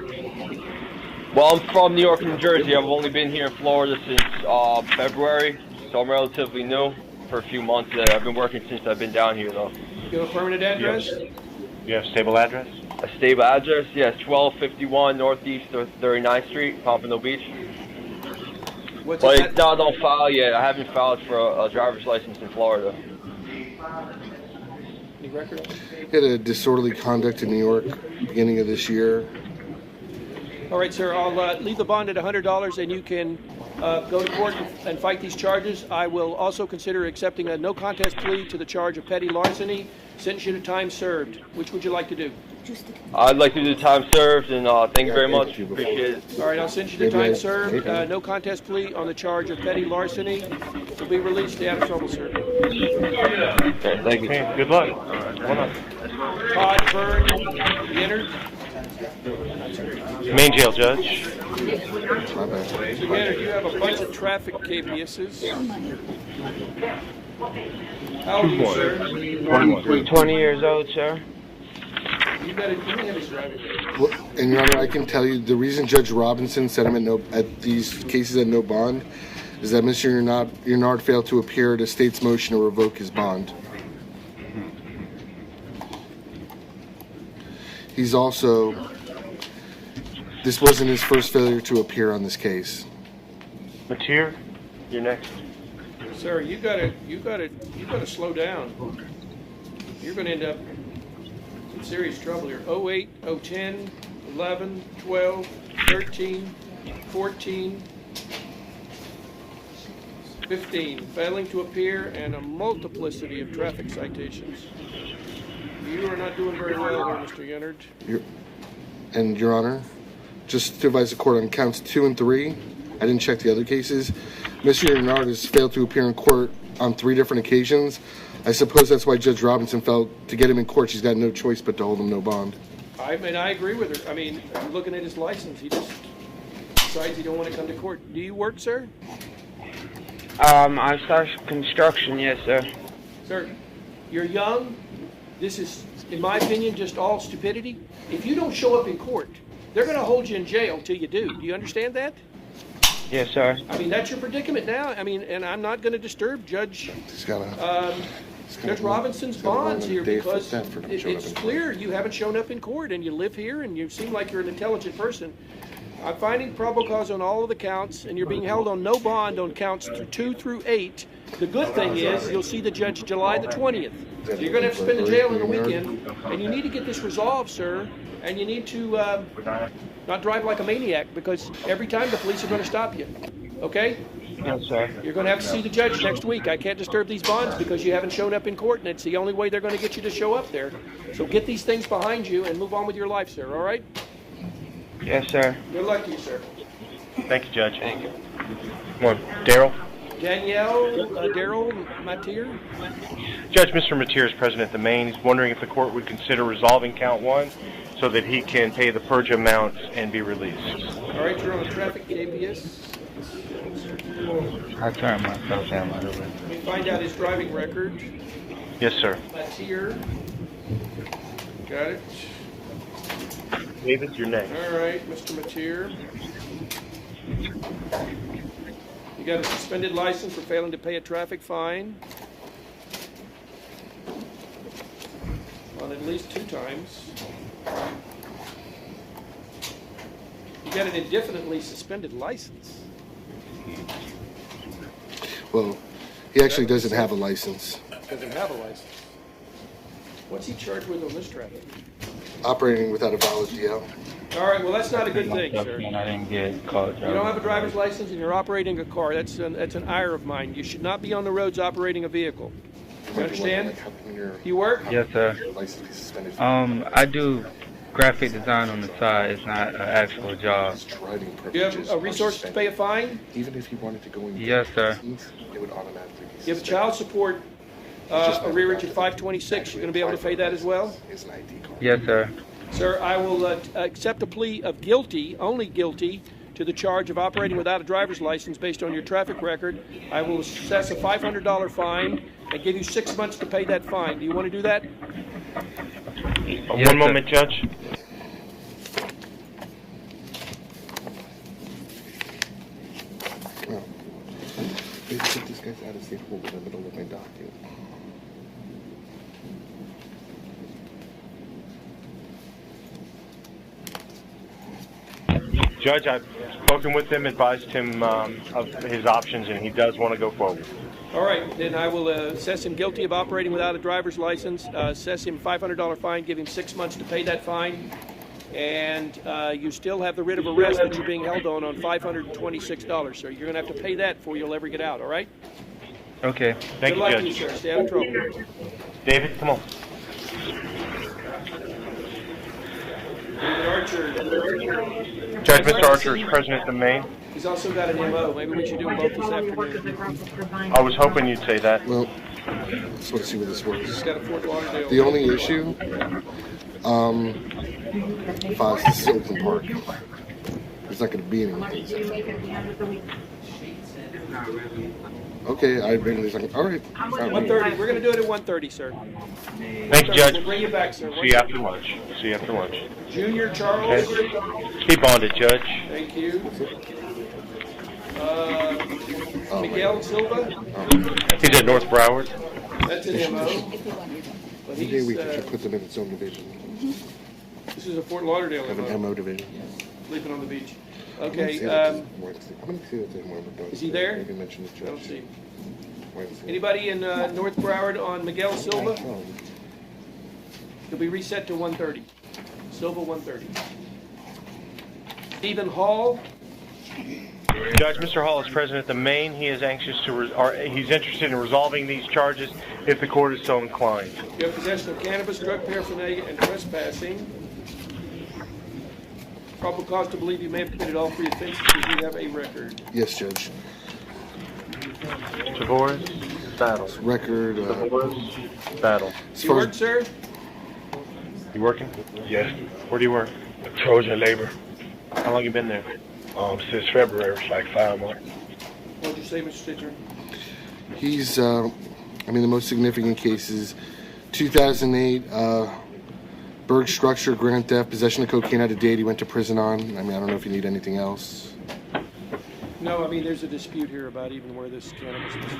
Well, I'm from New York and New Jersey. I've only been here in Florida since February, so I'm relatively new for a few months. I've been working since I've been down here, though. You have a permanent address? You have a stable address? A stable address? Yes, 1251 Northeast 39th Street, Pompano Beach. What's But it's not on file yet. I haven't filed for a driver's license in Florida. Any record? He had a disorderly conduct in New York beginning of this year. All right, sir. I'll leave the bond at $100, and you can go to court and fight these charges. I will also consider accepting a no contest plea to the charge of petty larceny. Sentence you to time served. Which would you like to do? I'd like to do the time served, and thank you very much. Appreciate it. All right, I'll send you to time served. No contest plea on the charge of petty larceny. You'll be released. Stay out of trouble, sir. Okay, thank you. Okay, good luck. Hold on. Todd Byrne, Yenner. Main jail judge. Yenner, you have a bunch of traffic KPSs. How old are you, sir? 20 years old, sir. You got give me his driver's license. Well, and Your Honor, I can tell you the reason Judge Robinson set him at these cases at no bond is that Mr. Yernard failed to appear at a state's motion to revoke his bond. He's also, this wasn't his first failure to appear on this case. Mateer, you're next. Sir, you gotta slow down. You're gonna end up in serious trouble here. 08, 010, 11, 12, 13, 14, 15, failing to appear, and a multiplicity of traffic citations. You are not doing very well there, Mr. Yennard. And Your Honor, just to advise the court on counts 2 and 3, I didn't check the other cases. Mr. Yernard has failed to appear in court on 3 different occasions. I suppose that's why Judge Robinson felt to get him in court, she's got no choice but to hold him no bond. I mean, I agree with her. I mean, looking at his license, he just decides he don't want to come to court. Do you work, sir? I start construction, yes, sir. Sir, you're young. This is, in my opinion, just all stupidity. If you don't show up in court, they're going to hold you in jail until you do. Do you understand that? Yes, sir. I mean, that's your predicament now. I mean, and I'm not going to disturb Judge Robinson's bonds here because it's clear you haven't shown up in court and you live here and you seem like you're an intelligent person. I'm finding probable cause on all of the counts, and you're being held on no bond on counts 2 through 8. The good thing is you'll see the judge July the 20th. So you're going to have to spend in jail in the weekend, and you need to get this resolved, sir. And you need to not drive like a maniac, because every time the police are going to stop you. Okay? Yes, sir. You're going to have to see the judge next week. I can't disturb these bonds because you haven't shown up in court, and it's the only way they're going to get you to show up there. So get these things behind you and move on with your life, sir. All right? Yes, sir. Good luck to you, sir. Thank you, Judge. Thank you. Come on, Daryl. Danielle, Daryl Matier. Judge, Mr. Matier is present at the Maine. He's wondering if the court would consider resolving count 1 so that he can pay the purge amount and be released. All right, you're on traffic KPS. I turned myself down by the way. Let me find out his driving record. Yes, sir. Matier. Got it. David, you're next. All right, Mr. Matier. You got a suspended license for failing to pay a traffic fine on at least 2 times. You got an indefinitely suspended license. Well, he actually doesn't have a license. Doesn't have a license. What's he charged with on this traffic? Operating without a valid DL. All right, well, that's not a good thing, sir. I didn't get caught. You don't have a driver's license and you're operating a car. That's an ire of mine. You should not be on the roads operating a vehicle. You understand? You work? Yes, sir. I do graphic design on the side. It's not an actual job. Do you have a resource to pay a fine? Even if he wanted to go in, yes, sir. It would automatically. You have a child support arrearage of 526. You're going to be able to pay that as well? Yes, sir. Sir, I will accept a plea of guilty, only guilty, to the charge of operating without a driver's license based on your traffic record. I will assess a $500 fine and give you 6 months to pay that fine. Do you want to do that? One moment, Judge. They put this guy's out of state hold in the middle of my document. Judge, I've spoken with him, advised him of his options, and he does want to go forward. All right, then I will assess him guilty of operating without a driver's license, assess him $500 fine, give him 6 months to pay that fine, and you still have the writ of arrest that you're being held on $526, sir. You're going to have to pay that before you'll ever get out, all right? Okay. Thank you, Good luck Judge. to you, sir. Stay out of trouble. David, come on. David Archer. Judge, Mr. Archer is present at the Maine. He's also got an MO. Maybe we should do them both this afternoon. I was hoping you'd say that. Well, just want to see where this works. He's got a Fort Lauderdale. The only issue, Foz, this is Oakland Park. There's not going to be anything. Okay, I bring this. All right. 1:30. We're going to do it at 1:30, sir. Thank you, Judge. We'll bring you back, sir. See you after lunch. See you after lunch. Junior Charles. Okay. He bonded, Judge. Thank you. Miguel Silva. He's at North Broward. That's an MO. But Maybe he's, we could put them in its own division. this is a Fort Lauderdale Have an MO division. Sleeping on the beach. I'm Okay. going to see that thing when we're done. Is he there? Maybe mention the I don't judge. see him. Wednesday. Anybody in North Broward on Miguel Silva? He'll be reset to 1:30. Silva 1:30. Stephen Hall. Judge, Mr. Hall is present at the Maine. He is anxious to, he's interested in resolving these charges if the court is so inclined. You have possession of cannabis, drug paraphernalia, and trespassing. Probable cause to believe you may have committed all 3 offenses because you have a record. Yes, Judge. Tavares, battle. Record. Tavares, battle. You work, sir? You working? Yes. Where do you work? Trojan labor. How long you been there? Since February, it's like 5 months. What did you say, Mr. Stitcher? He's, the most significant cases, 2008, Berg structure, grand theft, possession of cocaine out of date. He went to prison on. I don't know if you need anything else. No, there's a dispute here about even where this cannabis was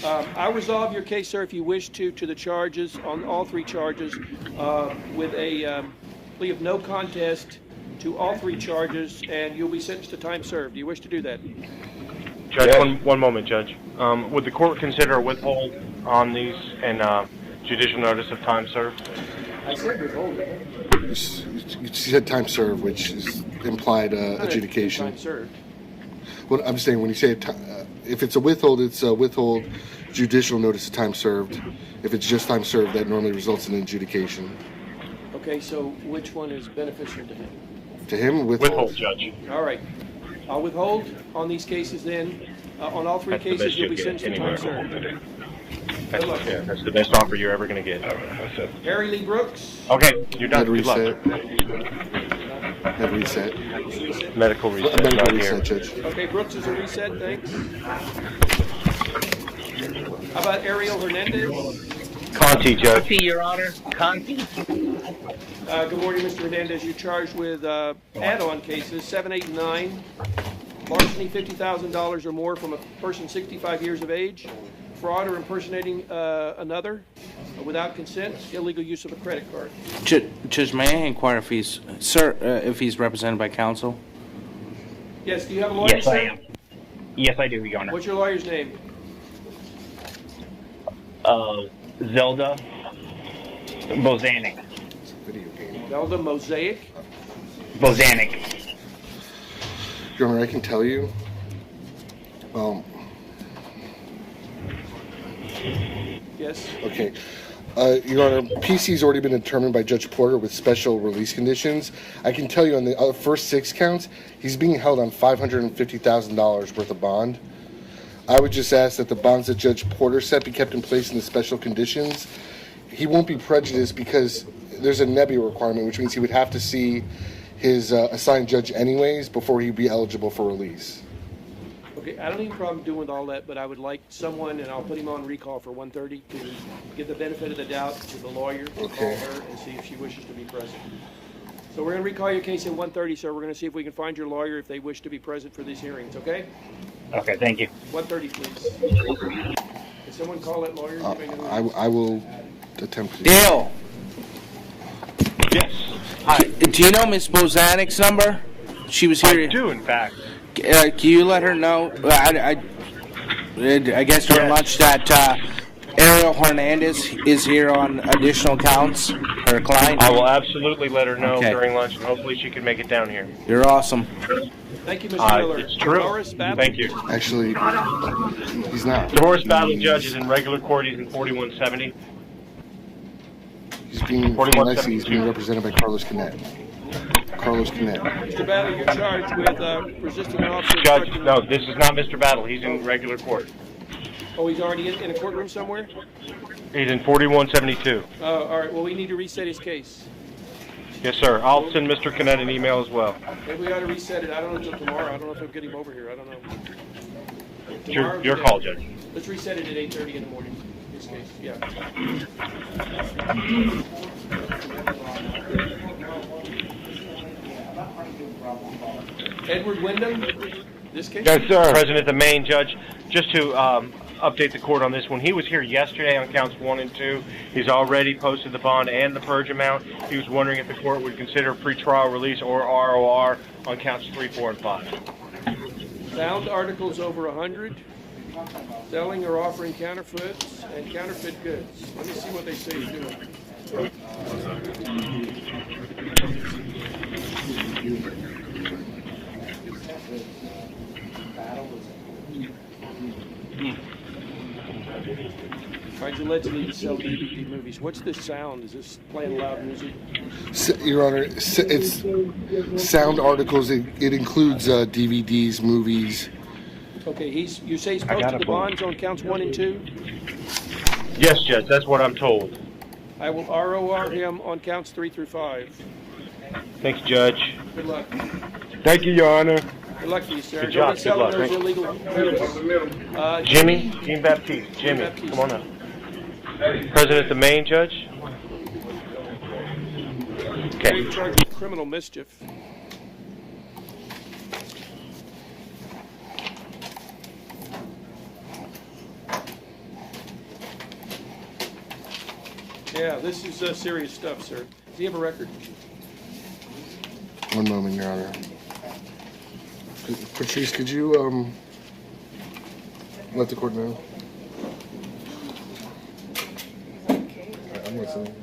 found. I'll resolve your case, sir, if you wish to the charges, on all 3 charges, with a plea of no contest to all 3 charges, and you'll be sentenced to time served. Do you wish to do that? Judge, one moment, Judge. Would the court consider a withhold on these and judicial notice of time served. I said withhold. You said time served, which is implied adjudication. Time served. Well, I'm saying when you say if it's a withhold, it's a withhold judicial notice of time served. If it's just time served, that normally results in an adjudication. Okay, so which one is beneficial to him? To him, Withhold, Judge. All right. I'll withhold on these cases then. On all three cases, you'll be sentenced to time served. That's the best offer you're ever going to get. Harry Lee Brooks. Okay, you're done. Good luck. Head reset. Medical reset. Medical Not reset, here. Judge. Okay, Brooks is a reset, thanks. How about Ariel Hernandez? Conti, Judge. Conti, Your Honor. Conti. Good morning, Mr. Hernandez. You're charged with add-on cases 7, 8, and 9. Larceny $50,000 or more from a person 65 years of age. Fraud or impersonating another without consent. Illegal use of a credit card. Judge, may I inquire if he's represented by counsel? Yes, do you have a lawyer, Yes, sir? I am. Yes, I do, Your Honor. What's your lawyer's name? Zelda Bozanic. Zelda Mosaic? Bozanic. Your Honor, I can tell you. Yes. Okay. Your Honor, PC's already been determined by Judge Porter with special release conditions. I can tell you on the first 6 counts, he's being held on $550,000 worth of bond. I would just ask that the bonds that Judge Porter set be kept in place in the special conditions. He won't be prejudiced because there's a nebula requirement, which means he would have to see his assigned judge anyways before he'd be eligible for release. Okay, I don't have a problem doing all that, but I would like someone, and I'll put him on recall for 1:30 to give the benefit of the doubt to the lawyer, to call her and see if she wishes to be present. So we're going to recall your case at 1:30, sir. We're going to see if we can find your lawyer if they wish to be present for these hearings, okay? Okay, thank you. 1:30, please. Can someone call that lawyer? I will attempt to. Dale. Yes. Hi. Do you know Miss Bozanic's number? She was here. I do, in fact. Can you let her know? I guess during lunch that Ariel Hernandez is here on additional counts, her client. I will absolutely let her know Okay. during lunch, and hopefully she can make it down here. You're awesome. Thank you, Mr. Miller. It's true. Dolores Babbitt? Thank you. Actually, he's not. The Horace Battle Judge is in regular court. He's in 4170. He's being he's being represented by Carlos Canet. Carlos Canet. Mr. Battle, you're charged with resisting an officer. Judge, no, this is not Mr. Battle. He's in regular court. Oh, he's already in a courtroom somewhere? He's in 4172. All right, well, we need to reset his case. Yes, sir. I'll send Mr. Canet an email as well. Maybe we ought to reset it. I don't know until tomorrow. I don't know if I'll get him over here. I don't know. Your call, Judge. Let's reset it at 8:30 in the morning. His case, yeah. Edward Wyndham, this case? Yes, sir. President, the main judge, just to update the court on this one. He was here yesterday on counts 1 and 2. He's already posted the bond and the purge amount. He was wondering if the court would consider pretrial release or ROR on counts 3, 4, and 5. Found articles over 100. Selling or offering counterfeits and counterfeit goods. Let me see what they say he's doing. Finds allegedly to sell DVD movies. What's this sound? Is this playing loud music? Your Honor, it's sound articles. It includes DVDs, movies. Okay, you say he's posted the bonds on counts 1 and 2? Yes, Judge, that's what I'm told. I will ROR him on counts 3 through 5. Thanks, Judge. Good luck. Thank you, Your Honor. Good luck to you, sir. Good job. Don't be selling Good luck. those illegal goods. Jimmy Jean-Baptiste. Jimmy, come on up. President, the main judge. Okay. You're charged with criminal mischief. Yeah, this is serious stuff, sir. Does he have a record? One moment, Your Honor. Patrice, could you let the court know? Nathan.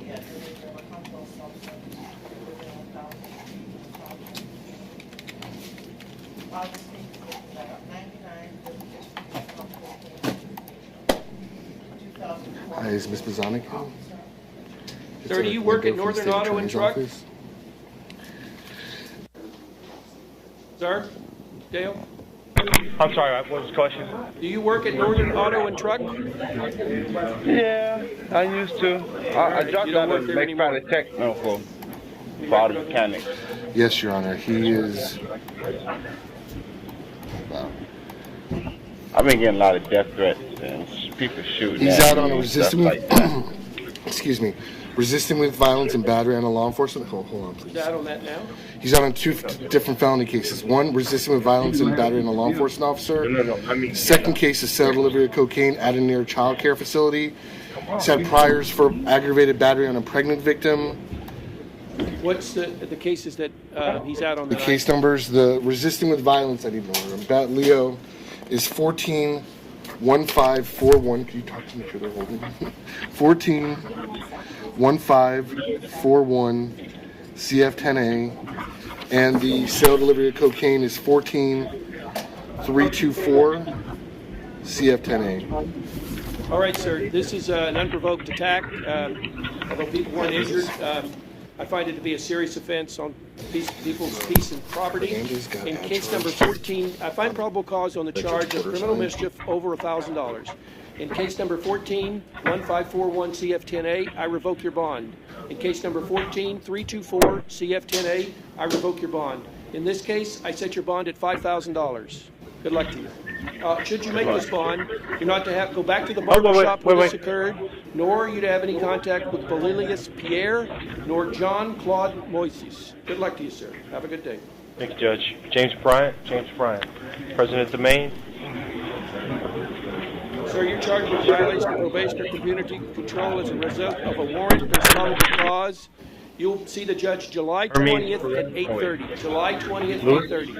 Hi, is Ms. Bozanic here? Sir, do you work at Northern Auto and Truck? Sir? Dale? I'm sorry, what was the question? Do you work at Northern Auto and Truck? Yeah, I used to. I dropped out of Mechanic Techno for auto mechanics. Yes, Your Honor. He is. I've been getting a lot of death threats and people shooting. He's at out on me a and resisting. stuff like Excuse me. Resisting with violence and battery on a law enforcement. Hold on, please. Is that on that now? He's out on two different felony cases. One, resisting with violence and battery on a law enforcement officer. Second case is sale delivery of cocaine at a near child care facility. He's had priors for aggravated battery on a pregnant victim. What's the cases that he's out on? The case numbers, the resisting with violence, I need to know. Bat Leo is 14-1541. Can you talk to me sure they're holding? 14-1541 CF10A. And the sale delivery of cocaine is 14-324 CF10A. All right, sir. This is an unprovoked attack. Although people weren't injured, I find it to be a serious offense on people's peace and property. In case number 14, I find probable cause on the charge of criminal mischief over $1,000. In case number 14-1541 CF10A, I revoke your bond. In case number 14-324 CF10A, I revoke your bond. In this case, I set your bond at $5,000. Good luck to you. Should you make this bond, you're not to have go back to the barber shop where this occurred, nor are you to have any contact with Belilius Pierre, nor John Claude Moises. Good luck to you, sir. Have a good day. Thank you, Judge. James Bryant, President of the Maine. Sir, you're charged with violation of probation or community control as a result of a warrant. There's probable cause. You'll see the judge July 20th at 8:30. July 20th, 8:30.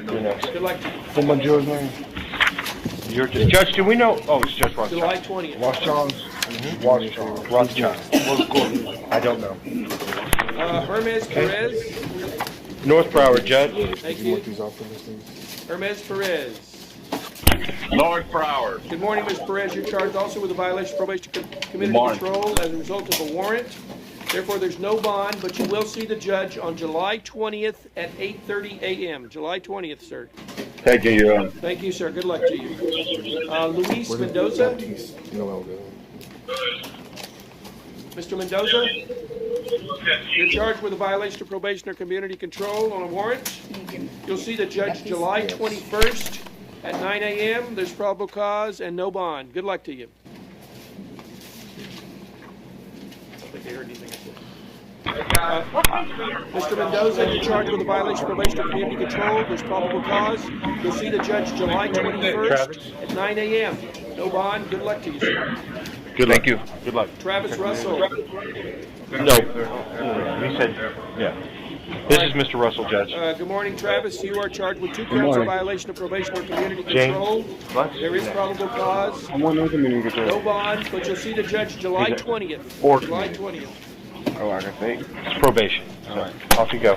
Good luck to you. What's my judge's name? Your Judge, do we know? Oh, it's Judge Rothschild. July 20th. Rothschild. Rothschild. I don't know. Hermes Perez. North Broward, Judge. Thank you. Hermes Perez. North Broward. Good morning, Ms. Perez. You're charged also with a violation of probation community control as a result of a warrant. Therefore, there's no bond, but you will see the judge on July 20th at 8:30 a.m. July 20th, sir. Thank you, Your Honor. Thank you, sir. Good luck to you. Luis Mendoza. Mr. Mendoza, you're charged with a violation of probation or community control on a warrant. You'll see the judge July 21st at 9 a.m. There's probable cause and no bond. Good luck to you. I don't think they heard anything I said. Mr. Mendoza, you're charged with a violation of probation or community control. There's probable cause. You'll see the judge July 21st at 9 a.m. No bond. Good luck to you, sir. Good luck. Thank you. Good luck. Travis Russell. No. He said, yeah. This is Mr. Russell, Judge. Good morning, Travis. You are charged with 2 counts of violation of probation or community control. There is probable cause. No bond, but you'll see the judge July 20th. July 20th. Oh, I can think. It's probation. All right. Off you go.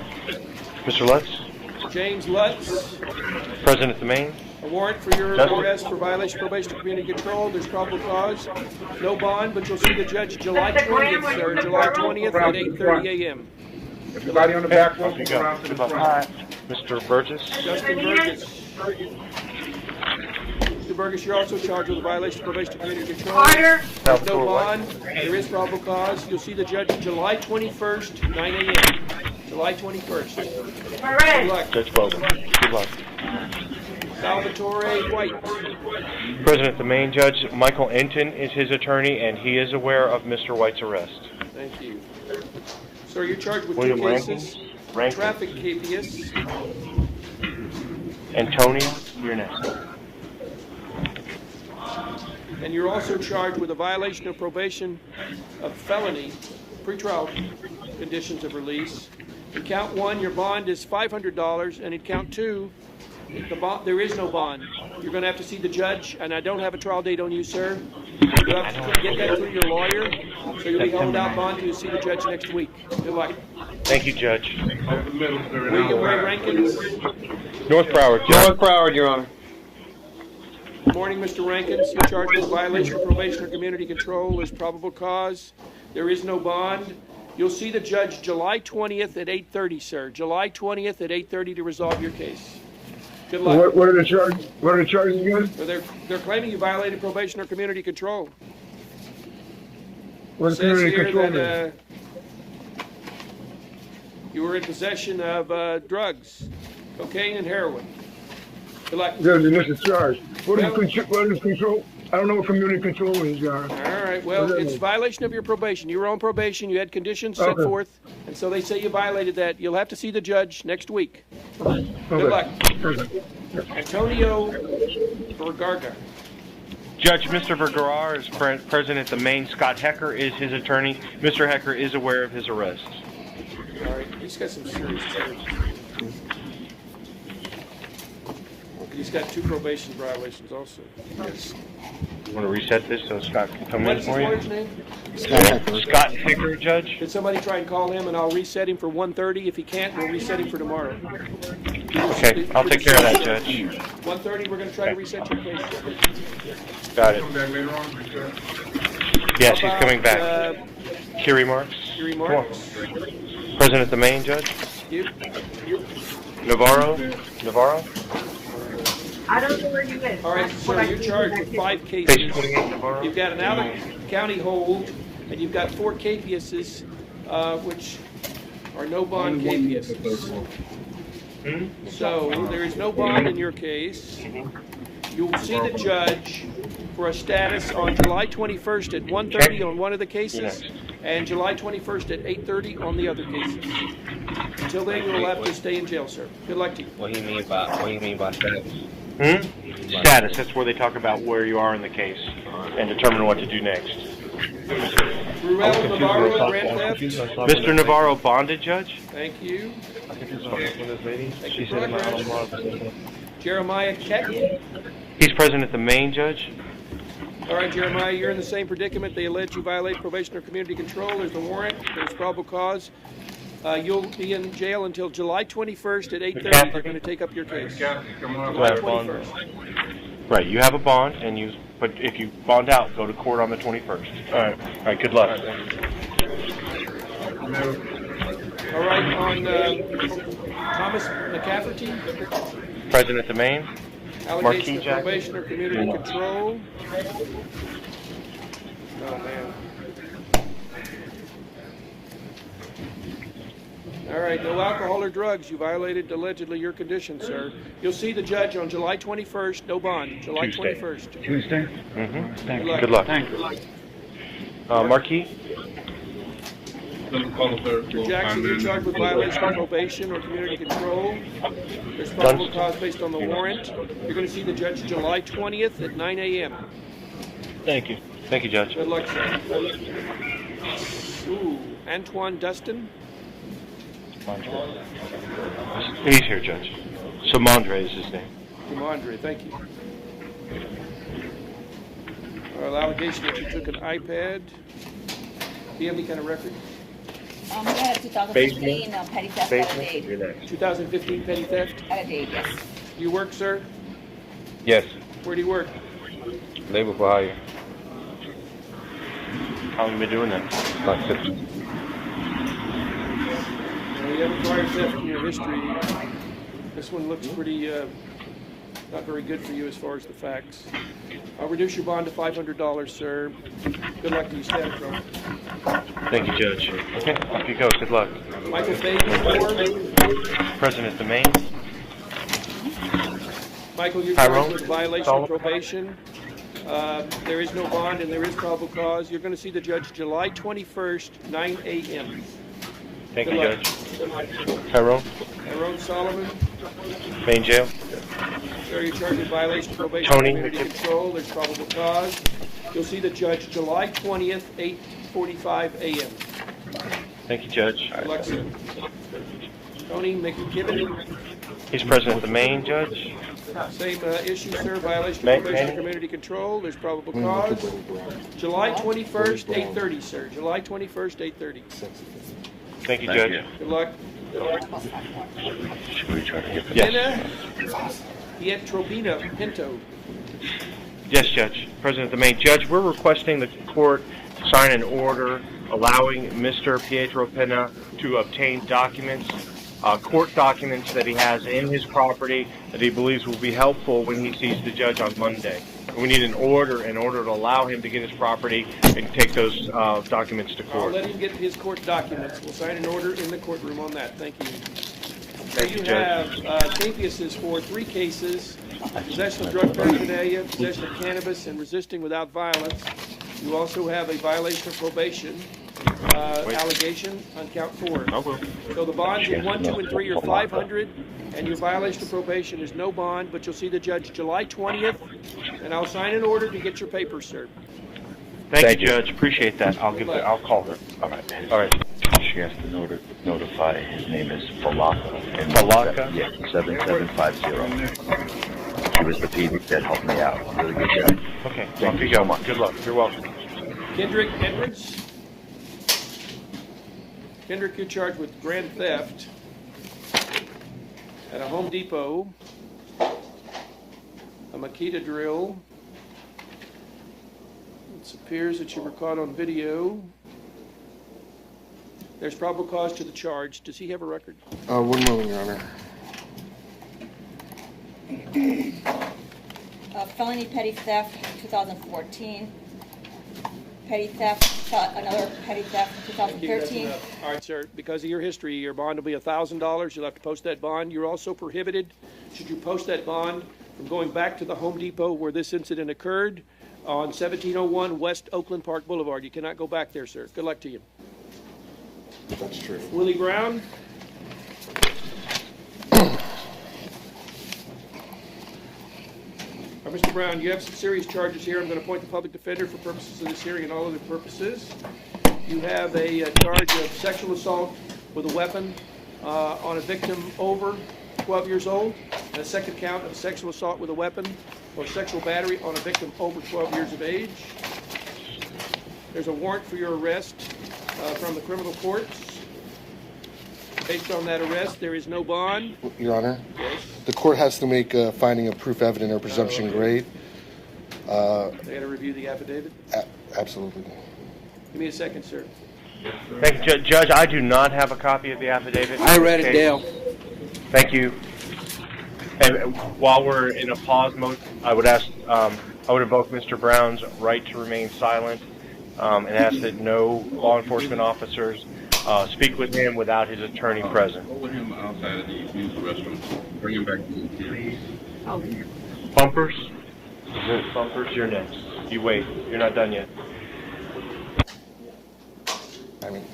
Mr. Lutz? James Lutz. President of the Maine. A warrant for your arrest for violation of probation or community control. There's probable cause. No bond, but you'll see the judge July 20th, sir. July 20th at 8:30 a.m. Everybody on the back row, Off you go. Good luck. Mr. Burgess? Justin Burgess. Mr. Burgess, you're also charged with a violation of probation or community control. There's no bond. There is probable cause. You'll see the judge July 21st, 9 a.m. July 21st. Good luck. Judge Bowman. Good luck. Salvatore White. President of the Maine, Judge Michael Enton is his attorney, and he is aware of Mr. White's arrest. Thank you. Sir, you're charged with William 2 cases. Rankin. Traffic capias. And Tony, you're next. And you're also charged with a violation of probation of felony, pretrial conditions of release. In count 1, your bond is $500, and in count 2, there is no bond. You're going to have to see the judge, and I don't have a trial date on you, sir. You'll have to get that through your lawyer. So you'll be held out bond to see the judge next week. Good luck. Thank you, Judge. William Ray Rankins. North Broward, Judge. North Broward, Your Honor. Good morning, Mr. Rankins. You're charged with violation of probation or community control. There's probable cause. There is no bond. You'll see the judge July 20th at 8:30, sir. July 20th at 8:30 to resolve your case. Good luck. What are the charges? What are the charges again? Well, they're claiming you violated probation or community control. What It is says community here control? that you were in possession of drugs, cocaine and heroin. Good luck. There's an initial charge. What is control? I don't know what community control is, Your Honor. All right, well, it's violation of your probation. You were on probation, you had conditions set forth, and so they say you violated that. You'll have to see the judge next week. Good luck. Antonio Vergara. Judge, Mr. Vergara is present at the main. Scott Hecker is his attorney. Mr. Hecker is aware of his arrests. All right, he's got some serious charges. He's got 2 probation violations also. Yes. You want to reset this so Scott can come What's in for his you? lawyer's name? Scott Hecker, Judge. Did somebody try and call him, and I'll reset him for 1:30? If he can't, we'll reset him for tomorrow. Okay, I'll take care of that, Judge. 1:30, we're going to try to reset your case. Got it. Yes, he's coming back. Kiri Marks. Kiri Marks. Present at the main, Judge. You. Navarro. I don't know where you live. All right, sir, you're charged with 5 cases. You've got an out-of-county hold, and you've got 4 capiases, which are no bond capiases. So there is no bond in your case. You'll see the judge for a status on July 21st at 1:30 on one of the cases, and July 21st at 8:30 on the other cases. Until then, you'll have to stay in jail, sir. Good luck to you. What do you mean by status? Status. That's where they talk about where you are in the case and determine what to do next. Ruel Navarro, grand theft. Mr. Navarro, bonded, Judge? Thank you. She said Jeremiah Ketton. He's present at the main, Judge. All right, Jeremiah, you're in the same predicament. They allege you violate probation or community control. There's a warrant. There's probable cause. You'll be in jail until July 21st at 8:30. They're going to take up your case. July 21st. Right, you have a bond, but if you bond out, go to court on the 21st. All right, good luck. All right, on Thomas McCafferty. Present at the main. Allegation of probation or community control. Oh, man. All right, no alcohol or drugs. You violated allegedly your conditions, sir. You'll see the judge on July 21st. No bond. July Tuesday. 21st. Tuesday? Mm-hmm. Good luck. Thank you. Marquis? Mr. Jackson, you're charged with violation of probation or community control. There's probable cause based on the warrant. You're going to see the judge July 20th at 9 a.m. Thank you. Thank you, Judge. Good luck, sir. Ooh, Antoine Dustin. He's here, Judge. Samandre is his name. Samandre, thank you. Allegation that you took an iPad. Do you have any kind of record? I had a 2015 petty theft at a date. 2015 petty theft? At a date, yes. Do you work, sir? Yes. Where do you work? Labor for hire. How long have you been doing that? About 6 months. Well, you have a prior theft in your history. This one looks pretty, not very good for you as far as the facts. I'll reduce your bond to $500, sir. Good luck to you, Stand Pro. Thank you, Judge. Okay, off you go. Good luck. Michael Fagan, 4. Present at the main. Michael, you're charged with violation of probation. There is no bond and there is probable cause. You're going to see the judge July 21st, 9 a.m. Thank Good you, luck. Judge. Tyrone? Tyrone Solomon. Main jail. Sir, you're charged with violation of probation Tony. and community control. There's probable cause. You'll see the judge July 20th, 8:45 a.m. Thank you, Judge. Good luck, sir. Tony McKibben. He's present at the main, Judge. Same issue, sir. Violation May- of probation may- or community control. There's probable cause. July 21st, 8:30, sir. July 21st, 8:30. Thank you, Judge. Good luck. Should we try to get Yes. Pietropina Pinto. Yes, Judge. President of the main. Judge, we're requesting the court sign an order allowing Mr. Pietro Pena to obtain documents, court documents that he has in his property that he believes will be helpful when he sees the judge on Monday. We need an order in order to allow him to get his property and take those documents to I'll court. let him get his court documents. We'll sign an order in the courtroom on that. Thank you. Thank you, You Judge. have capiases for 3 cases: possession of drug paraphernalia, possession of cannabis, and resisting without violence. You also have a violation of probation allegation on count 4. So the bonds in 1, 2, and 3 are $500, and your violation of probation is no bond. But you'll see the judge July 20th, and I'll sign an order to get your papers, sir. Thank you, Judge. Appreciate that. I'll call her. All right. All right. She has to notify. His name is Falaka. Falaka? Yeah, 7750. She was the PD that helped me out. Really good job. Okay. Thank you so much. Good luck. You're welcome. Kendrick Edwards. Kendrick, you're charged with grand theft at a Home Depot, a Makita drill. It appears that you were caught on video. There's probable cause to the charge. Does he have a record? 1 moment, Your Honor. Felony petty theft, 2014. Petty theft, another petty theft, Thank you, that's 2013. enough. All right, sir. Because of your history, your bond will be $1,000. You'll have to post that bond. You're also prohibited, should you post that bond, from going back to the Home Depot where this incident occurred on 1701 West Oakland Park Boulevard. You cannot go back there, sir. Good luck to you. That's true. Willie Brown. Mr. Brown, you have some serious charges here. I'm going to appoint the public defender for purposes of this hearing and all other purposes. You have a charge of sexual assault with a weapon on a victim over 12 years old, and a second count of sexual assault with a weapon or sexual battery on a victim over 12 years of age. There's a warrant for your arrest from the criminal courts. Based on that arrest, there is no bond. Your Honor? Yes. The court has to make a finding of proof evident or presumption great. They got to review the affidavit? Absolutely. Give me a second, sir. Thank you, Judge. I do not have a copy of the affidavit. I read it, Dale. Thank you. And while we're in a pause mode, I would ask, I would invoke Mr. Brown's right to remain silent and ask that no law enforcement officers speak with him without his attorney present. Hold him outside of the used restroom. Bring him back to the Bumpers? Bumpers, you're next. You wait. You're not done yet. I mean,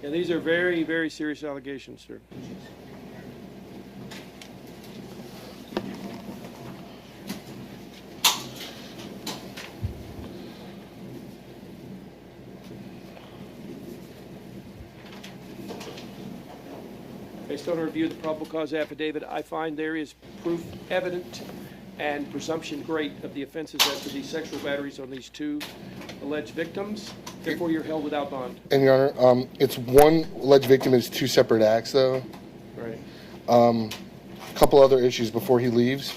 Yeah, these are very, very serious allegations, sir. Based on a review of the probable cause affidavit, I find there is proof evident and presumption great of the offenses as to these sexual batteries on these 2 alleged victims. Therefore, you're held without bond. and Your Honor, it's one alleged victim is 2 separate acts, though. Right. A couple other issues before he leaves.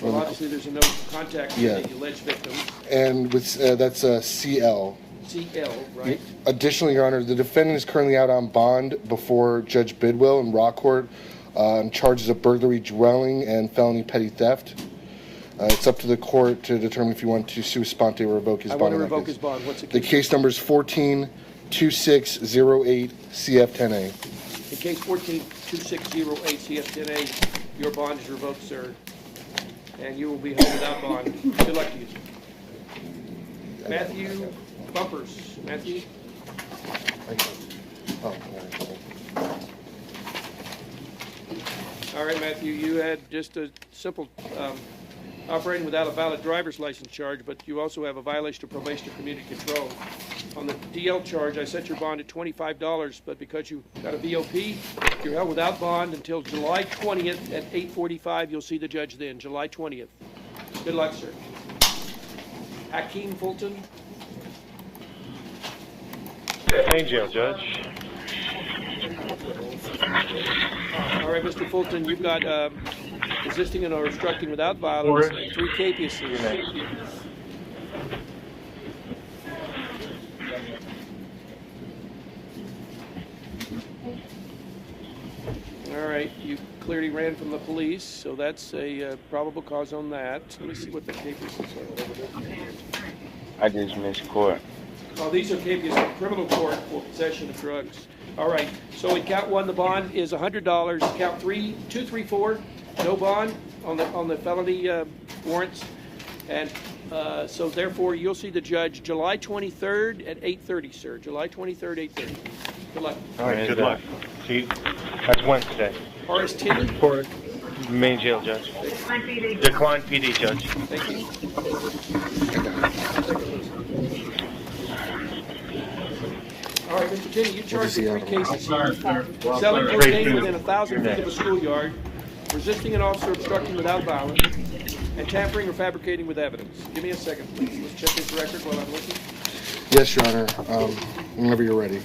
Well, obviously, there's a no contact Yeah. with the alleged victims. And with that's CL. CL, right? Additionally, Your Honor, the defendant is currently out on bond before Judge Bidwell in Rockcourt on charges of burglary, dwelling, and felony petty theft. It's up to the court to determine if you want to sua sponte or revoke his I bond. want to in that revoke case. his bond. What's the The case? case number is 14-2608 CF10A. In case 14-2608 CF10A, your bond is revoked, sir, and you will be held without bond. Good luck to you, sir. Matthew Bumpers. Matthew? All right, Matthew, you had just a simple operating without a valid driver's license charge, but you also have a violation of probation or community control. On the DL charge, I set your bond at $25, but because you got a VOP, you're held without bond until July 20th at 8:45. You'll see the judge then, July 20th. Good luck, sir. Hakeem Fulton. Main jail, Judge. All right, Mr. Fulton, you've got resisting and or obstructing without violence, and 3 capiases. All right, you clearly ran from the police, so that's a probable cause on that. Let me see what the capiases are. I just missed court. Oh, these are capias in criminal court for possession of drugs. All right, so in count 1, the bond is $100. Count 2, 3, 4, no bond on the felony warrants. And so therefore, you'll see the judge July 23rd at 8:30, sir. July 23rd, 8:30. Good luck. All right, good luck. See, that's Wednesday. Horace Tinney? For main jail, Judge. Decline PD, Judge. Thank you. All right, Mr. Tinney, you charged with 3 cases here. Selling cocaine within 1,000 feet of a schoolyard, resisting an officer obstructing without violence, and tampering or fabricating with evidence. Give me a second, please. Let's check this record while I'm looking. Yes, Your Honor. Whenever you're ready.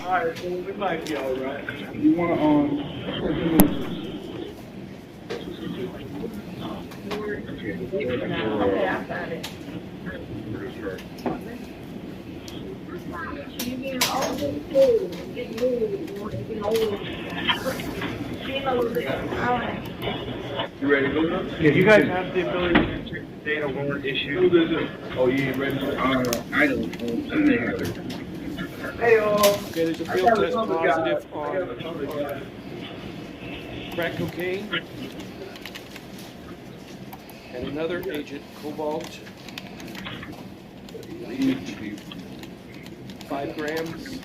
All right, so we might be all right. You want to Okay, I got it. You ready to go now? Yeah, you guys have the ability to check the data warrant issued. Oh, you ain't ready? I don't. They have it. Okay, there's a field test positive on crack cocaine and another agent, cobalt, 5 grams.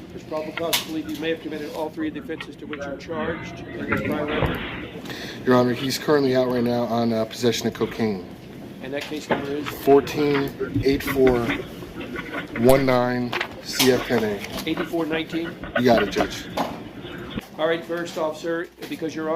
There's probable cause to believe you may have committed all 3 of the offenses to which you're charged in this prior record. Your Honor, he's currently out right now on possession of cocaine. And that case number is 14-8419 CF10A. 8419. You got it, Judge. All right, first officer, because you're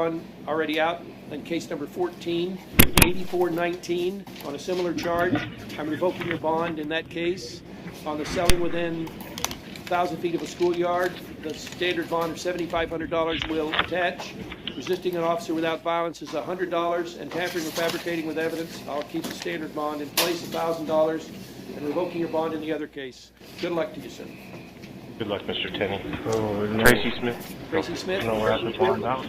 already out in case number 14, 8419 on a similar charge, I'm revoking your bond in that case. On the selling within 1,000 feet of a schoolyard, the standard bond of $7,500 will attach. Resisting an officer without violence is $100, and tampering or fabricating with evidence, I'll keep the standard bond in place, $1,000, and revoking your bond in the other case. Good luck to you, sir. Good luck, Mr. Tenney. Tracy Smith. Tracy Smith. No, we're at the bond out.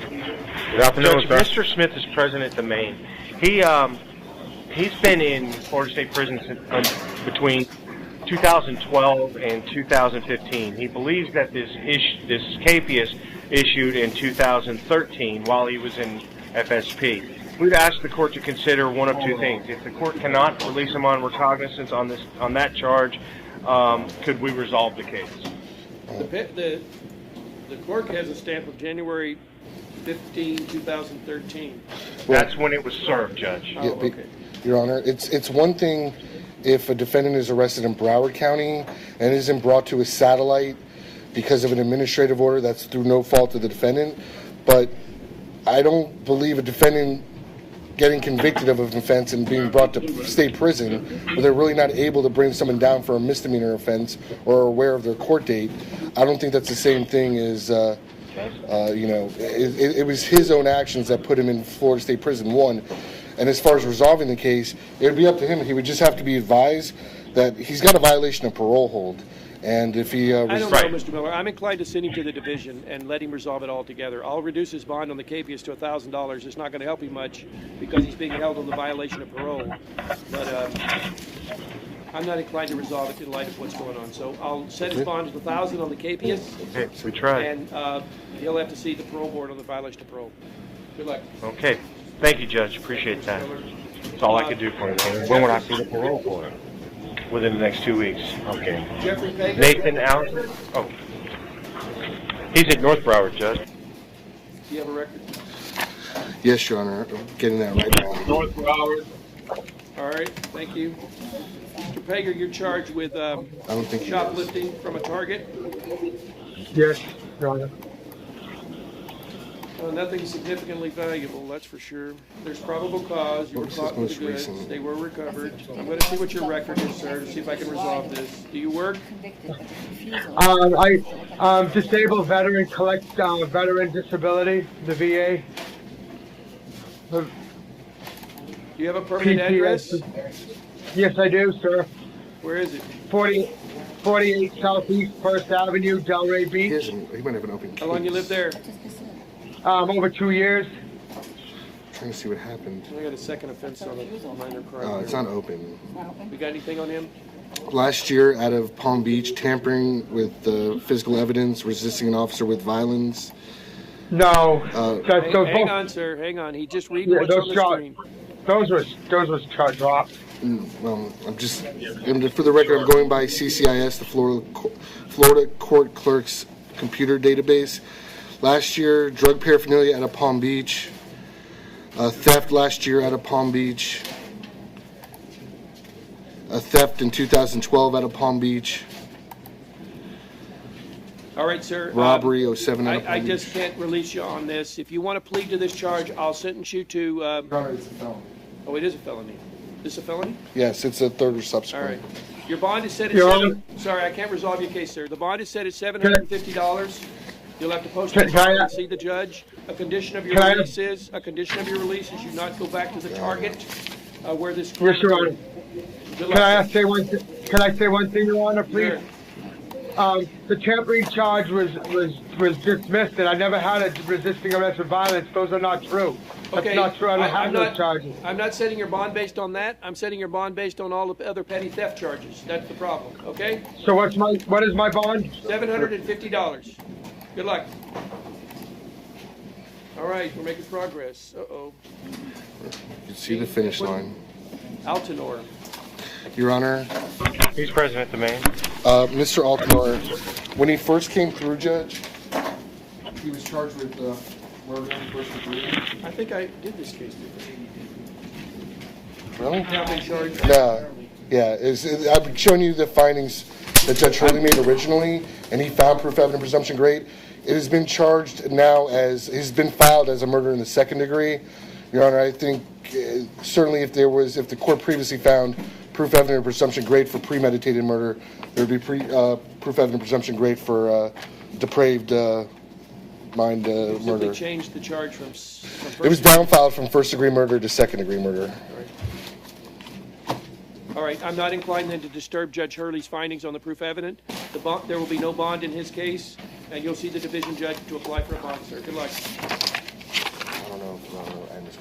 Judge, Mr. Smith is present at the main. He's been in Florida State Prison between 2012 and 2015. He believes that this capias issued in 2013 while he was in FSP. We'd ask the court to consider one of 2 things. If the court cannot release him on recognizance on that charge, could we resolve the case? The clerk has a stamp of January 15, 2013. That's when it was served, Judge. Yeah, okay. Your Honor, it's one thing if a defendant is arrested in Broward County and isn't brought to a satellite because of an administrative order. That's through no fault of the defendant. But I don't believe a defendant getting convicted of an offense and being brought to state prison, where they're really not able to bring someone down for a misdemeanor offense or are aware of their court date. I don't think that's the same thing as, it was his own actions that put him in Florida State Prison, 1. And as far as resolving the case, it would be up to him. He would just have to be advised that he's got a violation of parole hold. And if he... I don't know, Mr. Miller. I'm inclined to send him to the division and let him resolve it all together. I'll reduce his bond on the capias to $1,000. It's not going to help him much because he's being held on the violation of parole. But I'm not inclined to resolve it in light of what's going on. So I'll set his bond at 1,000 on the KPS. Okay, we tried. And he'll have to see the parole board on the violation of parole. Good luck. Okay. Thank you, Judge. Appreciate that. That's all I could do for you. When would I see the parole board? Within the next 2 weeks. Okay. Jeffrey Pagan. Nathan Allen. Oh. He's at North Broward, Judge. Do you have a record? Yes, Your Honor. I'm getting that right now. North Broward. All right, thank you. Mr. Pager, you're charged with don't think he shoplifting from a Target. Yes, Your Honor. Nothing significantly valuable, that's for sure. There's probable cause. You were caught with the goods. They were recovered. I'm going to see what your record is, sir, to see if I can resolve this. Do you work? I'm disabled veteran, collect veteran disability, the VA. Do you have a permanent address? Yes, I do, sir. Where is it? 48 Southeast First Avenue, Delray Beach. He might have an open case. How long you live there? Over 2 years. Trying to see what happened. I got a second offense on a minor crime. It's not open. We got anything on him? Last year, out of Palm Beach, tampering with physical evidence, resisting an officer with violence. No. Hang on, sir. Hang on. He just read what's on the screen. Those was dropped. Well, I'm just, and for the record, I'm going by CCIS, the Florida Court Clerk's computer database. Last year, drug paraphernalia out of Palm Beach. Theft last year out of Palm Beach. A theft in 2012 out of Palm Beach. All right, sir. Robbery 07 out of Palm I Beach. just can't release you on this. If you want to plead to this charge, I'll sentence you to... It's a felony. Oh, it is a felony. Is this a felony? Yes, it's a third or subsequent. All right. Your bond is set at Sorry, I can't resolve your case, sir. The bond is set at $750. You'll have to post it and see the judge. A condition of your release is you not go back to the Target where this. Yes, Your Honor. Can I say one thing, Your Honor, please? Sure. The tampering charge was dismissed, and I never had a resisting arrest with violence. Those are not true. That's not true. I don't have those charges. I'm not setting your bond based on that. I'm setting your bond based on all the other petty theft charges. That's the problem. Okay? So what is my bond? $750. Good luck. All right, we're making progress. Uh-oh. You can see the finish line. Altenor. Your Honor. He's present at the main. Mr. Altenor, when he first came through, Judge, he was charged with murder in first degree. I think I did this case. Really? Now they charge. No. Yeah, I've shown you the findings that Judge Hurley made originally, and he found proof evident presumption great. It has been charged now has been filed as a murder in the second degree. Your Honor, I think certainly if the court previously found proof evident presumption great for premeditated murder, there would be proof evident presumption great for depraved mind murder. They changed the charge from first. It was downfiled from first degree murder to second degree murder. All right, I'm not inclined then to disturb Judge Hurley's findings on the proof evident. There will be no bond in his case, and you'll see the division judge to apply for a bond, sir. Good luck. I don't know.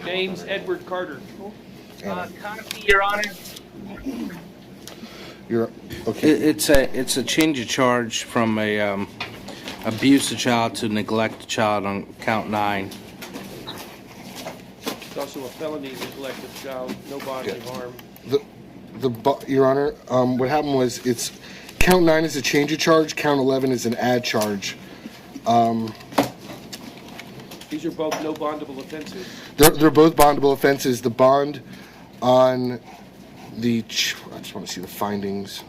James Edward Carter. Your Honor. You're okay. It's a change of charge from a abuse a child to neglect a child on count 9. It's also a felony neglect of child, no bodily harm. Your Honor, what happened was it's count 9 is a change of charge, count 11 is an add charge. These are both no bondable offenses. They're both bondable offenses. The bond on I just want to see the findings.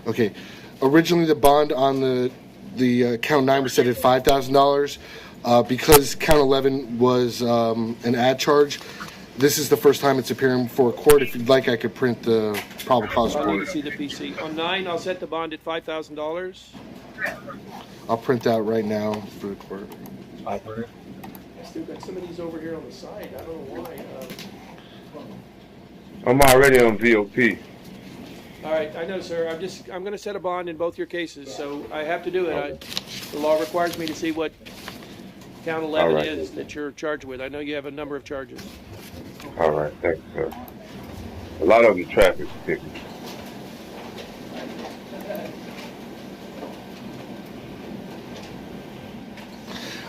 Okay, originally the bond on the count 9 was set at $5,000. Because count 11 was an add charge, this is the first time it's appearing before a court. If you'd like, I could print the probable cause I need report. to see the PC. On 9, I'll set the bond at $5,000. I'll print that right now for the court. I still got some of these over here on the side. I don't know why. I'm already on VOP. All right, I know, sir. I'm going to set a bond in both your cases, so I have to do it. The law requires me to see what count 11 is that you're charged with. I know you have a number of charges. All right, thanks, sir. A lot of them traffic tickets.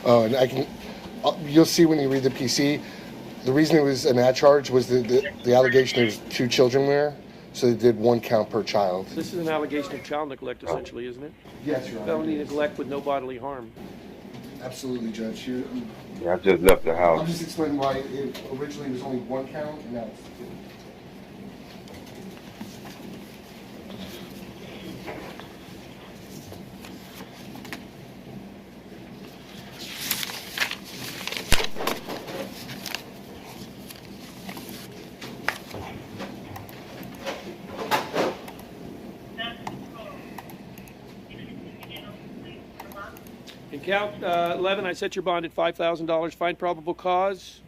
And I can, you'll see when you read the PC, the reason it was an ad charge was the allegation there was 2 children there, so they did 1 count per child. This is an allegation of child neglect, essentially, isn't it? Yes, Your Honor. Felony neglect with no bodily harm. Absolutely, Judge. Yeah, I just left the house. I'll just explain why it originally was only 1 count, and now it's 2. In count 11, I set your bond at $5,000. Find probable cause.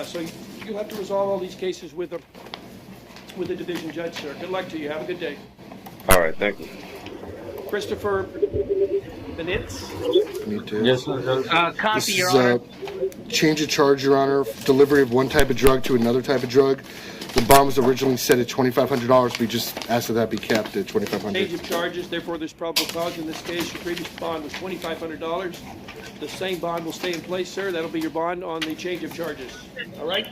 So you'll have to resolve all these cases with a division judge, sir. Good luck to you. Have a good day. All right, thank you. Christopher Benitz. Me too. Yes, copy, This Your is Honor. change of charge, Your Honor. Delivery of one type of drug to another type of drug. The bond was originally set at $2,500. We just asked that that be kept at $2,500. Change of charges. Therefore, there's probable cause in this case. Your previous bond was $2,500. The same bond will stay in place, sir. That'll be your bond on the change of charges. All right?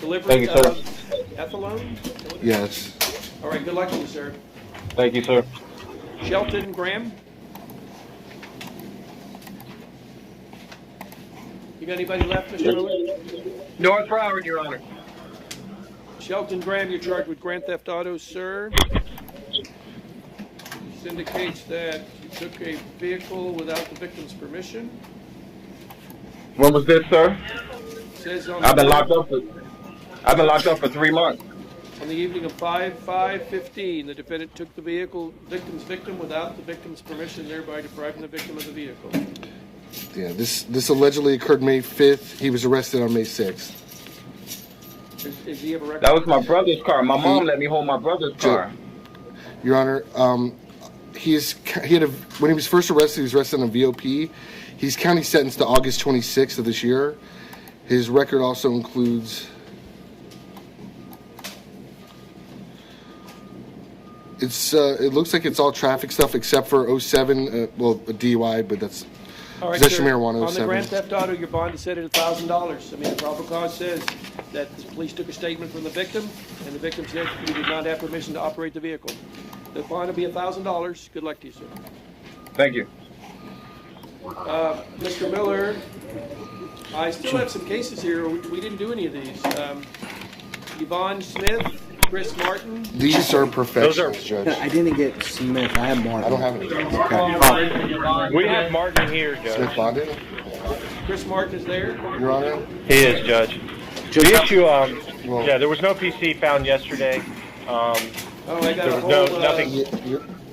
Delivery Thank you, sir. of ethylone? Yes. All right. Good luck to you, sir. Thank you, sir. Shelton Graham. You got anybody left, Mr. Miller? North Broward, Your Honor. Shelton Graham, you're charged with grand theft auto, sir. This indicates that you took a vehicle without the victim's permission. When was this, sir? Says on I've been the- locked up for 3 months. On the evening of 5/5/15, the defendant took the victim's victim without the victim's permission, thereby depriving the victim of the vehicle. Yeah, this allegedly occurred May 5th. He was arrested on May 6th. Is he have a record? That was my brother's car. My mom let me hold my brother's car. Your Honor, when he was first arrested, he was arrested on VOP. He's county sentenced to August 26th of this year. His record also includes it looks like it's all traffic stuff except for 07, a DUI, but that's All right, possession sir. of marijuana. On the 07. grand theft auto, your bond is set at $1,000. I mean, the probable cause says that the police took a statement from the victim, and the victim said he did not have permission to operate the vehicle. The bond will be $1,000. Good luck to you, sir. Thank you. Mr. Miller, I still have some cases here. We didn't do any of these. Yvonne Smith, Chris Martin. These are professionals, Judge. I didn't get Smith. I have Martin. I don't have any. We have Martin here, Judge. Smith bonded? Chris Martin is there. Your Honor? He is, Judge. The issue, yeah, there was no PC found yesterday. I got there was nothing.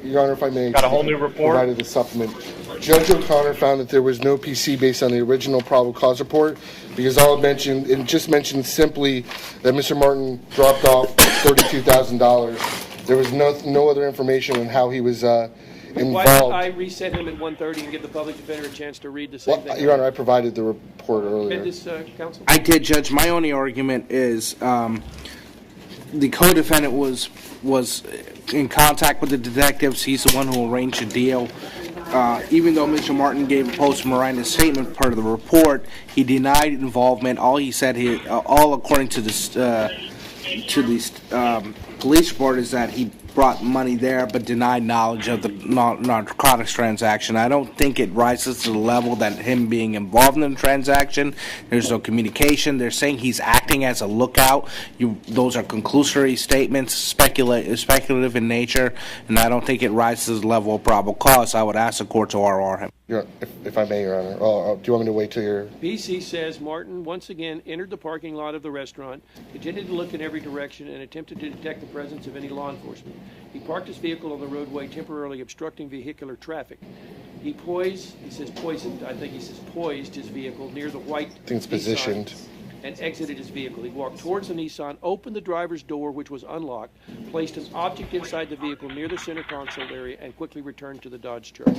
Your Honor, if I may. Got a whole new report? Provided the supplement. Judge O'Connor found that there was no PC based on the original probable cause report because all it just mentioned simply that Mr. Martin dropped off $32,000. There was no other information on how he was involved. Why don't I reset him at 1:30 and give the public defender a chance to read the same thing? Your Honor, I provided the report earlier. This, counsel? I did, Judge. My only argument is the co-defendant was in contact with the detectives. He's the one who arranged the deal. Even though Mr. Martin gave a post-Miranda statement part of the report, he denied involvement. All he said, all according to this police report, is that he brought money there but denied knowledge of the narcotics transaction. I don't think it rises to the level that him being involved in the transaction. There's no communication. They're saying he's acting as a lookout. Those are conclusory statements, speculative in nature, and I don't think it rises to the level of probable cause. I would ask the court to RR him. If I may, Your Honor. Do you want me to wait till you're... BC says Martin once again entered the parking lot of the restaurant, continued to look in every direction, and attempted to detect the presence of any law enforcement. He parked his vehicle on the roadway, temporarily obstructing vehicular traffic. He poised his vehicle near the white I think it's Nissan positioned. and exited his vehicle. He walked towards the Nissan, opened the driver's door, which was unlocked, placed an object inside the vehicle near the center console area, and quickly returned to the Dodge truck.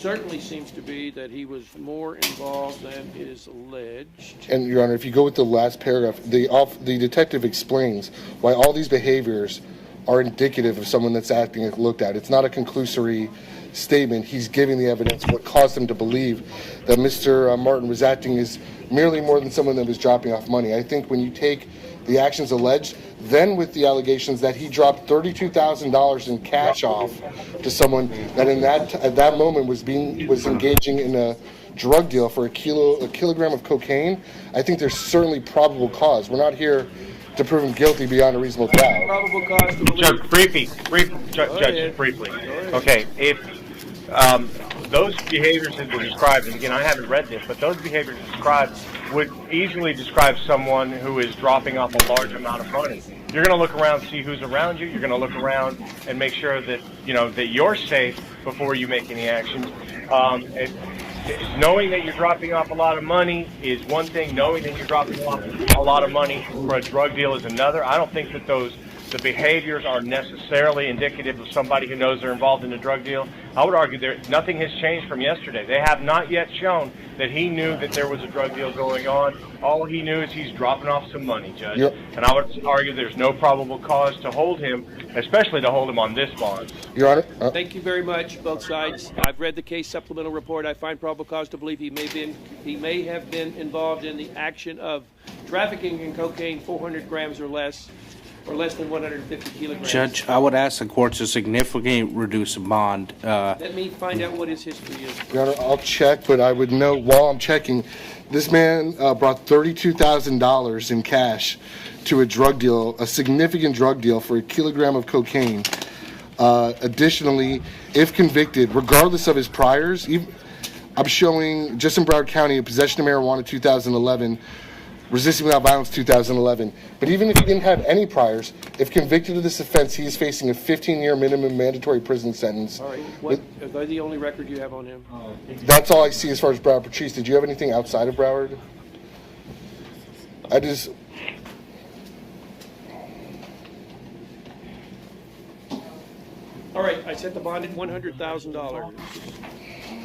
certainly seems to be that he was more involved than is alleged. And Your Honor, if you go with the last paragraph, the detective explains why all these behaviors are indicative of someone that's acting as looked at. It's not a conclusory statement. He's giving the evidence what caused him to believe that Mr. Martin was acting as merely more than someone that was dropping off money. I think when you take the actions alleged, then with the allegations that he dropped $32,000 in cash off to someone that at that moment was engaging in a drug deal for a kilogram of cocaine, I think there's certainly probable cause. We're not here to prove him guilty beyond a reasonable doubt. Probable cause to believe. Judge, briefly. Okay, if those behaviors have been described, and again, I haven't read this, but those behaviors described would easily describe someone who is dropping off a large amount of money. You're going to look around, see who's around you. You're going to look around and make sure that that you're safe before you make any actions. Knowing that you're dropping off a lot of money is one thing. Knowing that you're dropping off a lot of money for a drug deal is another. I don't think that the behaviors are necessarily indicative of somebody who knows they're involved in a drug deal. I would argue nothing has changed from yesterday. They have not yet shown that he knew that there was a drug deal going on. All he knew is he's dropping off some money, Judge. Yep. And I would argue there's no probable cause to hold him, especially to hold him on this bond. Your Honor. Thank you very much, both sides. I've read the case supplemental report. I find probable cause to believe he may have been involved in the action of trafficking in cocaine 400 grams or less than 150 kilograms. Judge, I would ask the court to significantly reduce the bond. Let me find out what his history is. Your Honor, I'll check, but I would know while I'm checking, this man brought $32,000 in cash to a drug deal, a significant drug deal for a kilogram of cocaine. Additionally, if convicted, regardless of his priors, I'm showing just in Broward County, a possession of marijuana 2011, resisting without violence 2011. But even if he didn't have any priors, if convicted of this offense, he is facing a 15-year minimum mandatory prison sentence. All right. Is that the only record you have on him? That's all I see as far as Broward. Patrice, did you have anything outside of Broward? All right. I set the bond at $100,000.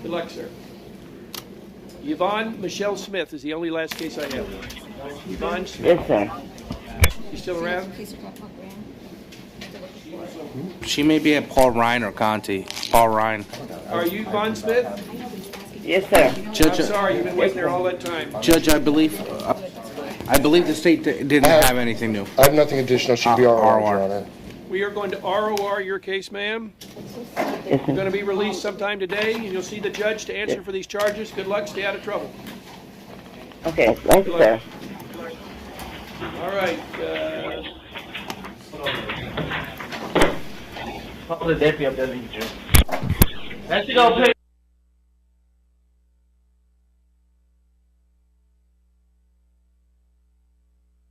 Good luck, sir. Yvonne Michelle Smith is the only last case I have. Yvonne Smith. Yes, sir. You still around? She may be at Paul Ryan or Conti. Paul Ryan. Are you Yvonne Smith? Yes, sir. Judge, I'm sorry, you've been waiting there all that time. Judge, I believe the state didn't have anything new. I have nothing additional. Should be ROR, Your Honor. We are going to ROR your case, ma'am. You're going to be released sometime today, and you'll see the judge to answer for these charges. Good luck. Stay out of trouble. Okay, thank you, sir. All right. Call the deputy up there. Let's go,